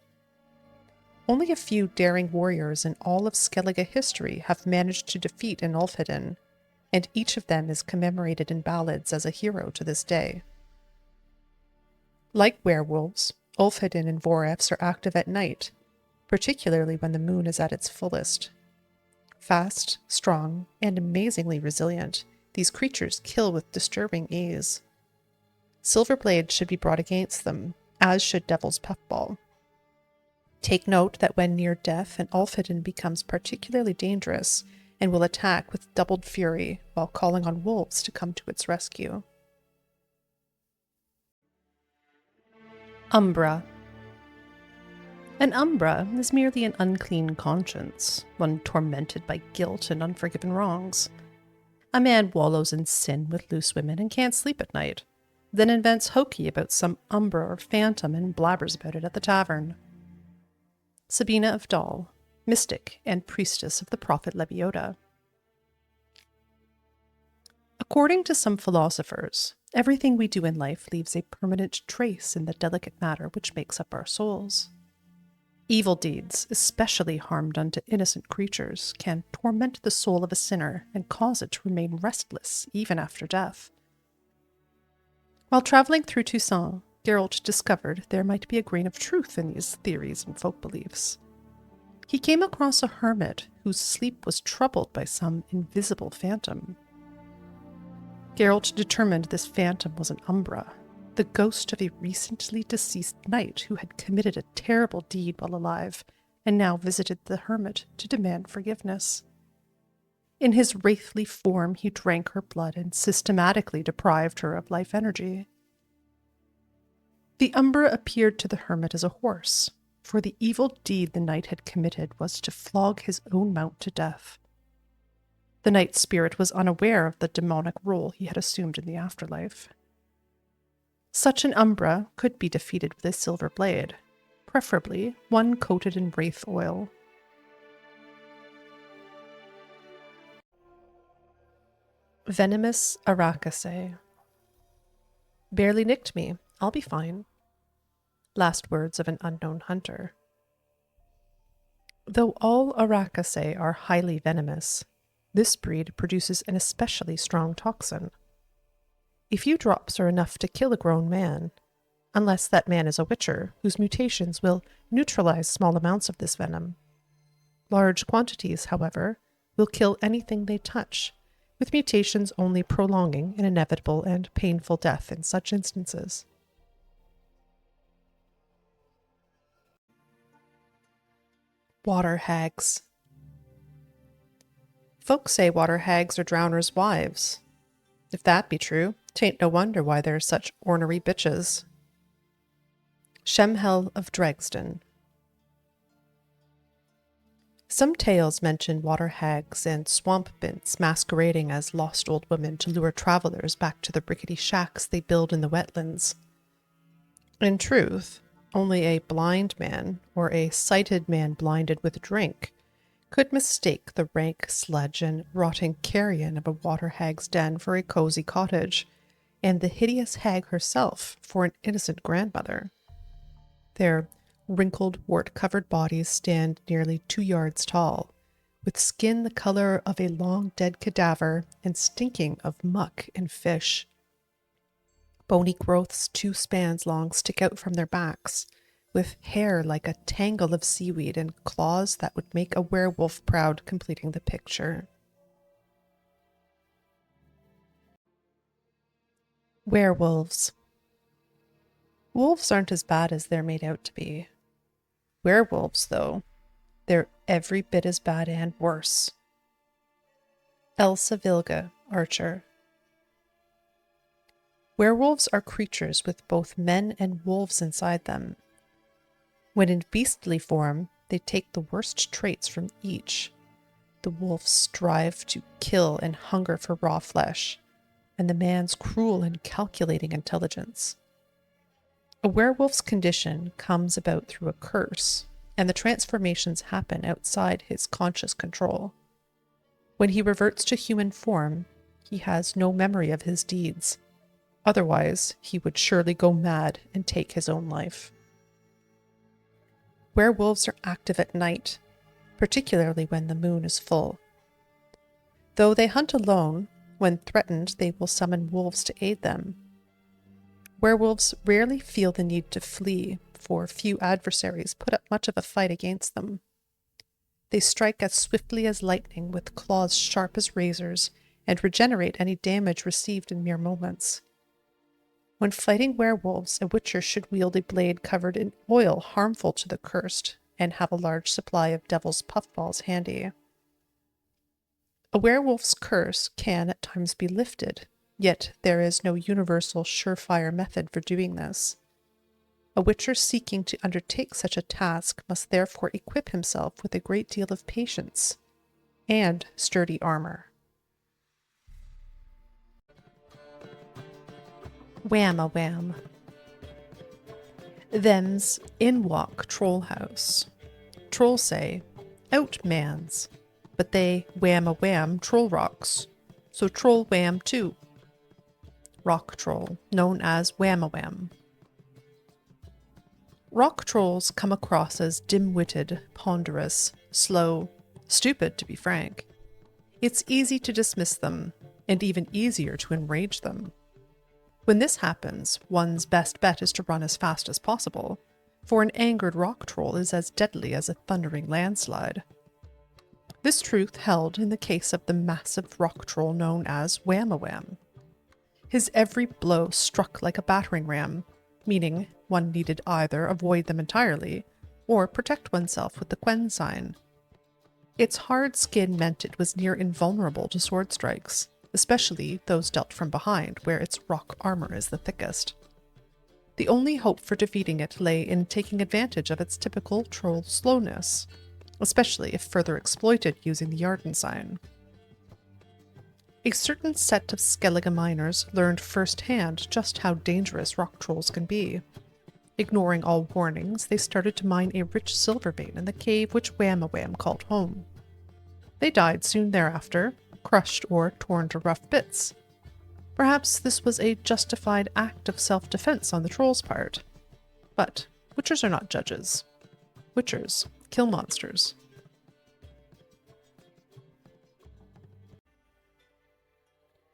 Only a few daring warriors in all of Skellige history have managed to defeat an Ulfhedin, and each of them is commemorated in ballads as a hero to this day. Like werewolves, Ulfhedin and Vorefs are active at night, particularly when the moon is at its fullest. Fast, strong, and amazingly resilient, these creatures kill with disturbing ease. Silverblade should be brought against them, as should Devil's Puffball. Take note that when near death, an Ulfhedin becomes particularly dangerous and will attack with doubled fury while calling on wolves to come to its rescue. Umbra. An umbra is merely an unclean conscience, one tormented by guilt and unforgiven wrongs. A man wallows in sin with loose women and can't sleep at night, then invents hokey about some umbra or phantom and blabbers about it at the tavern. Sabina of Dal, mystic and priestess of the prophet Lebioda. According to some philosophers, everything we do in life leaves a permanent trace in the delicate matter which makes up our souls. Evil deeds, especially harm done to innocent creatures, can torment the soul of a sinner and cause it to remain restless even after death. While traveling through Toussaint, Geralt discovered there might be a grain of truth in these theories and folk beliefs. He came across a hermit whose sleep was troubled by some invisible phantom. Geralt determined this phantom was an Umbra, the ghost of a recently deceased knight who had committed a terrible deed while alive and now visited the hermit to demand forgiveness. In his wraithly form, he drank her blood and systematically deprived her of life energy. The Umbra appeared to the hermit as a horse, for the evil deed the knight had committed was to flog his own mount to death. The knight's spirit was unaware of the demonic role he had assumed in the afterlife. Such an Umbra could be defeated with a silver blade, preferably one coated in wraith oil. Venomous Arachase. Barely nicked me. I'll be fine. Last words of an unknown hunter. Though all Arachase are highly venomous, this breed produces an especially strong toxin. A few drops are enough to kill a grown man, unless that man is a witcher, whose mutations will neutralize small amounts of this venom. Large quantities, however, will kill anything they touch, with mutations only prolonging an inevitable and painful death in such instances. Water hags. Folks say water hags are drowners' wives. If that be true, 'tain't no wonder why they're such ornery bitches. Shemhel of Dregston. Some tales mention water hags and swamp bints masquerading as lost old women to lure travelers back to the rickety shacks they build in the wetlands. In truth, only a blind man or a sighted man blinded with drink could mistake the rank sludge and rotting carrion of a water hag's den for a cozy cottage, and the hideous hag herself for an innocent grandmother. Their wrinkled, wart-covered bodies stand nearly 2 yards tall, with skin the color of a long-dead cadaver and stinking of muck and fish. Bony growths 2 spans long stick out from their backs, with hair like a tangle of seaweed and claws that would make a werewolf proud, completing the picture. Werewolves. Wolves aren't as bad as they're made out to be. Werewolves, though, they're every bit as bad and worse. Elsa Vilga, Archer. Werewolves are creatures with both men and wolves inside them. When in beastly form, they take the worst traits from each. The wolf's strive to kill and hunger for raw flesh, and the man's cruel and calculating intelligence. A werewolf's condition comes about through a curse, and the transformations happen outside his conscious control. When he reverts to human form, he has no memory of his deeds. Otherwise, he would surely go mad and take his own life. Werewolves are active at night, particularly when the moon is full. Though they hunt alone, when threatened they will summon wolves to aid them. Werewolves rarely feel the need to flee, for few adversaries put up much of a fight against them. They strike as swiftly as lightning with claws sharp as razors and regenerate any damage received in mere moments. When fighting werewolves, a witcher should wield a blade covered in oil harmful to the cursed, and have a large supply of devil's puffballs handy. A werewolf's curse can at times be lifted, yet there is no universal surefire method for doing this. A witcher seeking to undertake such a task must therefore equip himself with a great deal of patience and sturdy armor. Wham-a-wham. Them's in walk troll house. Troll say, out mans, but they wham-a-wham troll rocks, so troll wham too. Rock troll, known as wham-a-wham. Rock trolls come across as dim-witted, ponderous, slow, stupid to be frank. It's easy to dismiss them, and even easier to enrage them. When this happens, one's best bet is to run as fast as possible, for an angered rock troll is as deadly as a thundering landslide. This truth held in the case of the massive rock troll known as Wham-a-Wham. His every blow struck like a battering ram, meaning one needed either avoid them entirely or protect oneself with the Quen sign. Its hard skin meant it was near invulnerable to sword strikes, especially those dealt from behind, where its rock armor is the thickest. The only hope for defeating it lay in taking advantage of its typical troll slowness, especially if further exploited using the Yarden sign. A certain set of Skellige miners learned firsthand just how dangerous rock trolls can be. Ignoring all warnings, they started to mine a rich silver vein in the cave which Wham-a-Wham called home. They died soon thereafter, crushed or torn to rough bits. Perhaps this was a justified act of self-defense on the troll's part. But witchers are not judges. Witchers kill monsters.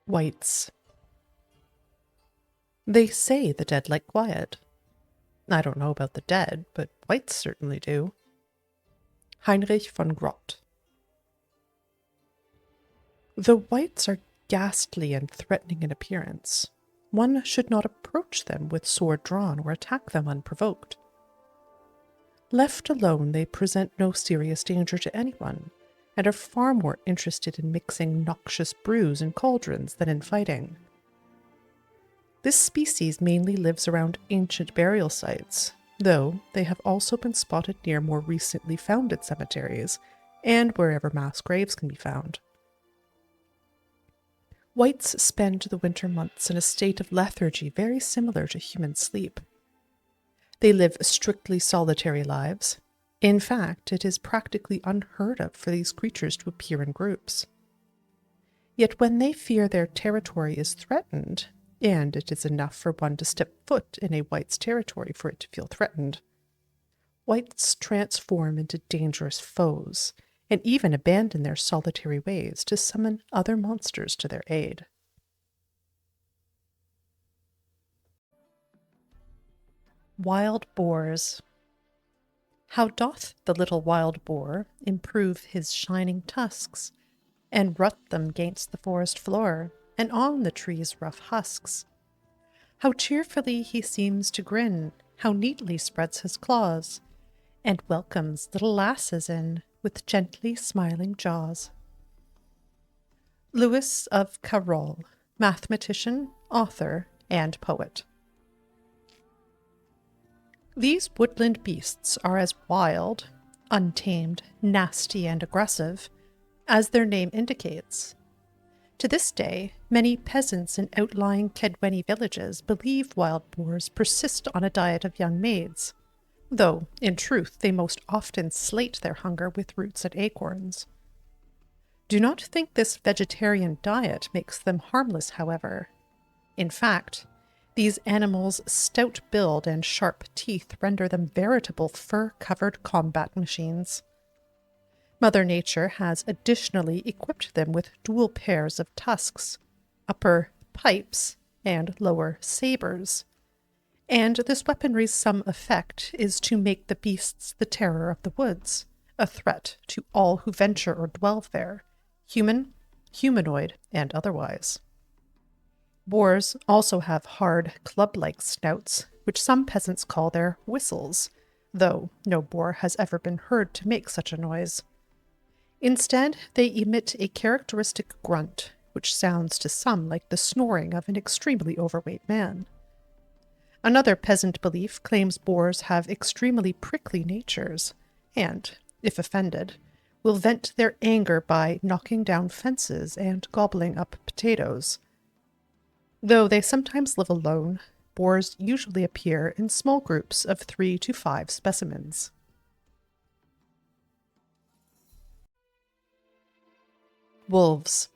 Wights. They say the dead like quiet. I don't know about the dead, but wights certainly do. Heinrich von Grott. The wights are ghastly and threatening in appearance. One should not approach them with sword drawn or attack them unprovoked. Left alone, they present no serious danger to anyone, and are far more interested in mixing noxious brews in cauldrons than in fighting. This species mainly lives around ancient burial sites, though they have also been spotted near more recently founded cemeteries, and wherever mass graves can be found. Wights spend the winter months in a state of lethargy very similar to human sleep. They live strictly solitary lives. In fact, it is practically unheard of for these creatures to appear in groups. Yet when they fear their territory is threatened, and it is enough for one to step foot in a wight's territory for it to feel threatened, wights transform into dangerous foes, and even abandon their solitary ways to summon other monsters to their aid. Wild boars. How doth the little wild boar improve his shining tusks, and rut them gainst the forest floor, and on the tree's rough husks. How cheerfully he seems to grin, how neatly spreads his claws, and welcomes little lasses in with gently smiling jaws. Lewis of Carroll, mathematician, author, and poet. These woodland beasts are as wild, untamed, nasty, and aggressive as their name indicates. To this day, many peasants in outlying Kedweni villages believe wild boars persist on a diet of young maids, though, in truth, they most often slate their hunger with roots and acorns. Do not think this vegetarian diet makes them harmless, however. In fact, these animals' stout build and sharp teeth render them veritable fur-covered combat machines. Mother Nature has additionally equipped them with dual pairs of tusks, upper pipes and lower sabers, and this weaponry's sum effect is to make the beasts the terror of the woods, a threat to all who venture or dwell there, human, humanoid, and otherwise. Boars also have hard, club-like snouts, which some peasants call their whistles, though no boar has ever been heard to make such a noise. Instead, they emit a characteristic grunt, which sounds to some like the snoring of an extremely overweight man. Another peasant belief claims boars have extremely prickly natures, and, if offended, will vent their anger by knocking down fences and gobbling up potatoes. Though they sometimes live alone, boars usually appear in small groups of 3 to 5 specimens. Wolves.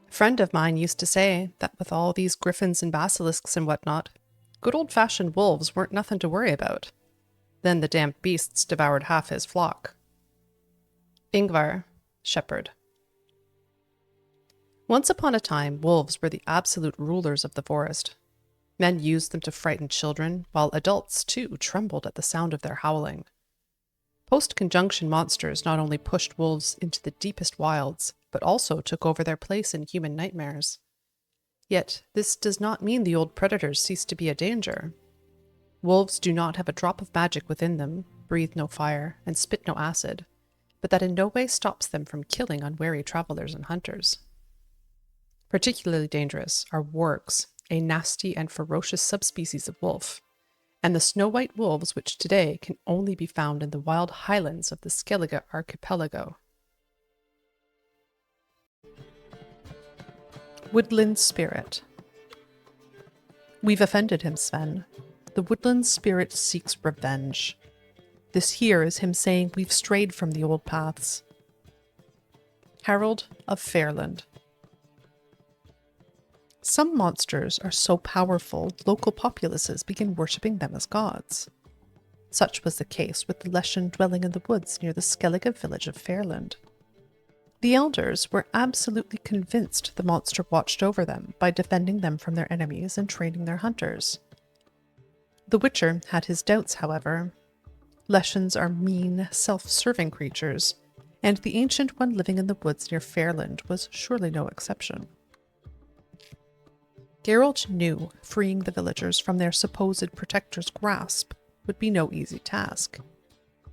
A friend of mine used to say that with all these griffins and basilisks and whatnot, good old-fashioned wolves weren't nothing to worry about. Then the damned beasts devoured half his flock. Ingvar, shepherd. Once upon a time, wolves were the absolute rulers of the forest. Men used them to frighten children, while adults, too, trembled at the sound of their howling. Post-conjunction monsters not only pushed wolves into the deepest wilds, but also took over their place in human nightmares. Yet, this does not mean the old predators ceased to be a danger. Wolves do not have a drop of magic within them, breathe no fire, and spit no acid, but that in no way stops them from killing unwary travelers and hunters. Particularly dangerous are wargs, a nasty and ferocious subspecies of wolf, and the snow-white wolves which today can only be found in the wild highlands of the Skellige archipelago. Woodland Spirit. We've offended him, Sven. The woodland spirit seeks revenge. This here is him saying we've strayed from the old paths. Harold of Fairland. Some monsters are so powerful, local populaces begin worshipping them as gods. Such was the case with the Leshen dwelling in the woods near the Skellige village of Fairland. The elders were absolutely convinced the monster watched over them by defending them from their enemies and training their hunters. The Witcher had his doubts, however. Leshens are mean, self-serving creatures, and the ancient one living in the woods near Fairland was surely no exception. Geralt knew freeing the villagers from their supposed protector's grasp would be no easy task,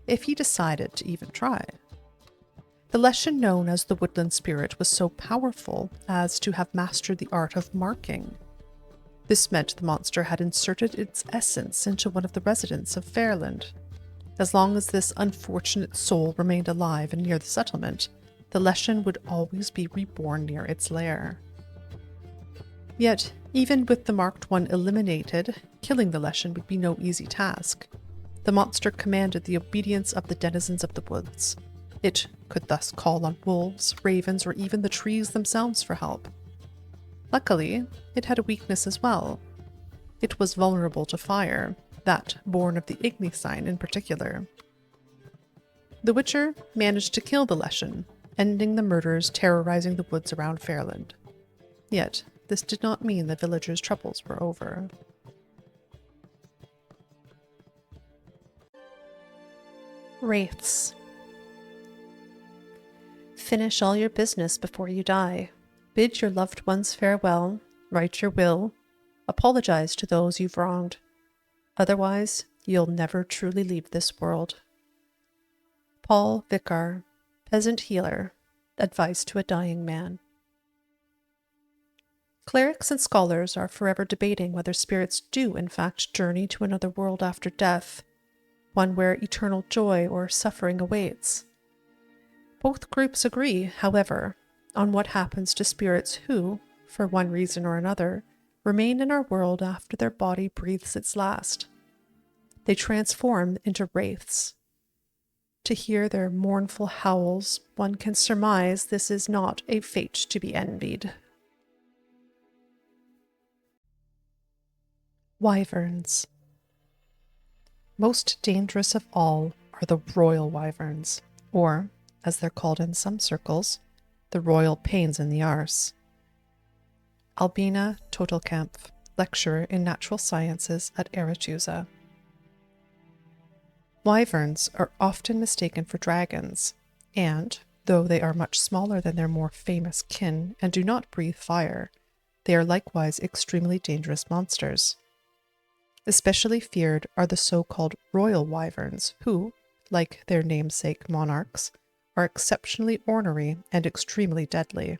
if he decided to even try. The Leshen known as the Woodland Spirit was so powerful as to have mastered the art of marking. This meant the monster had inserted its essence into one of the residents of Fairland. As long as this unfortunate soul remained alive and near the settlement, the Leshen would always be reborn near its lair. Yet, even with the marked one eliminated, killing the Leshen would be no easy task. The monster commanded the obedience of the denizens of the woods. It could thus call on wolves, ravens, or even the trees themselves for help. Luckily, it had a weakness as well. It was vulnerable to fire, that born of the Igni sign in particular. The Witcher managed to kill the Leshen, ending the murders terrorizing the woods around Fairland. Yet, this did not mean the villagers' troubles were over. Wraiths. Finish all your business before you die. Bid your loved ones farewell, write your will, apologize to those you've wronged. Otherwise, you'll never truly leave this world. Paul Vicar, Peasant Healer, Advice to a Dying Man. Clerics and scholars are forever debating whether spirits do in fact journey to another world after death, one where eternal joy or suffering awaits. Both groups agree, however, on what happens to spirits who, for one reason or another, remain in our world after their body breathes its last. They transform into wraiths. To hear their mournful howls, one can surmise this is not a fate to be envied. Wyverns. Most dangerous of all are the royal wyverns, or, as they're called in some circles, the royal pains in the arse. Albina Totelkamp, lecturer in natural sciences at Aretusa. Wyverns are often mistaken for dragons, and, though they are much smaller than their more famous kin and do not breathe fire, they are likewise extremely dangerous monsters. Especially feared are the so-called royal wyverns, who, like their namesake monarchs, are exceptionally ornery and extremely deadly.